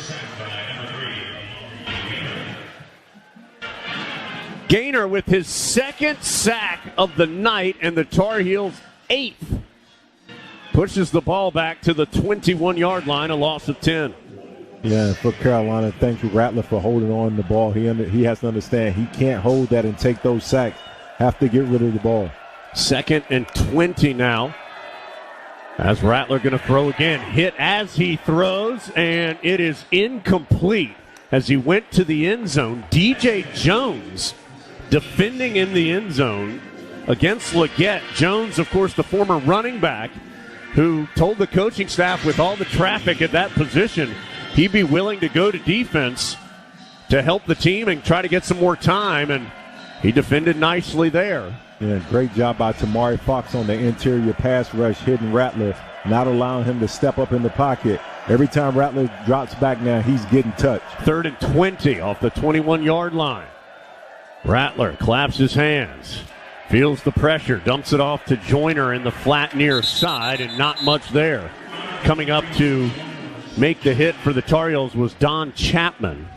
Gainer with his 2nd sack of the night, and the Tar Heels 8th. Pushes the ball back to the 21-yard line, a loss of 10. Yeah, for Carolina, thank you, Rattler, for holding on the ball. He has to understand he can't hold that and take those sacks. Have to get rid of the ball. 2nd and 20 now As Rattler going to throw again. Hit as he throws, and it is incomplete as he went to the end zone. DJ Jones defending in the end zone against Leggett. Jones, of course, the former running back, who told the coaching staff with all the traffic at that position, he'd be willing to go to defense to help the team and try to get some more time, and he defended nicely there. Yeah, great job by Tamari Fox on the interior pass rush, hitting Rattler, not allowing him to step up in the pocket. Every time Rattler drops back now, he's getting touched. 3rd and 20 off the 21-yard line. Rattler claps his hands, feels the pressure, dumps it off to Joyner in the flat near side, and not much there. Coming up to make the hit for the Tar Heels was Don Chapman.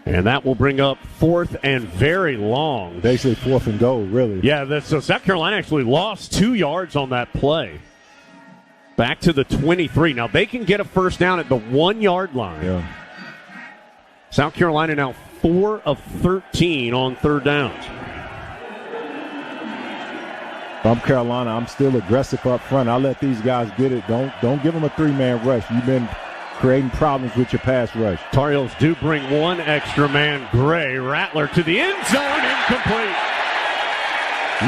And that will bring up 4th and very long. Basically 4th and goal, really. Yeah, so South Carolina actually lost 2 yards on that play. Back to the 23. Now they can get a first down at the 1-yard line. Yeah. South Carolina now 4 of 13 on 3rd downs. From Carolina, I'm still aggressive up front. I'll let these guys get it. Don't give them a 3-man rush. You've been creating problems with your pass rush. Tar Heels do bring 1 extra man, Gray. Rattler to the end zone, incomplete.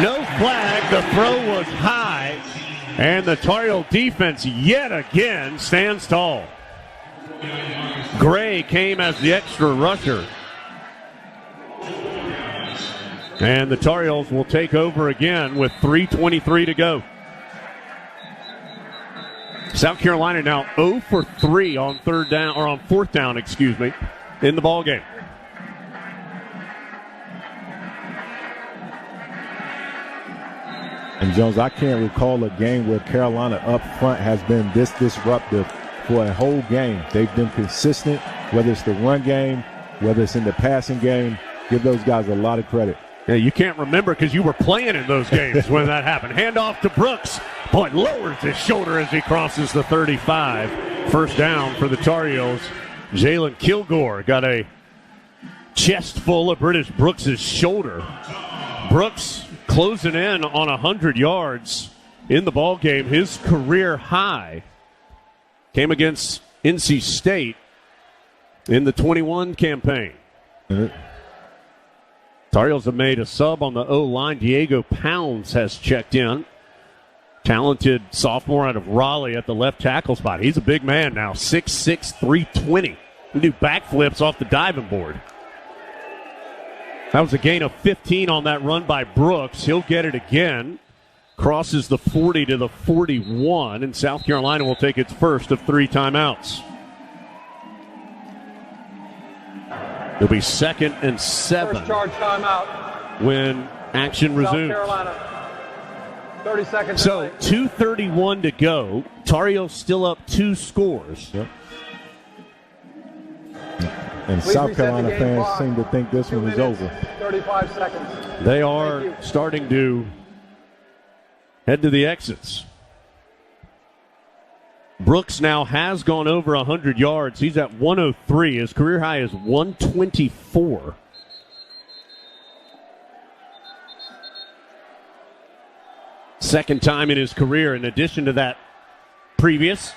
No flag. The throw was high, and the Tar Heel defense yet again stands tall. Gray came as the extra rusher. And the Tar Heels will take over again with 3:23 to go. South Carolina now 0 for 3 on 4th down, in the ball game. And Jones, I can't recall a game where Carolina up front has been this disruptive for a whole game. They've been consistent, whether it's the run game, whether it's in the passing game. Give those guys a lot of credit. Yeah, you can't remember because you were playing in those games when that happened. Handoff to Brooks. Boy, lowers his shoulder as he crosses the 35. First down for the Tar Heels. Jalen Kilgore got a chest full of British Brooks' shoulder. Brooks closing in on 100 yards in the ball game. His career high came against NC State in the 21 campaign. Tar Heels have made a sub on the O-line. Diego Pounds has checked in. Talented sophomore out of Raleigh at the left tackle spot. He's a big man now, 6'6", 320. He do backflips off the diving board. That was a gain of 15 on that run by Brooks. He'll get it again. Crosses the 40 to the 41, and South Carolina will take its first of 3 timeouts. It'll be 2nd and 7. First charge timeout. When action resumes. South Carolina. 30 seconds. So 2:31 to go. Tar Heels still up 2 scores. Yep. And South Carolina fans seem to think this one is over. 35 seconds. They are starting to head to the exits. Brooks now has gone over 100 yards. He's at 103. His career high is 124. Second time in his career, in addition to that previous,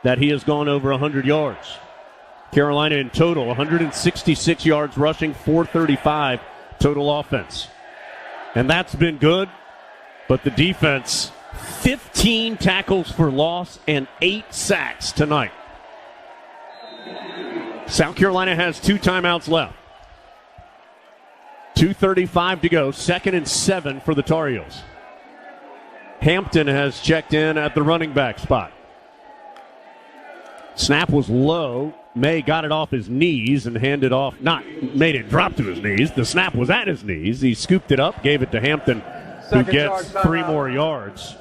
that he has gone over 100 yards. Carolina in total, 166 yards rushing, 435 total offense. And that's been good, but the defense, 15 tackles for loss and 8 sacks tonight. South Carolina has 2 timeouts left. 2:35 to go, 2nd and 7 for the Tar Heels. Hampton has checked in at the running back spot. Snap was low. May got it off his knees and handed off. May didn't drop to his knees. The snap was at his knees. He scooped it up, gave it to Hampton, who gets 3 more yards.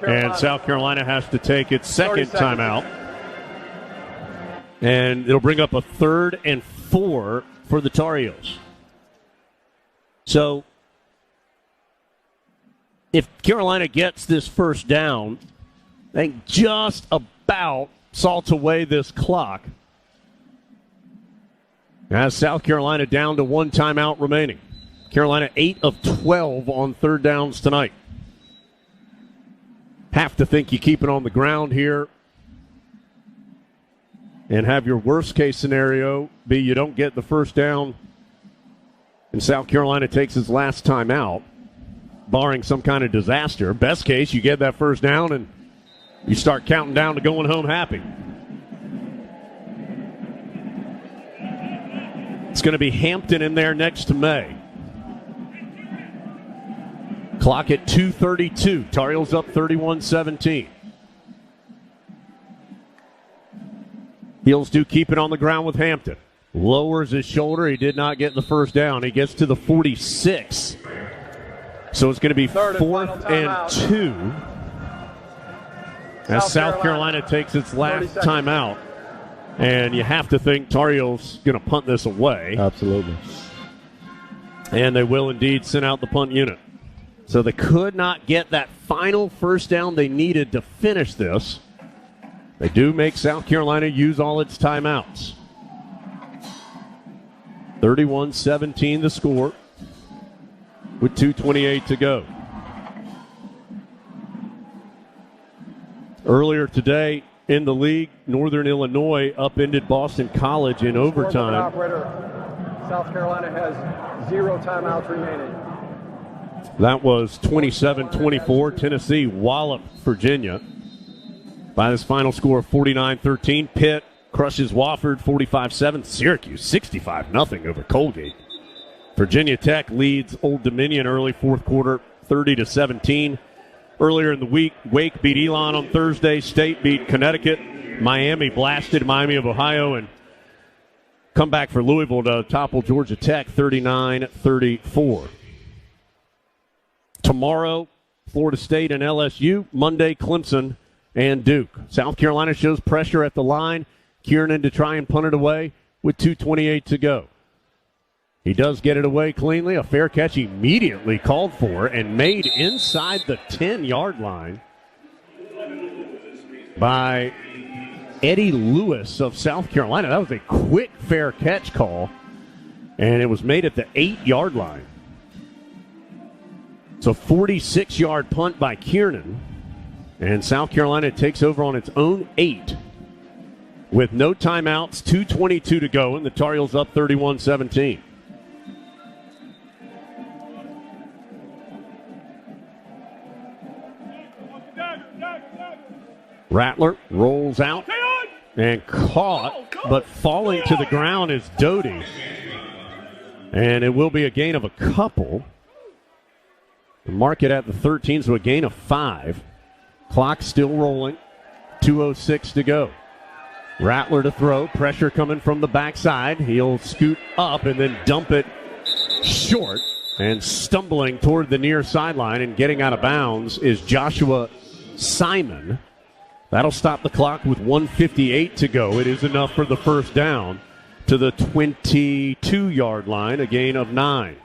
And South Carolina has to take its second timeout. And it'll bring up a 3rd and 4 for the Tar Heels. So if Carolina gets this first down, they just about salt away this clock. As South Carolina down to 1 timeout remaining. Carolina 8 of 12 on 3rd downs tonight. have to think you keep it on the ground here and have your worst-case scenario be you don't get the first down and South Carolina takes its last time out, barring some kind of disaster. Best case, you get that first down and you start counting down to going home happy. It's going to be Hampton in there next to May. Clock at 2:32. Tar Heels up 31-17. Heels do keep it on the ground with Hampton. Lowers his shoulder. He did not get the first down. He gets to the 46. So it's going to be 4th and 2 as South Carolina takes its last timeout. And you have to think Tar Heels going to punt this away. Absolutely. And they will indeed send out the punt unit. So they could not get that final first down they needed to finish this. They do make South Carolina use all its timeouts. 31-17 the score with 2:28 to go. Earlier today in the league, Northern Illinois upended Boston College in overtime. Operator, South Carolina has 0 timeouts remaining. That was 27-24. Tennessee walloped Virginia by this final score of 49-13. Pitt crushes Wofford 45-7. Syracuse 65-0 over Colgate. Virginia Tech leads Old Dominion early fourth quarter 30-17. Earlier in the week, Wake beat Elon on Thursday. State beat Connecticut. Miami blasted Miami of Ohio, and come back for Louisville to topple Georgia Tech 39-34. Tomorrow, Florida State and LSU. Monday, Clemson and Duke. South Carolina shows pressure at the line. Kiernan to try and punt it away with 2:28 to go. He does get it away cleanly. A fair catch immediately called for and made inside the 10-yard line by Eddie Lewis of South Carolina. That was a quick fair catch call, and it was made at the 8-yard line. So 46-yard punt by Kiernan, and South Carolina takes over on its own 8 with no timeouts, 2:22 to go, and the Tar Heels up 31-17. Rattler rolls out and caught, but falling to the ground is Doty. And it will be a gain of a couple. Mark it at the 13, so a gain of 5. Clock still rolling. 2:06 to go. Rattler to throw. Pressure coming from the backside. He'll scoot up and then dump it short. And stumbling toward the near sideline and getting out of bounds is Joshua Simon. That'll stop the clock with 1:58 to go. It is enough for the first down to the 22-yard line, a gain of 9.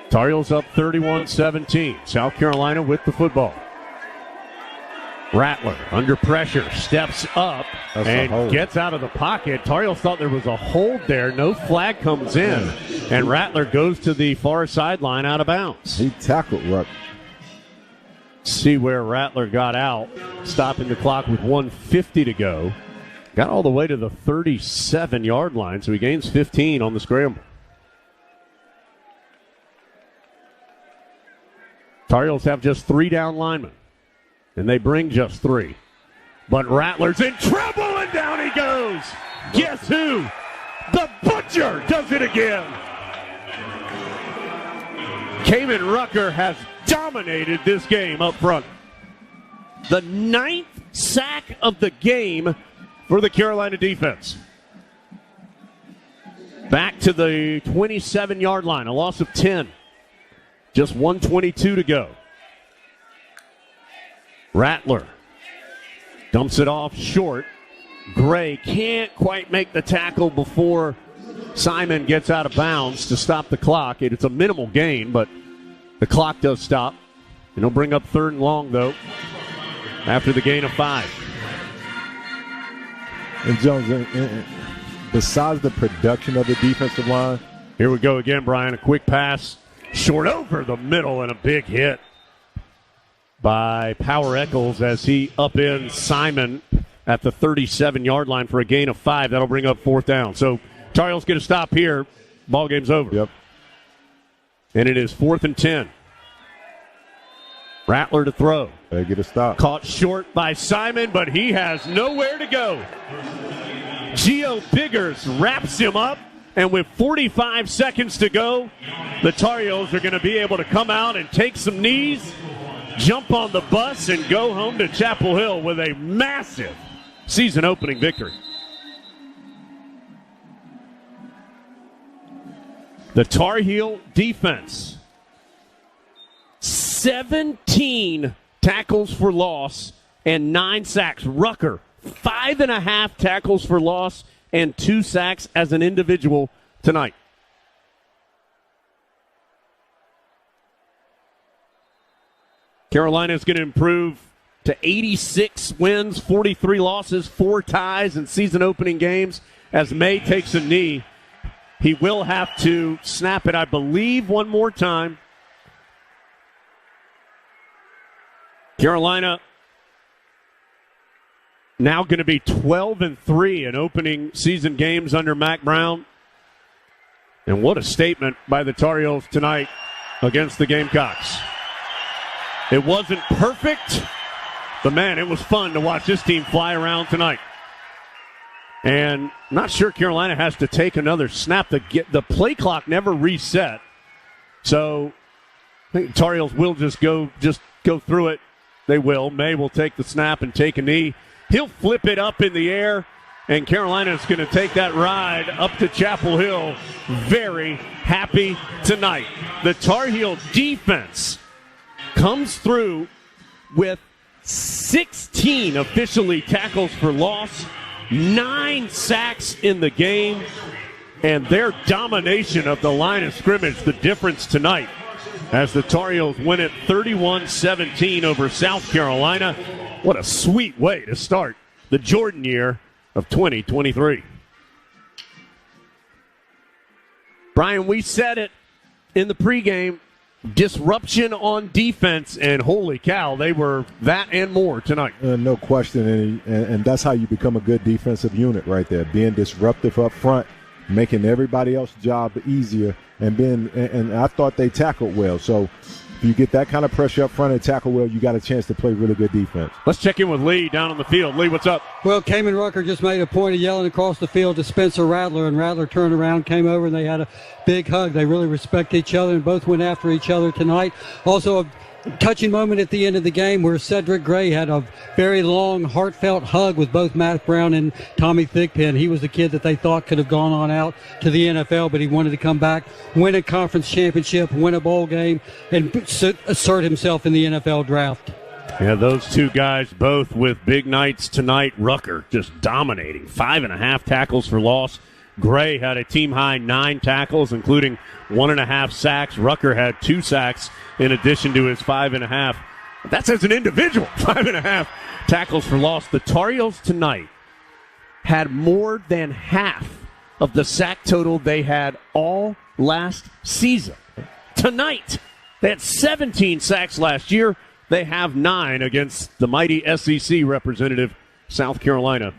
Tar Heels up 31-17. South Carolina with the football. Rattler under pressure, steps up and gets out of the pocket. Tar Heels thought there was a hold there. No flag comes in, and Rattler goes to the far sideline out of bounds. He tackled Rucker. See where Rattler got out, stopping the clock with 1:50 to go. Got all the way to the 37-yard line, so he gains 15 on the scramble. Tar Heels have just 3 down linemen, and they bring just 3. But Rattler's in trouble, and down he goes. Guess who? The Butcher does it again. Kaimon Rucker has dominated this game up front. The 9th sack of the game for the Carolina defense. Back to the 27-yard line, a loss of 10. Just 1:22 to go. Rattler dumps it off short. Gray can't quite make the tackle before Simon gets out of bounds to stop the clock. It's a minimal gain, but the clock does stop. And he'll bring up 3rd and long, though, after the gain of 5. And Jones, besides the production of the defensive line. Here we go again, Brian. A quick pass. Short over the middle and a big hit. by Power Eccles as he upends Simon at the 37-yard line for a gain of 5. That'll bring up 4th down. So Tar Heels get a stop here. Ball game's over. Yep. And it is 4th and 10. Rattler to throw. They get a stop. Caught short by Simon, but he has nowhere to go. Gio Biggers wraps him up, and with 45 seconds to go, the Tar Heels are going to be able to come out and take some knees, jump on the bus, and go home to Chapel Hill with a massive season-opening victory. The Tar Heel defense, 17 tackles for loss and 9 sacks. Rucker, 5.5 tackles for loss and 2 sacks as an individual tonight. Carolina is going to improve to 86 wins, 43 losses, 4 ties in season-opening games as May takes a knee. He will have to snap it, I believe, one more time. Carolina now going to be 12-3 in opening season games under Mack Brown. And what a statement by the Tar Heels tonight against the Gamecocks. It wasn't perfect, but man, it was fun to watch this team fly around tonight. And not sure Carolina has to take another snap to get the play clock never reset. So I think Tar Heels will just go through it. They will. May will take the snap and take a knee. He'll flip it up in the air, and Carolina's going to take that ride up to Chapel Hill. Very happy tonight. The Tar Heel defense comes through with 16 officially tackles for loss, 9 sacks in the game, and their domination of the line of scrimmage, the difference tonight, as the Tar Heels win it 31-17 over South Carolina. What a sweet way to start the Jordan year of 2023. Brian, we said it in the pregame, disruption on defense, and holy cow, they were that and more tonight. No question, and that's how you become a good defensive unit right there, being disruptive up front, making everybody else's job easier, and I thought they tackled well. So if you get that kind of pressure up front and tackle well, you got a chance to play really good defense. Let's check in with Lee down on the field. Lee, what's up? Well, Kaimon Rucker just made a point of yelling across the field to Spencer Rattler, and Rattler turned around, came over, and they had a big hug. They really respect each other, and both went after each other tonight. Also, a touching moment at the end of the game where Cedric Gray had a very long, heartfelt hug with both Matt Brown and Tommy Thigpen. He was the kid that they thought could have gone on out to the NFL, but he wanted to come back, win a conference championship, win a bowl game, and assert himself in the NFL draft. Yeah, those two guys both with big nights tonight. Rucker just dominating. 5.5 tackles for loss. Gray had a team-high 9 tackles, including 1.5 sacks. Rucker had 2 sacks in addition to his 5.5. That's as an individual, 5.5 tackles for loss. The Tar Heels tonight had more than half of the sack total they had all last season. Tonight, they had 17 sacks last year. They have 9 against the mighty SEC representative, South Carolina.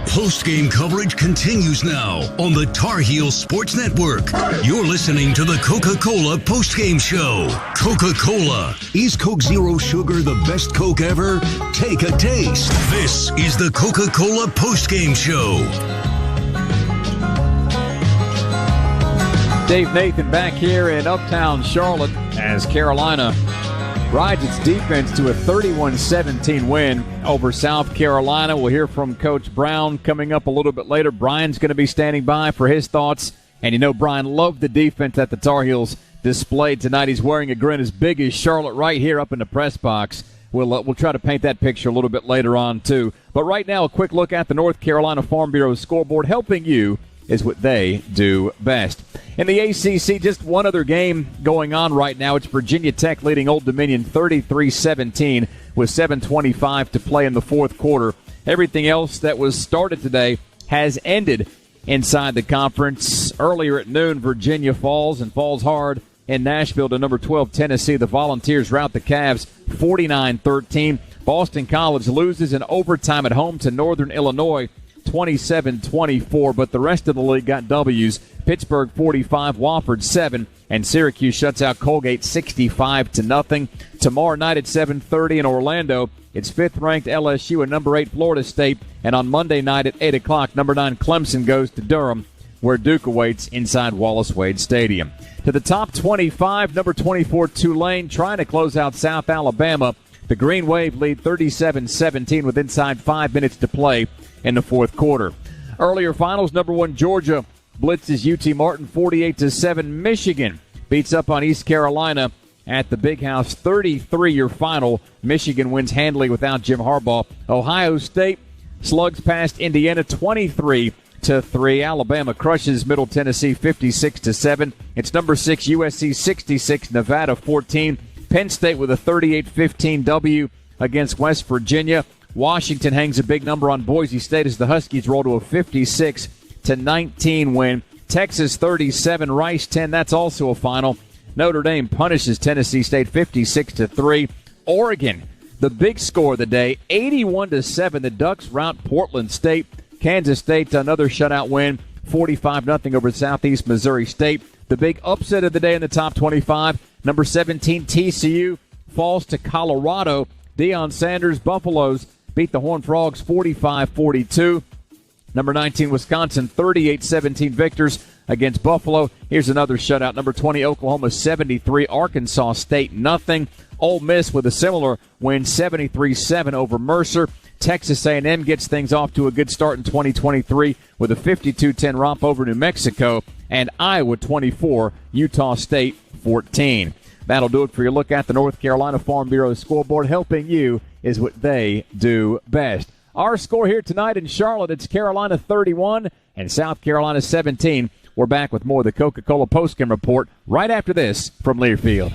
Postgame coverage continues now on the Tar Heel Sports Network. You're listening to the Coca-Cola Postgame Show. Coca-Cola. Is Coke Zero Sugar the best Coke ever? Take a taste. This is the Coca-Cola Postgame Show. Dave Nathan back here in Uptown Charlotte as Carolina rides its defense to a 31-17 win over South Carolina. We'll hear from Coach Brown coming up a little bit later. Brian's going to be standing by for his thoughts. And you know Brian loved the defense that the Tar Heels displayed tonight. He's wearing a grin as big as Charlotte right here up in the press box. We'll try to paint that picture a little bit later on, too. But right now, a quick look at the North Carolina Farm Bureau scoreboard. Helping you is what they do best. In the ACC, just one other game going on right now. It's Virginia Tech leading Old Dominion 33-17 with 7:25 to play in the fourth quarter. Everything else that was started today has ended inside the conference. Earlier at noon, Virginia falls and falls hard in Nashville to number 12 Tennessee. The Volunteers rout the Cavs 49-13. Boston College loses in overtime at home to Northern Illinois 27-24, but the rest of the league got W's. Pittsburgh 45, Wofford 7, and Syracuse shuts out Colgate 65-0. Tomorrow night at 7:30 in Orlando, it's 5th-ranked LSU and number 8 Florida State, and on Monday night at 8 o'clock, number 9 Clemson goes to Durham, where Duke awaits inside Wallace-Wade Stadium. To the top 25, number 24 Tulane trying to close out South Alabama. The Green Wave lead 37-17 with inside 5 minutes to play in the fourth quarter. Earlier finals, number 1 Georgia blitzes UT Martin 48-7. Michigan beats up on East Carolina at the Big House 33 your final. Michigan wins handily without Jim Harbaugh. Ohio State slugs past Indiana 23-3. Alabama crushes Middle Tennessee 56-7. It's number 6 USC 66, Nevada 14. Penn State with a 38-15 W against West Virginia. Washington hangs a big number on Boise State as the Huskies roll to a 56-19 win. Texas 37, Rice 10. That's also a final. Notre Dame punishes Tennessee State 56-3. Oregon, the big score of the day, 81-7. The Ducks rout Portland State. Kansas State, another shutout win, 45-0 over Southeast Missouri State. The big upset of the day in the top 25, number 17 TCU falls to Colorado. Deion Sanders' Buffaloes beat the Horned Frogs 45-42. Number 19 Wisconsin 38-17 victors against Buffalo. Here's another shutout. Number 20 Oklahoma 73, Arkansas State nothing. Ole Miss with a similar win 73-7 over Mercer. Texas A&M gets things off to a good start in 2023 with a 52-10 romp over New Mexico, and Iowa 24, Utah State 14. That'll do it for your look at the North Carolina Farm Bureau scoreboard. Helping you is what they do best. Our score here tonight in Charlotte, it's Carolina 31 and South Carolina 17. We're back with more of the Coca-Cola Postgame Report right after this from Learfield.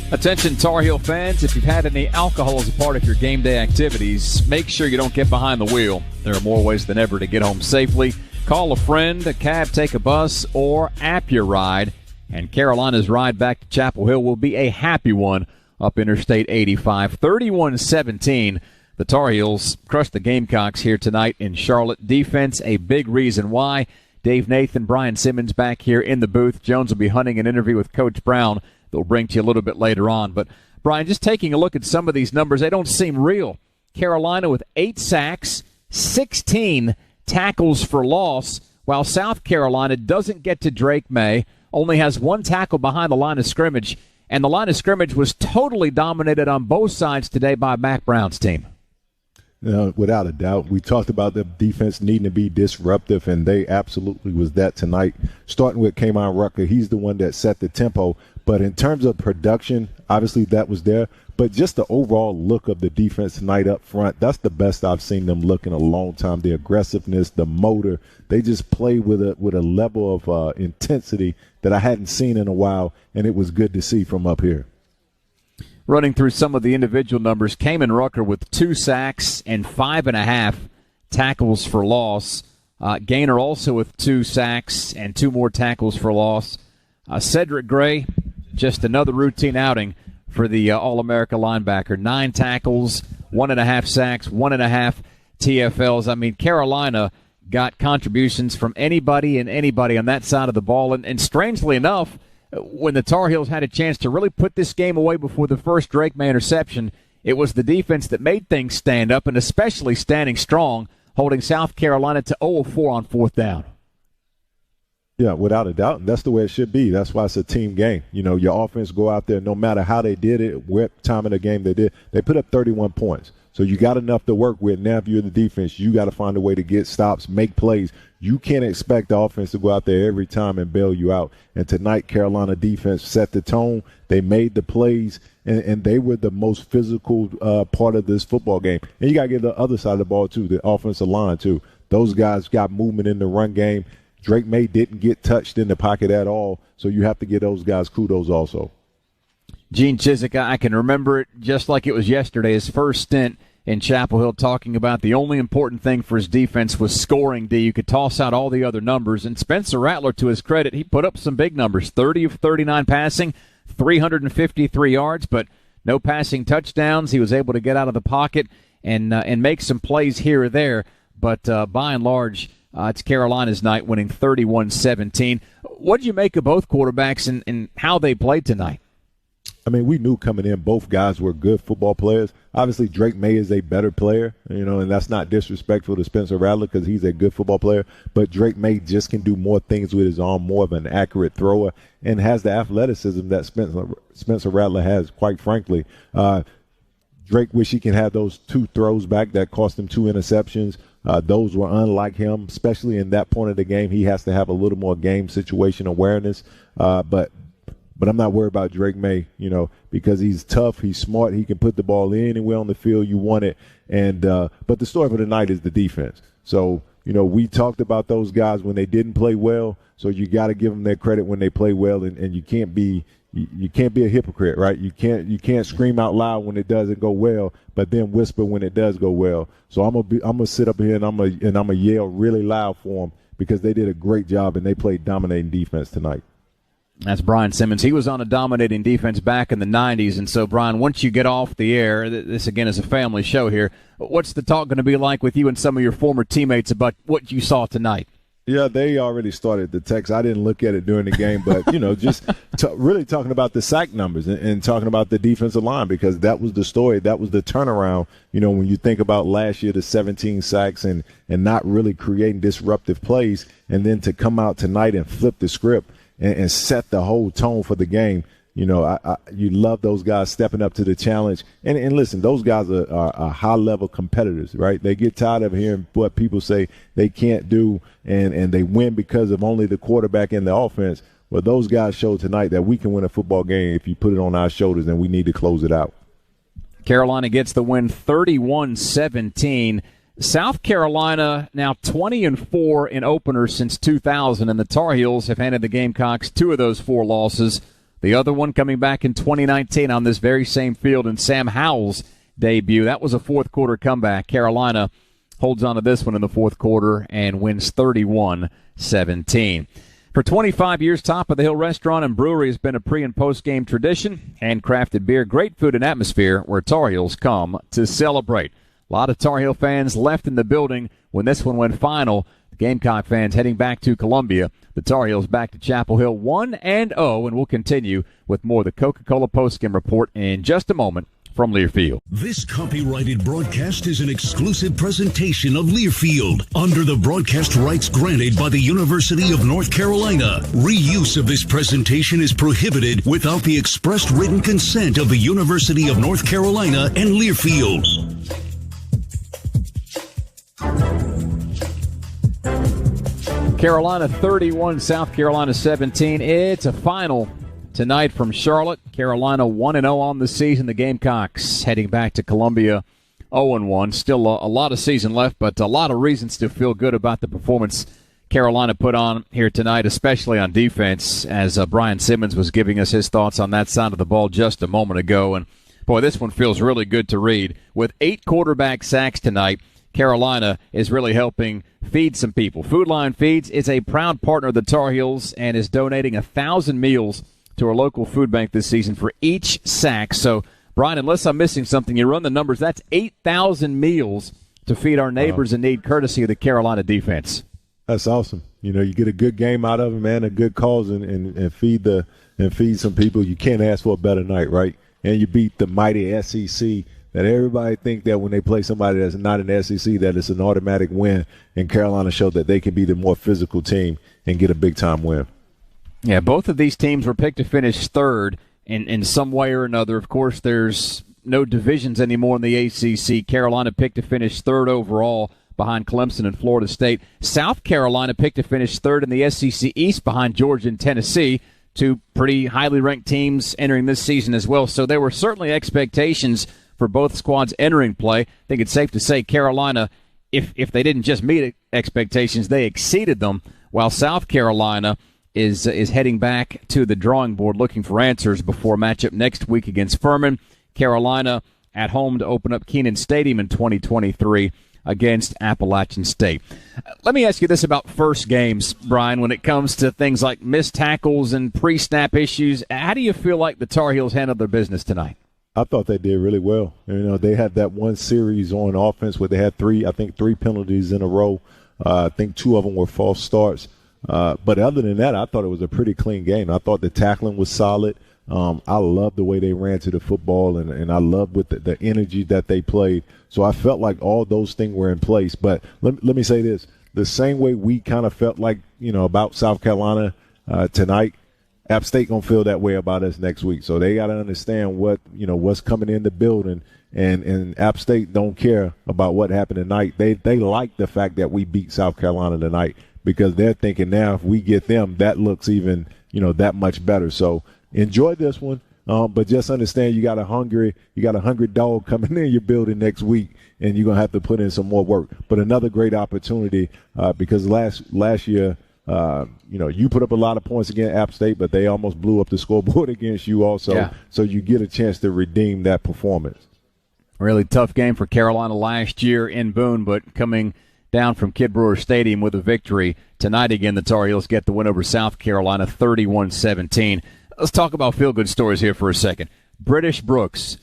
Attention Tar Heel fans, if you've had any alcohol as a part of your game day activities, make sure you don't get behind the wheel. There are more ways than ever to get home safely. Call a friend, a cab, take a bus, or app your ride. And Carolina's ride back to Chapel Hill will be a happy one up Interstate 85. 31-17, the Tar Heels crushed the Gamecocks here tonight in Charlotte. Defense, a big reason why. Dave Nathan, Brian Simmons back here in the booth. Jones will be hunting an interview with Coach Brown that we'll bring to you a little bit later on. But, Brian, just taking a look at some of these numbers, they don't seem real. Carolina with 8 sacks, 16 tackles for loss, while South Carolina doesn't get to Drake May, only has 1 tackle behind the line of scrimmage, and the line of scrimmage was totally dominated on both sides today by Mack Brown's team. Without a doubt. We talked about the defense needing to be disruptive, and they absolutely was that tonight. Starting with Kaimon Rucker, he's the one that set the tempo. But in terms of production, obviously that was there. But just the overall look of the defense tonight up front, that's the best I've seen them look in a long time. The aggressiveness, the motor, they just play with a level of intensity that I hadn't seen in a while, and it was good to see from up here. Running through some of the individual numbers, Kaimon Rucker with 2 sacks and 5.5 tackles for loss. Gaynor also with 2 sacks and 2 more tackles for loss. Cedric Gray, just another routine outing for the All-America linebacker. 9 tackles, 1.5 sacks, 1.5 TFLs. I mean, Carolina got contributions from anybody and anybody on that side of the ball. And strangely enough, when the Tar Heels had a chance to really put this game away before the first Drake May interception, it was the defense that made things stand up, and especially standing strong, holding South Carolina to 0-4 on 4th down. Yeah, without a doubt. And that's the way it should be. That's why it's a team game. You know, your offense go out there, no matter how they did it, what time of the game they did, they put up 31 points. So you got enough to work with. Now, if you're the defense, you got to find a way to get stops, make plays. You can't expect the offense to go out there every time and bail you out. And tonight, Carolina defense set the tone. They made the plays, and they were the most physical part of this football game. And you got to get the other side of the ball, too, the offensive line, too. Those guys got movement in the run game. Drake May didn't get touched in the pocket at all, so you have to give those guys kudos also. Gene Chizik, I can remember it just like it was yesterday, his first stint in Chapel Hill, talking about the only important thing for his defense was scoring D. You could toss out all the other numbers. And Spencer Rattler, to his credit, he put up some big numbers, 30 of 39 passing, 353 yards, but no passing touchdowns. He was able to get out of the pocket and make some plays here or there. But by and large, it's Carolina's night, winning 31-17. What did you make of both quarterbacks and how they played tonight? I mean, we knew coming in both guys were good football players. Obviously, Drake May is a better player, and that's not disrespectful to Spencer Rattler because he's a good football player. But Drake May just can do more things with his arm, more of an accurate thrower, and has the athleticism that Spencer Rattler has, quite frankly. Drake wish he can have those 2 throws back that cost him 2 interceptions. Those were unlike him, especially in that point of the game. He has to have a little more game situation awareness. But I'm not worried about Drake May, because he's tough, he's smart, he can put the ball anywhere on the field you want it. And but the story for the night is the defense. So, we talked about those guys when they didn't play well. So you got to give them their credit when they play well, and you can't be a hypocrite, right? You can't scream out loud when it doesn't go well, but then whisper when it does go well. So I'm gonna sit up here and I'm gonna yell really loud for them because they did a great job and they played dominating defense tonight. That's Brian Simmons. He was on a dominating defense back in the 90s. And so, Brian, once you get off the air, this again is a family show here, what's the talk going to be like with you and some of your former teammates about what you saw tonight? Yeah, they already started the text. I didn't look at it during the game, but, just really talking about the sack numbers and talking about the defensive line because that was the story. That was the turnaround, when you think about last year, the 17 sacks and not really creating disruptive plays, and then to come out tonight and flip the script and set the whole tone for the game. You love those guys stepping up to the challenge. And listen, those guys are high-level competitors, right? They get tired of hearing what people say they can't do, and they win because of only the quarterback and the offense. Well, those guys showed tonight that we can win a football game if you put it on our shoulders, and we need to close it out. Carolina gets the win 31-17. South Carolina now 20-4 in openers since 2000, and the Tar Heels have handed the Gamecocks 2 of those 4 losses. The other one coming back in 2019 on this very same field in Sam Howell's debut. That was a fourth-quarter comeback. Carolina holds on to this one in the fourth quarter and wins 31-17. For 25 years, Top of the Hill Restaurant and Brewery has been a pre- and post-game tradition. Handcrafted beer, great food and atmosphere where Tar Heels come to celebrate. A lot of Tar Heel fans left in the building when this one went final. The Gamecock fans heading back to Columbia. The Tar Heels back to Chapel Hill 1-0, and we'll continue with more of the Coca-Cola postgame report in just a moment from Learfield. This copyrighted broadcast is an exclusive presentation of Learfield under the broadcast rights granted by the University of North Carolina. Reuse of this presentation is prohibited without the expressed written consent of the University of North Carolina and Learfield. Carolina 31, South Carolina 17. It's a final tonight from Charlotte. Carolina 1-0 on the season. The Gamecocks heading back to Columbia 0-1. Still a lot of season left, but a lot of reasons to feel good about the performance Carolina put on here tonight, especially on defense, as Brian Simmons was giving us his thoughts on that side of the ball just a moment ago. And, boy, this one feels really good to read. With 8 quarterback sacks tonight, Carolina is really helping feed some people. Food Line Feeds is a proud partner of the Tar Heels and is donating 1,000 meals to our local food bank this season for each sack. So, Brian, unless I'm missing something, you run the numbers. That's 8,000 meals to feed our neighbors in need, courtesy of the Carolina defense. That's awesome. You get a good game out of it, man, a good cause, and feed some people. You can't ask for a better night, right? And you beat the mighty SEC. That everybody think that when they play somebody that's not in the SEC that it's an automatic win, and Carolina showed that they can be the more physical team and get a big-time win. Yeah, both of these teams were picked to finish third in some way or another. Of course, there's no divisions anymore in the ACC. Carolina picked to finish third overall behind Clemson and Florida State. South Carolina picked to finish third in the SEC East behind Georgia and Tennessee, 2 pretty highly ranked teams entering this season as well. So there were certainly expectations for both squads entering play. I think it's safe to say Carolina, if they didn't just meet expectations, they exceeded them, while South Carolina is heading back to the drawing board looking for answers before matchup next week against Furman. Carolina at home to open up Kenan Stadium in 2023 against Appalachian State. Let me ask you this about first games, Brian, when it comes to things like missed tackles and pre-snap issues. How do you feel like the Tar Heels handled their business tonight? I thought they did really well. They had that one series on offense where they had three penalties in a row. I think 2 of them were false starts. But other than that, I thought it was a pretty clean game. I thought the tackling was solid. I loved the way they ran to the football, and I loved with the energy that they played. So I felt like all those things were in place. But let me say this. The same way we kind of felt like, about South Carolina tonight, App State going to feel that way about us next week. So they got to understand what's coming in the building. And App State don't care about what happened tonight. They like the fact that we beat South Carolina tonight because they're thinking now if we get them, that looks even, that much better. So enjoy this one, but just understand you got a hungry dog coming in your building next week, and you're going to have to put in some more work. But another great opportunity because last year, you put up a lot of points against App State, but they almost blew up the scoreboard against you also. Yeah. So you get a chance to redeem that performance. Really tough game for Carolina last year in Boone, but coming down from Kid Brewer Stadium with a victory. Tonight again, the Tar Heels get the win over South Carolina 31-17. Let's talk about feel-good stories here for a second. British Brooks,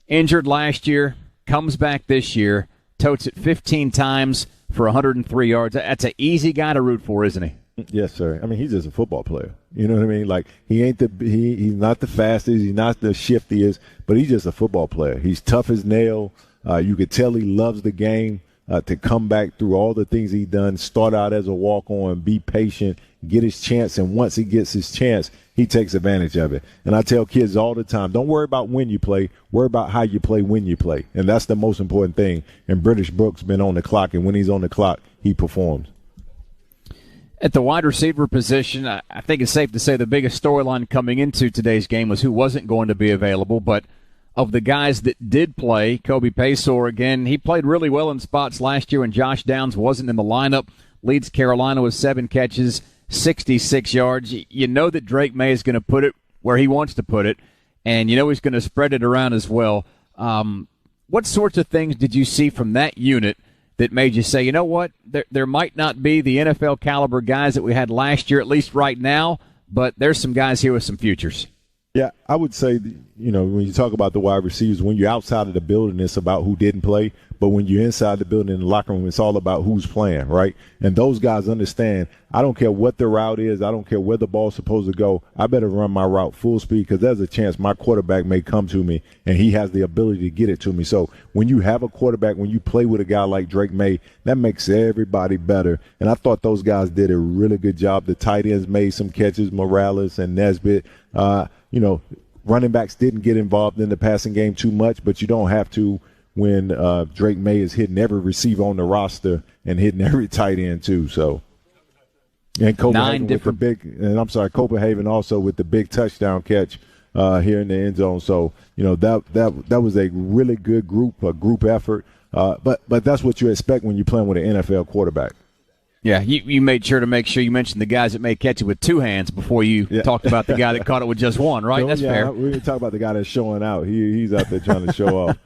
injured last year, comes back this year, totes it 15 times for 103 yards. That's an easy guy to root for, isn't he? Yes, sir. I mean, he's just a football player. You know what I mean? Like, he's not the fastest, he's not the shiftiest, but he's just a football player. He's tough as nail. You could tell he loves the game. To come back through all the things he's done, start out as a walk-on, be patient, get his chance, and once he gets his chance, he takes advantage of it. And I tell kids all the time, don't worry about when you play, worry about how you play when you play. And that's the most important thing. And British Brooks been on the clock, and when he's on the clock, he performs. At the wide receiver position, I think it's safe to say the biggest storyline coming into today's game was who wasn't going to be available, but of the guys that did play, Kobe Paysour, again, he played really well in spots last year when Josh Downs wasn't in the lineup. Leads Carolina with 7 catches, 66 yards. You know that Drake May is going to put it where he wants to put it, and you know he's going to spread it around as well. What sorts of things did you see from that unit that made you say, you know what, there might not be the NFL caliber guys that we had last year, at least right now, but there's some guys here with some futures? Yeah, I would say, when you talk about the wide receivers, when you're outside of the building, it's about who didn't play. But when you're inside the building in the locker room, it's all about who's playing, right? And those guys understand, I don't care what the route is. I don't care where the ball's supposed to go. I better run my route full speed because there's a chance my quarterback may come to me, and he has the ability to get it to me. So when you have a quarterback, when you play with a guy like Drake May, that makes everybody better. And I thought those guys did a really good job. The tight ends made some catches, Morales and Nesbitt. Running backs didn't get involved in the passing game too much, but you don't have to when Drake May is hitting every receiver on the roster and hitting every tight end too. So, and Copenhagen also with the big touchdown catch here in the end zone. So, that was a really good group effort. But that's what you expect when you're playing with an NFL quarterback. Yeah, you made sure to make sure you mentioned the guys that may catch it with 2 hands before you talked about the guy that caught it with just 1, right? That's fair. We didn't talk about the guy that's showing out. He's out there trying to show off.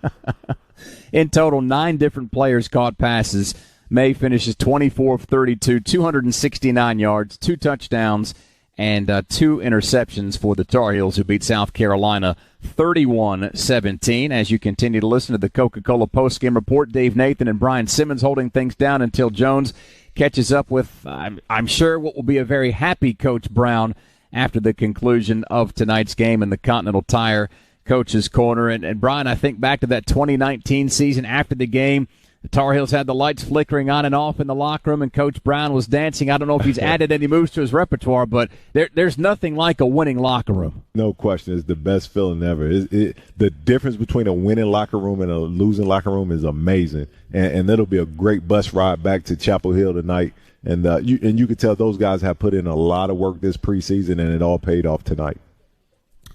In total, 9 different players caught passes. May finishes 24 of 32, 269 yards, 2 touchdowns, and 2 interceptions for the Tar Heels, who beat South Carolina 31-17. As you continue to listen to the Coca-Cola postgame report, Dave Nathan and Brian Simmons holding things down until Jones catches up with, I'm sure, what will be a very happy Coach Brown after the conclusion of tonight's game in the Continental Tire Coach's Corner. And Brian, I think back to that 2019 season after the game, the Tar Heels had the lights flickering on and off in the locker room, and Coach Brown was dancing. I don't know if he's added any moves to his repertoire, but there's nothing like a winning locker room. No question. It's the best feeling ever. The difference between a winning locker room and a losing locker room is amazing, and it'll be a great bus ride back to Chapel Hill tonight. And you can tell those guys have put in a lot of work this preseason, and it all paid off tonight.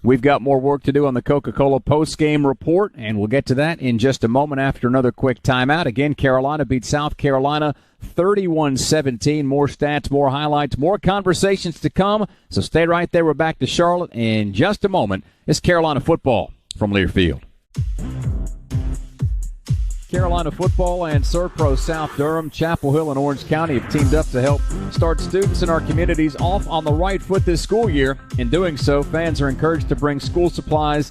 We've got more work to do on the Coca-Cola postgame report, and we'll get to that in just a moment after another quick timeout. Again, Carolina beat South Carolina 31-17. More stats, more highlights, more conversations to come. So stay right there. We're back to Charlotte in just a moment. It's Carolina football from Learfield. Carolina football and Serpro South Durham, Chapel Hill, and Orange County have teamed up to help start students in our communities off on the right foot this school year. In doing so, fans are encouraged to bring school supplies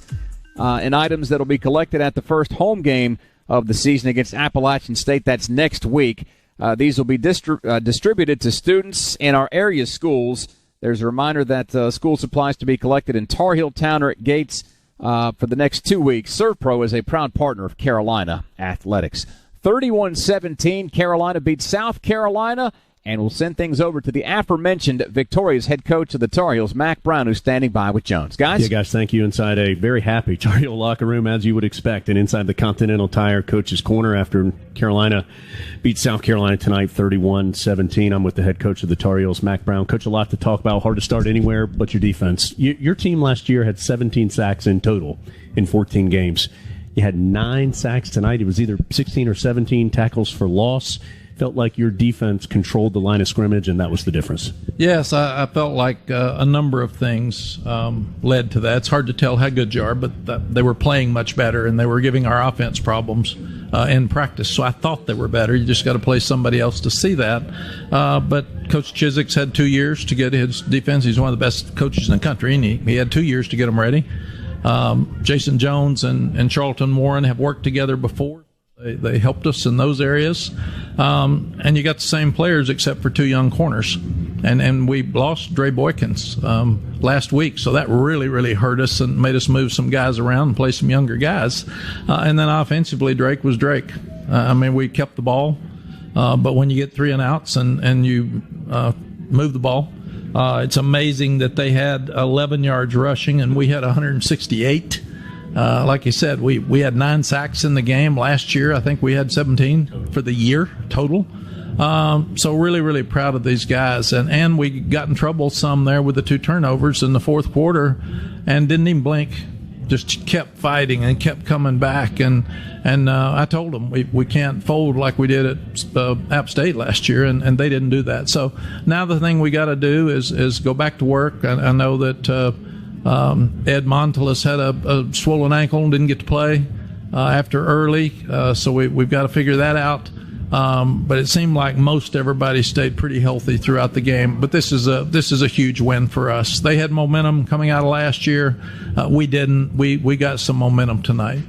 and items that will be collected at the first home game of the season against Appalachian State. That's next week. These will be distributed to students in our area schools. There's a reminder that school supplies to be collected in Tar Heel, Towner, at Gates for the next 2 weeks. ServPro is a proud partner of Carolina Athletics. 31-17, Carolina beats South Carolina, and we'll send things over to the aforementioned victorious head coach of the Tar Heels, Mack Brown, who's standing by with Jones. Guys? Yeah, guys, thank you. Inside a very happy Tar Heel locker room, as you would expect, and inside the Continental Tire Coach's Corner after Carolina beat South Carolina tonight 31-17. I'm with the head coach of the Tar Heels, Mack Brown. Coach, a lot to talk about. Hard to start anywhere but your defense. Your team last year had 17 sacks in total in 14 games. You had 9 sacks tonight. It was either 16 or 17 tackles for loss. Felt like your defense controlled the line of scrimmage, and that was the difference. Yes, I felt like a number of things led to that. It's hard to tell how good you are, but they were playing much better, and they were giving our offense problems in practice. So I thought they were better. You just got to play somebody else to see that. But Coach Chiswick's had 2 years to get his defense. He's one of the best coaches in the country, and he had 2 years to get them ready. Jason Jones and Charlton Warren have worked together before. They helped us in those areas. And you got the same players except for 2 young corners. And we lost Dre Boykins last week, so that really, really hurt us and made us move some guys around and play some younger guys. And then offensively, Drake was Drake. We kept the ball, but when you get 3 and outs and you move the ball, it's amazing that they had 11 yards rushing and we had 168. Like you said, we had 9 sacks in the game last year. I think we had 17 for the year total. So really, really proud of these guys. And we got in trouble some there with the 2 turnovers in the fourth quarter and didn't even blink. Just kept fighting and kept coming back. And I told them we can't fold like we did at App State last year, and they didn't do that. So now the thing we got to do is go back to work. I know that Ed Montelis had a swollen ankle and didn't get to play after early, so we've got to figure that out. But it seemed like most everybody stayed pretty healthy throughout the game. But this is a huge win for us. They had momentum coming out of last year. We didn't. We got some momentum tonight.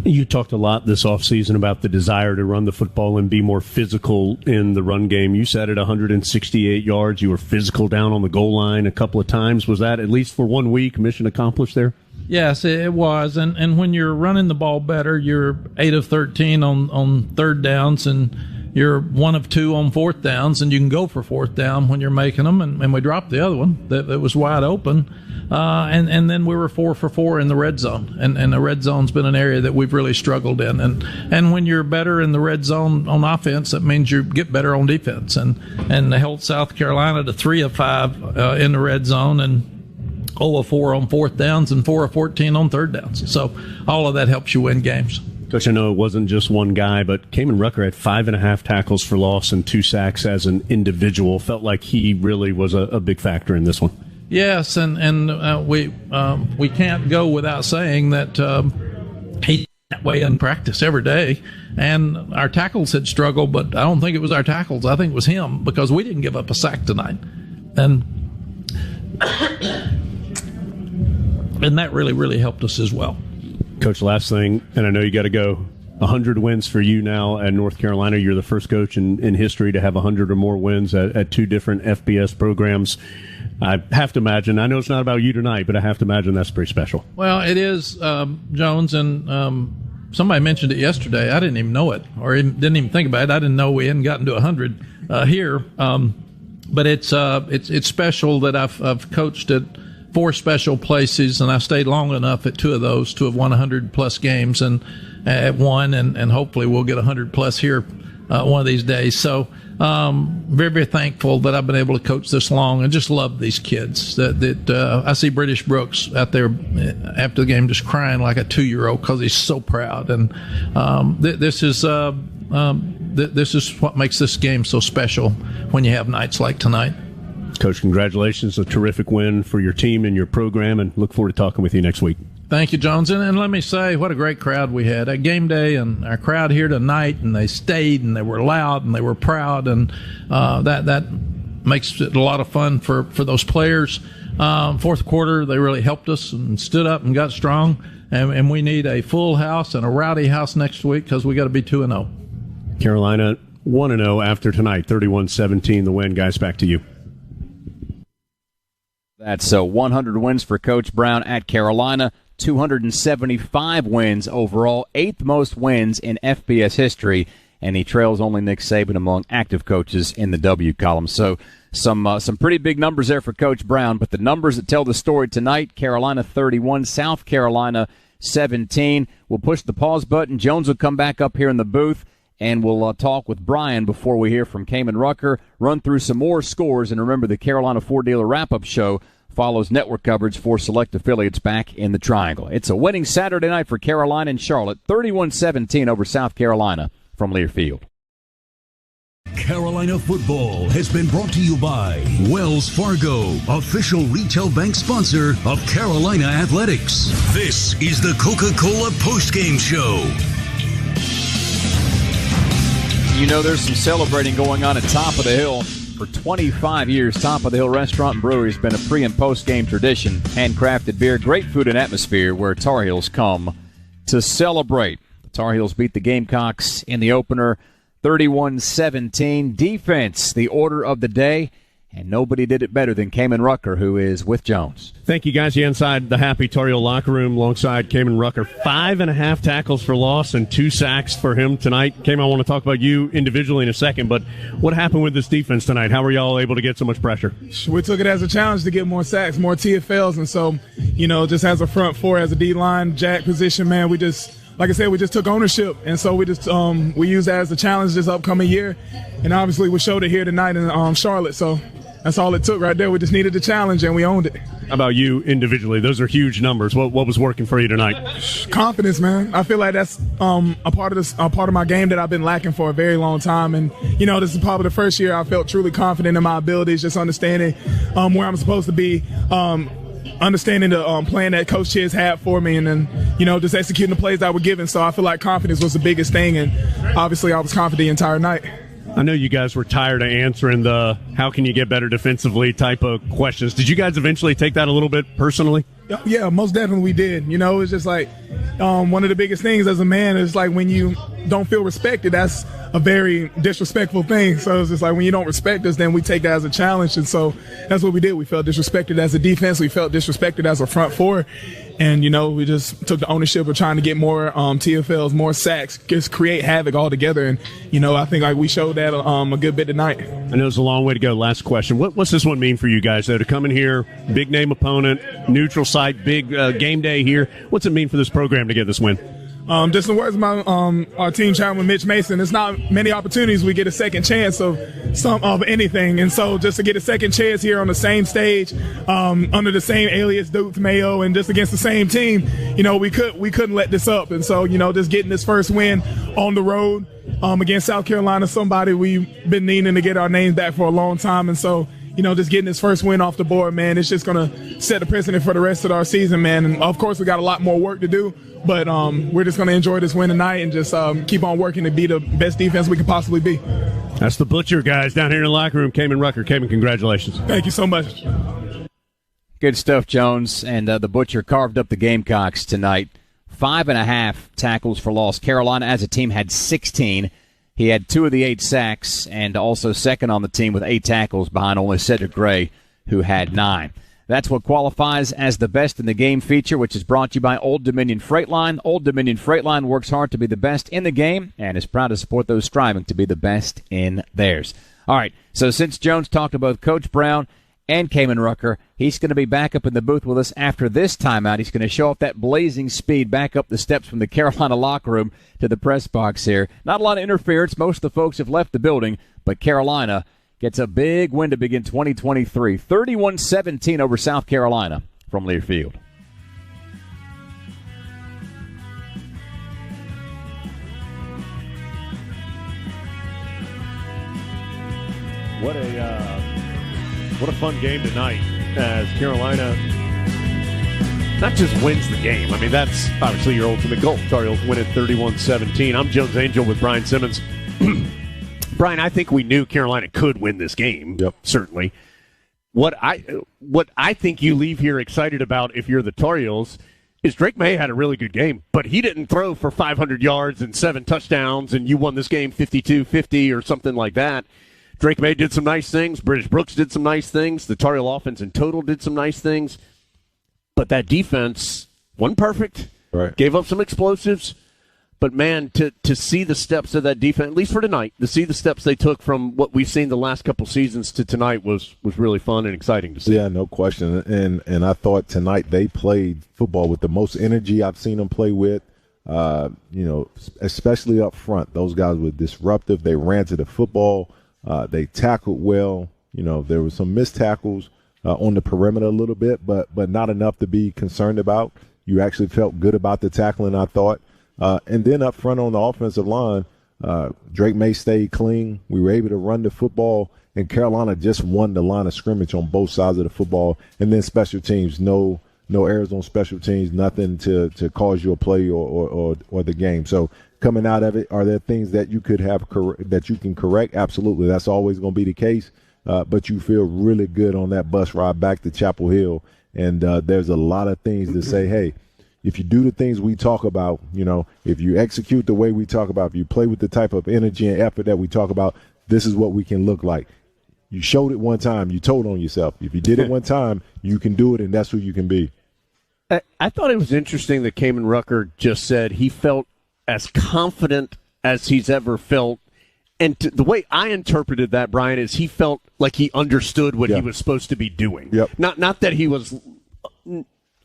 You talked a lot this offseason about the desire to run the football and be more physical in the run game. You said at 168 yards, you were physical down on the goal line a couple of times. Was that, at least for 1 week, mission accomplished there? Yes, it was. And when you're running the ball better, you're 8 of 13 on third downs, and you're 1 of 2 on fourth downs, and you can go for fourth down when you're making them. And we dropped the other one that was wide open. And then we were 4 for 4 in the red zone. And the red zone's been an area that we've really struggled in. And when you're better in the red zone on offense, that means you get better on defense. And they held South Carolina to 3 of 5 in the red zone, and 0 of 4 on fourth downs, and 4 of 14 on third downs. So all of that helps you win games. Coach, I know it wasn't just one guy, but Kaimon Rucker had 5.5 tackles for loss and 2 sacks as an individual. Felt like he really was a big factor in this one. Yes, and we can't go without saying that he's that way in practice every day. And our tackles had struggled, but I don't think it was our tackles. I think it was him, because we didn't give up a sack tonight. And that really, really helped us as well. Coach, last thing, and I know you got to go. 100 wins for you now at North Carolina. You're the first coach in history to have 100 or more wins at 2 different FBS programs. I have to imagine, I know it's not about you tonight, but I have to imagine that's pretty special. Well, it is, Jones, and somebody mentioned it yesterday. I didn't even know it, or didn't even think about it. I didn't know we hadn't gotten to 100 here. But it's special that I've coached at 4 special places, and I stayed long enough at 2 of those to have won 100-plus games and at 1, and hopefully we'll get 100-plus here one of these days. So very, very thankful that I've been able to coach this long and just love these kids. I see British Brooks out there after the game just crying like a 2-year-old because he's so proud. And this is what makes this game so special when you have nights like tonight. Coach, congratulations. A terrific win for your team and your program, and look forward to talking with you next week. Thank you, Jones. And let me say, what a great crowd we had at game day, and our crowd here tonight, and they stayed, and they were loud, and they were proud, and that makes it a lot of fun for those players. Fourth quarter, they really helped us and stood up and got strong, and we need a full house and a rowdy house next week because we got to be 2-0. Carolina 1-0 after tonight, 31-17 the win. Guys, back to you. That's 100 wins for Coach Brown at Carolina, 275 wins overall, 8th most wins in FBS history, and he trails only Nick Saban among active coaches in the W column. So some pretty big numbers there for Coach Brown, but the numbers that tell the story tonight, Carolina 31, South Carolina 17. We'll push the pause button. Jones will come back up here in the booth, and we'll talk with Brian before we hear from Kaimon Rucker, run through some more scores, and remember the Carolina Ford Dealer Wrap-Up Show follows network coverage for select affiliates back in the Triangle. It's a winning Saturday night for Carolina and Charlotte, 31-17 over South Carolina from Learfield. Carolina football has been brought to you by Wells Fargo, official retail bank sponsor of Carolina Athletics. This is the Coca-Cola Postgame Show. You know there's some celebrating going on at Top of the Hill. For 25 years, Top of the Hill Restaurant and Brewery has been a pre- and post-game tradition. Handcrafted beer, great food and atmosphere where Tar Heels come to celebrate. The Tar Heels beat the Gamecocks in the opener 31-17. Defense, the order of the day, and nobody did it better than Kaimon Rucker, who is with Jones. Thank you, guys. You inside the happy Tar Heel locker room alongside Kaimon Rucker. 5.5 tackles for loss and 2 sacks for him tonight. Kaimon, I want to talk about you individually in a second, but what happened with this defense tonight? How were y'all able to get so much pressure? We took it as a challenge to get more sacks, more TFLs, and so, just as a front four, as a D-line, jack position, man, we just – like I said, we just took ownership, and so we just we used that as a challenge this upcoming year, and obviously we showed it here tonight in Charlotte. So that's all it took right there. We just needed a challenge, and we owned it. How about you individually? Those are huge numbers. What was working for you tonight? Confidence, man. I feel like that's a part of my game that I've been lacking for a very long time, and this is probably the first year I felt truly confident in my abilities, just understanding where I'm supposed to be. Understanding the plan that Coach Chiz had for me, and then, just executing the plays that were given. So I feel like confidence was the biggest thing, and obviously I was confident the entire night. I know you guys were tired of answering the how can you get better defensively type of questions. Did you guys eventually take that a little bit personally? Yeah, most definitely we did. It's just like one of the biggest things as a man is like when you don't feel respected, that's a very disrespectful thing. So it's just like when you don't respect us, then we take that as a challenge. And so that's what we did. We felt disrespected as a defense. We felt disrespected as a front four. And, we just took the ownership of trying to get more TFLs, more sacks, just create havoc altogether. And, I think like we showed that a good bit tonight. I know it's a long way to go. Last question. What's this one mean for you guys, though, to come in here, big name opponent, neutral site, big game day here? What's it mean for this program to get this win? Just in words of our team chairman, Mitch Mason, it's not many opportunities we get a second chance of anything. And so just to get a second chance here on the same stage, under the same alias, Duke Mayo, and just against the same team, we couldn't let this up. And so, just getting this first win on the road against South Carolina, somebody we've been needing to get our names back for a long time. And so, just getting this first win off the board, man, it's just going to set the precedent for the rest of our season, man. And, of course, we got a lot more work to do, but we're just going to enjoy this win tonight and just keep on working to be the best defense we can possibly be. That's the Butcher guys down here in the locker room. Kaimon Rucker. Kaimon, congratulations. Thank you so much. Good stuff, Jones. And the Butcher carved up the Gamecocks tonight. 5.5 tackles for loss. Carolina, as a team, had 16. He had 2 of the 8 sacks, and also second on the team with 8 tackles behind only Cedric Gray, who had 9. That's what qualifies as the best in the game feature, which is brought to you by Old Dominion Freight Line. Old Dominion Freight Line works hard to be the best in the game and is proud to support those striving to be the best in theirs. All right, so since Jones talked about Coach Brown and Kaimon Rucker. He's going to be back up in the booth with us after this timeout. He's going to show off that blazing speed back up the steps from the Carolina locker room to the press box here. Not a lot of interference. Most of the folks have left the building, but Carolina gets a big win to begin 2023. 31-17 over South Carolina from Learfield. What a fun game tonight as Carolina not just wins the game. I mean, that's obviously your ultimate goal. Tar Heels win at 31-17. I'm Jones Angel with Brian Simmons. Brian, I think we knew Carolina could win this game. Yep. Certainly. What I think you leave here excited about if you're the Tar Heels is Drake May had a really good game, but he didn't throw for 500 yards and 7 touchdowns, and you won this game 52-50 or something like that. Drake May did some nice things. British Brooks did some nice things. The Tar Heel offense in total did some nice things. But that defense wasn't perfect. Right. Gave up some explosives. But, man, to see the steps of that defense, at least for tonight, to see the steps they took from what we've seen the last couple seasons to tonight was really fun and exciting to see. Yeah, no question. And I thought tonight they played football with the most energy I've seen them play with. Especially up front. Those guys were disruptive. They ran to the football. They tackled well. There were some missed tackles on the perimeter a little bit, but not enough to be concerned about. You actually felt good about the tackling, I thought. And then up front on the offensive line, Drake May stayed clean. We were able to run the football, and Carolina just won the line of scrimmage on both sides of the football. And then special teams, no errors on special teams, nothing to cause you a play or the game. So coming out of it, are there things that you could have that you can correct? Absolutely. That's always going to be the case. But you feel really good on that bus ride back to Chapel Hill. And there's a lot of things to say, hey, if you do the things we talk about, if you execute the way we talk about, if you play with the type of energy and effort that we talk about, this is what we can look like. You showed it one time. You told on yourself. If you did it one time, you can do it, and that's who you can be. I thought it was interesting that Kaimon Rucker just said he felt as confident as he's ever felt. And the way I interpreted that, Brian, is he felt like he understood what he was supposed to be doing. Yep. Not that he was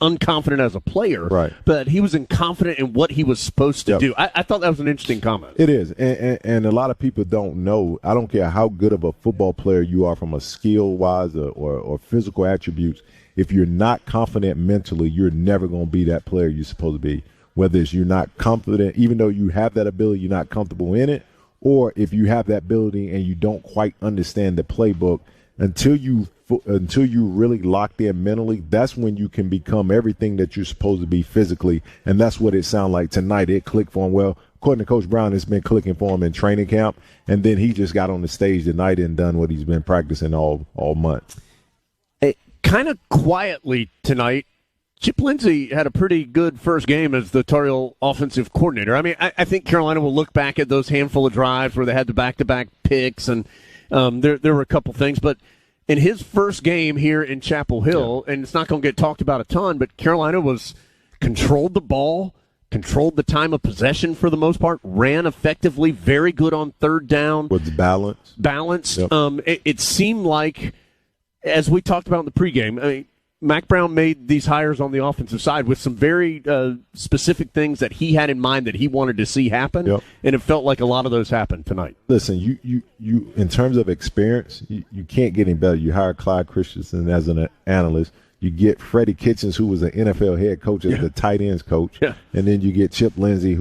unconfident as a player, right, but he was confident in what he was supposed to do. I thought that was an interesting comment. It is, and a lot of people don't know. I don't care how good of a football player you are from a skill-wise or physical attributes. If you're not confident mentally, you're never going to be that player you're supposed to be. Whether it's you're not confident, even though you have that ability, you're not comfortable in it, or if you have that ability and you don't quite understand the playbook, until you really locked in mentally, that's when you can become everything that you're supposed to be physically. And that's what it sounded like tonight. It clicked for him. Well, according to Coach Brown, it's been clicking for him in training camp. And then he just got on the stage tonight and done what he's been practicing all month. Kind of quietly tonight, Chip Lindsey had a pretty good first game as the Tar Heel offensive coordinator. I mean, I think Carolina will look back at those handful of drives where they had the back-to-back picks, and there were a couple things. But in his first game here in Chapel Hill, and it's not going to get talked about a ton, but Carolina controlled the ball, controlled the time of possession for the most part, ran effectively, very good on third down. With balance. Yep. It seemed like, as we talked about in the pregame, I mean, Mac Brown made these hires on the offensive side with some very specific things that he had in mind that he wanted to see happen, and it felt like a lot of those happened tonight. Listen, you in terms of experience, you can't get any better. You hire Clyde Christensen as an analyst. You get Freddie Kitchens, who was an NFL head coach, as the tight ends coach, and then you get Chip Lindsey,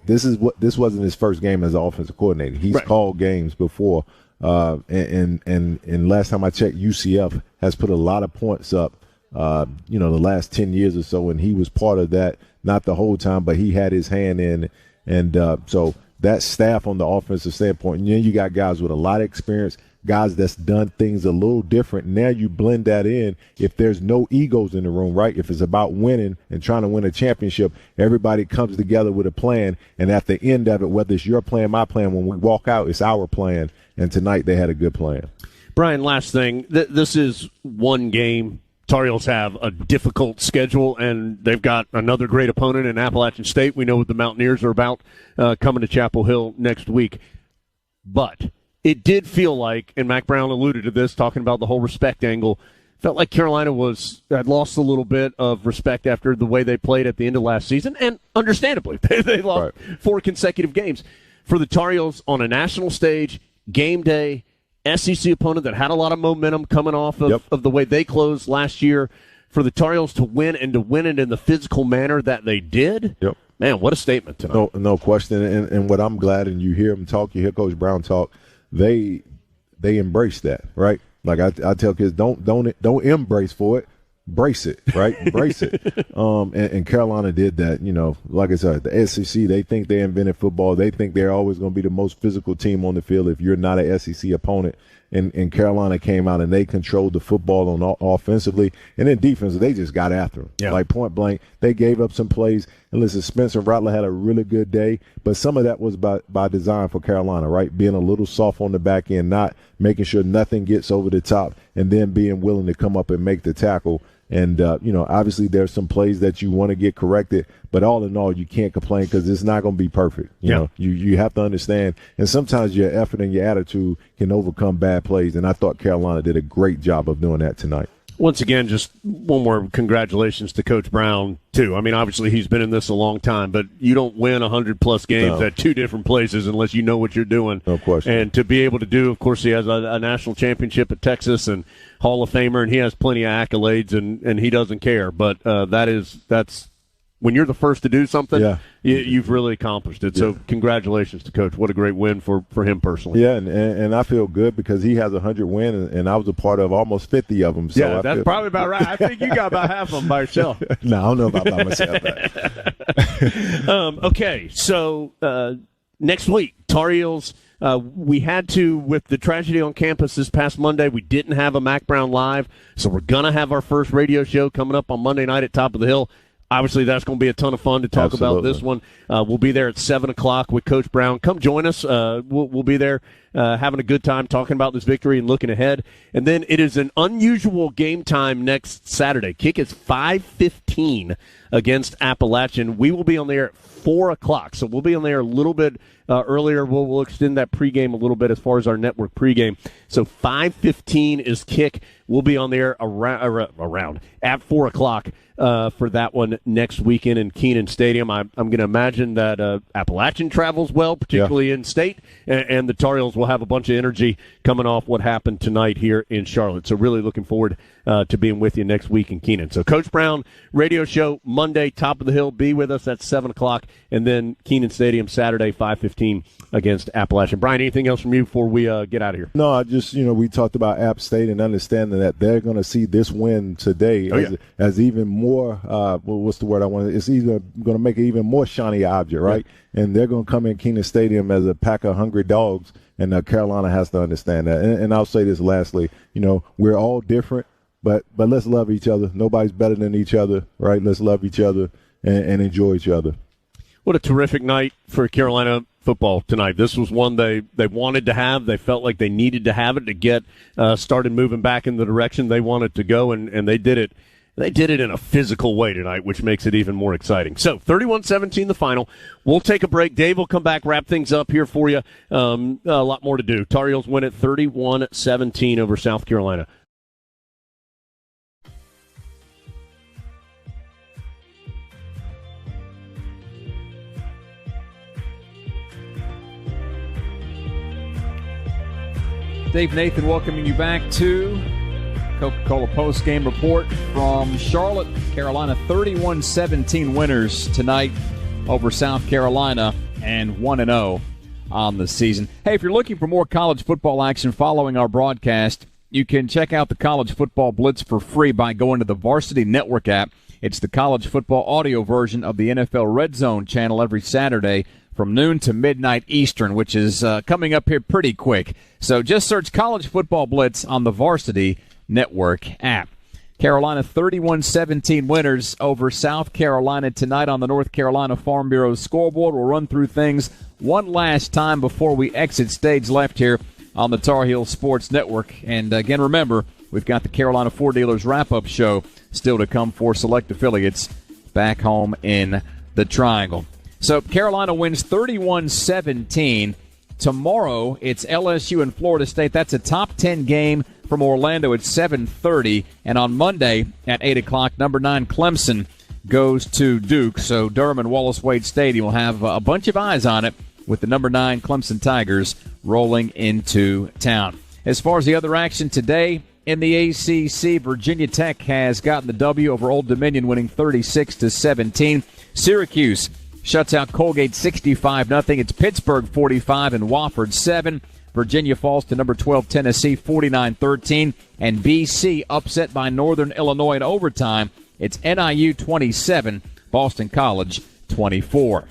this wasn't his first game as an offensive coordinator. He's called games before. And last time I checked, UCF has put a lot of points up, the last 10 years or so, and he was part of that, not the whole time, but he had his hand in. And so that staff on the offensive standpoint, and then you got guys with a lot of experience, guys that's done things a little different. Now you blend that in. If there's no egos in the room, right? If it's about winning and trying to win a championship, everybody comes together with a plan. And at the end of it, whether it's your plan, my plan, when we walk out, it's our plan. And tonight they had a good plan. Brian, last thing. This is one game. Tar Heels have a difficult schedule, and they've got another great opponent in Appalachian State. We know what the Mountaineers are about coming to Chapel Hill next week. But it did feel like, and Mac Brown alluded to this, talking about the whole respect angle, felt like Carolina had lost a little bit of respect after the way they played at the end of last season, and understandably, they lost 4 consecutive games. For the Tar Heels on a national stage, game day, SEC opponent that had a lot of momentum coming off of the way they closed last year, for the Tar Heels to win and to win it in the physical manner that they did, man, what a statement tonight. No question. And what I'm glad, and you hear him talk, you hear Coach Brown talk, they embrace that, right? Like I tell kids, don't embrace for it, brace it, right? Brace it. And Carolina did that. Like I said, the SEC, they think they invented football. They think they're always going to be the most physical team on the field if you're not an SEC opponent. And Carolina came out and they controlled the football on offensively, and then defensively they just got after them. Like point blank, they gave up some plays. And listen, Spencer Rattler had a really good day, but some of that was by design for Carolina, right? Being a little soft on the back end, not making sure nothing gets over the top, and then being willing to come up and make the tackle. And, obviously there's some plays that you want to get corrected, but all in all, you can't complain because it's not going to be perfect. You know, you have to understand. And sometimes your effort and your attitude can overcome bad plays. And I thought Carolina did a great job of doing that tonight. Once again, just one more congratulations to Coach Brown, too. I mean, obviously he's been in this a long time, but you don't win 100-plus games at 2 different places unless you know what you're doing. No question. And to be able to do, of course, he has a national championship at Texas and Hall of Famer, and he has plenty of accolades, and he doesn't care. But that's when you're the first to do something, you've really accomplished it. So congratulations to Coach. What a great win for him personally. Yeah, and I feel good because he has 100 wins, and I was a part of almost 50 of them. So that's probably about right. I think you got about half of them by yourself. No, I don't know about by myself. Okay, so next week, Tar Heels. We had to, with the tragedy on campus this past Monday, we didn't have a Mac Brown Live, so we're going to have our first radio show coming up on Monday night at Top of the Hill. Obviously, that's going to be a ton of fun to talk about this one. We'll be there at 7 o'clock with Coach Brown. Come join us. We'll be there having a good time talking about this victory and looking ahead. And then it is an unusual game time next Saturday. Kick is 5:15 against Appalachian. We will be on the air at 4 o'clock, so we'll be on there a little bit earlier. We'll extend that pregame a little bit as far as our network pregame. So 5:15 is kick. We'll be on there around at 4 o'clock for that one next weekend in Kenan Stadium. I'm going to imagine that Appalachian travels well, particularly in state, and the Tar Heels will have a bunch of energy coming off what happened tonight here in Charlotte. So really looking forward to being with you next week in Kenan. So Coach Brown radio show Monday, Top of the Hill. Be with us at 7 o'clock, and then Kenan Stadium Saturday, 5:15 against Appalachian. Brian, anything else from you before we get out of here? No, I just, we talked about App State and understanding that they're going to see this win today as even more, what's the word I want? It's either going to make it even more shiny object, right? Yeah. And they're going to come in Kenan Stadium as a pack of hungry dogs, and Carolina has to understand that. And I'll say this lastly, we're all different, but let's love each other. Nobody's better than each other, right? Let's love each other and enjoy each other. What a terrific night for Carolina football tonight. This was one they wanted to have. They felt like they needed to have it to get started moving back in the direction they wanted to go, and they did it. They did it in a physical way tonight, which makes it even more exciting. So 31-17 the final. We'll take a break. Dave will come back, wrap things up here for you. A lot more to do. Tar Heels win it 31-17 over South Carolina. Dave Nathan welcoming you back to Coca-Cola Postgame Report from Charlotte. Carolina 31-17 winners tonight over South Carolina and 1-0 on the season. Hey, if you're looking for more college football action following our broadcast, you can check out the College Football Blitz for free by going to the Varsity Network app. It's the college football audio version of the NFL Red Zone channel every Saturday from noon to midnight Eastern, which is coming up here pretty quick. So just search College Football Blitz on the Varsity Network app. Carolina 31-17 winners over South Carolina tonight on the North Carolina Farm Bureau scoreboard. We'll run through things one last time before we exit stage left here on the Tar Heel Sports Network. And again, remember, we've got the Carolina Ford Dealers wrap-up show still to come for select affiliates back home in the Triangle. So Carolina wins 31-17. Tomorrow, it's LSU and Florida State. That's a top 10 game from Orlando at 7:30. And on Monday at 8 o'clock, number 9 Clemson goes to Duke. So Durham and Wallace Wade Stadium will have a bunch of eyes on it with the number 9 Clemson Tigers rolling into town. As far as the other action today in the ACC, Virginia Tech has gotten the W over Old Dominion, winning 36-17. Syracuse shuts out Colgate 65-0. It's Pittsburgh 45 and Wofford 7. Virginia falls to number 12 Tennessee 49-13. And BC upset by Northern Illinois in overtime. It's NIU 27, Boston College 24.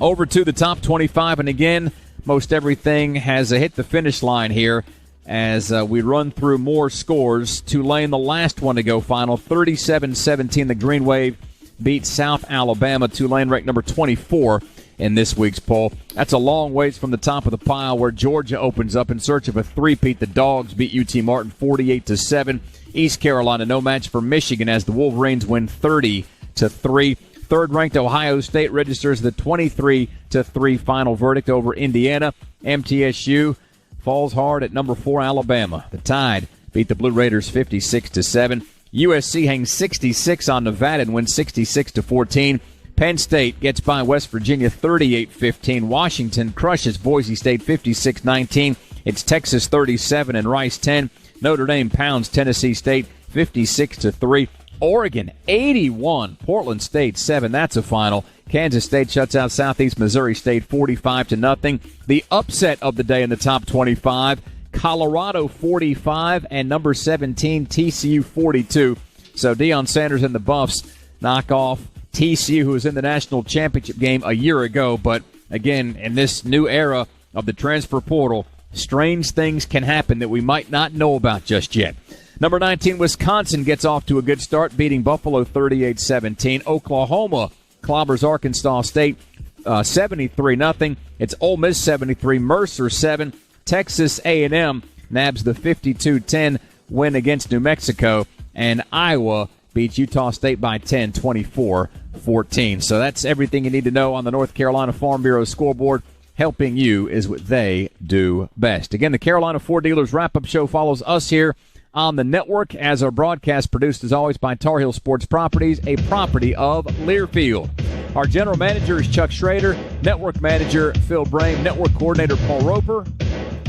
Over to the top 25, and again, most everything has hit the finish line here as we run through more scores. Tulane, the last one to go final, 37-17. The Green Wave beat South Alabama. Tulane ranked number 24 in this week's poll. That's a long ways from the top of the pile where Georgia opens up in search of a three-peat. The Dogs beat UT Martin 48-7. East Carolina no match for Michigan as the Wolverines win 30-3. Third-ranked Ohio State registers the 23-3 final verdict over Indiana. MTSU falls hard at number 4 Alabama. The Tide beat the Blue Raiders 56-7. USC hangs 66 on Nevada and wins 66-14. Penn State gets by West Virginia 38-15. Washington crushes Boise State 56-19. It's Texas 37 and Rice 10. Notre Dame pounds Tennessee State 56-3. Oregon 81, Portland State 7. That's a final. Kansas State shuts out Southeast Missouri State 45-0. The upset of the day in the top 25, Colorado 45 and number 17 TCU 42. So Deion Sanders and the Buffs knock off TCU, who was in the national championship game a year ago. But again, in this new era of the transfer portal, strange things can happen that we might not know about just yet. Number 19, Wisconsin gets off to a good start, beating Buffalo 38-17. Oklahoma clobbers Arkansas State 73-0. It's Ole Miss 73, Mercer 7. Texas A&M nabs the 52-10 win against New Mexico. And Iowa beats Utah State by 10, 24-14. So that's everything you need to know on the North Carolina Farm Bureau scoreboard. Helping you is what they do best. Again, the Carolina Ford Dealers Wrap-Up Show follows us here on the network as our broadcast produced as always by Tar Heel Sports Properties, a property of Learfield. Our general manager is Chuck Schrader, network manager Phil Brame, network coordinator Paul Roper.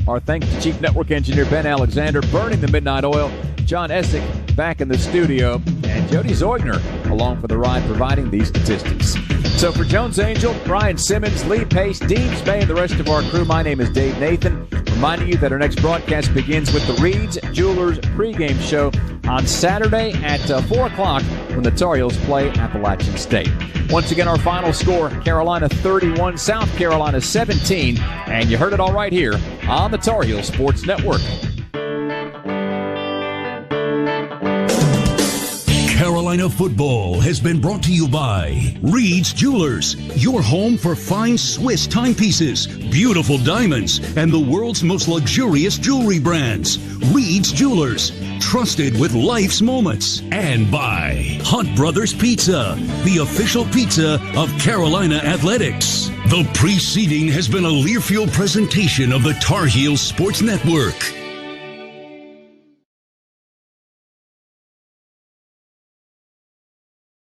Our thanks to Chief Network Engineer Ben Alexander, burning the midnight oil, John Essick back in the studio, and Jody Zeugner along for the ride providing these statistics. So for Jones Angel, Brian Simmons, Lee Pace, Dean Spay, and the rest of our crew, my name is Dave Nathan, reminding you that our next broadcast begins with the Reed's Jewelers pregame show on Saturday at 4 o'clock when the Tar Heels play Appalachian State. Once again, our final score, Carolina 31, South Carolina 17, and you heard it all right here on the Tar Heel Sports Network. Carolina football has been brought to you by Reed's Jewelers, your home for fine Swiss timepieces, beautiful diamonds, and the world's most luxurious jewelry brands. Reed's Jewelers, trusted with life's moments. And by Hunt Brothers Pizza, the official pizza of Carolina Athletics. The preceding has been a Learfield presentation of the Tar Heels Sports Network.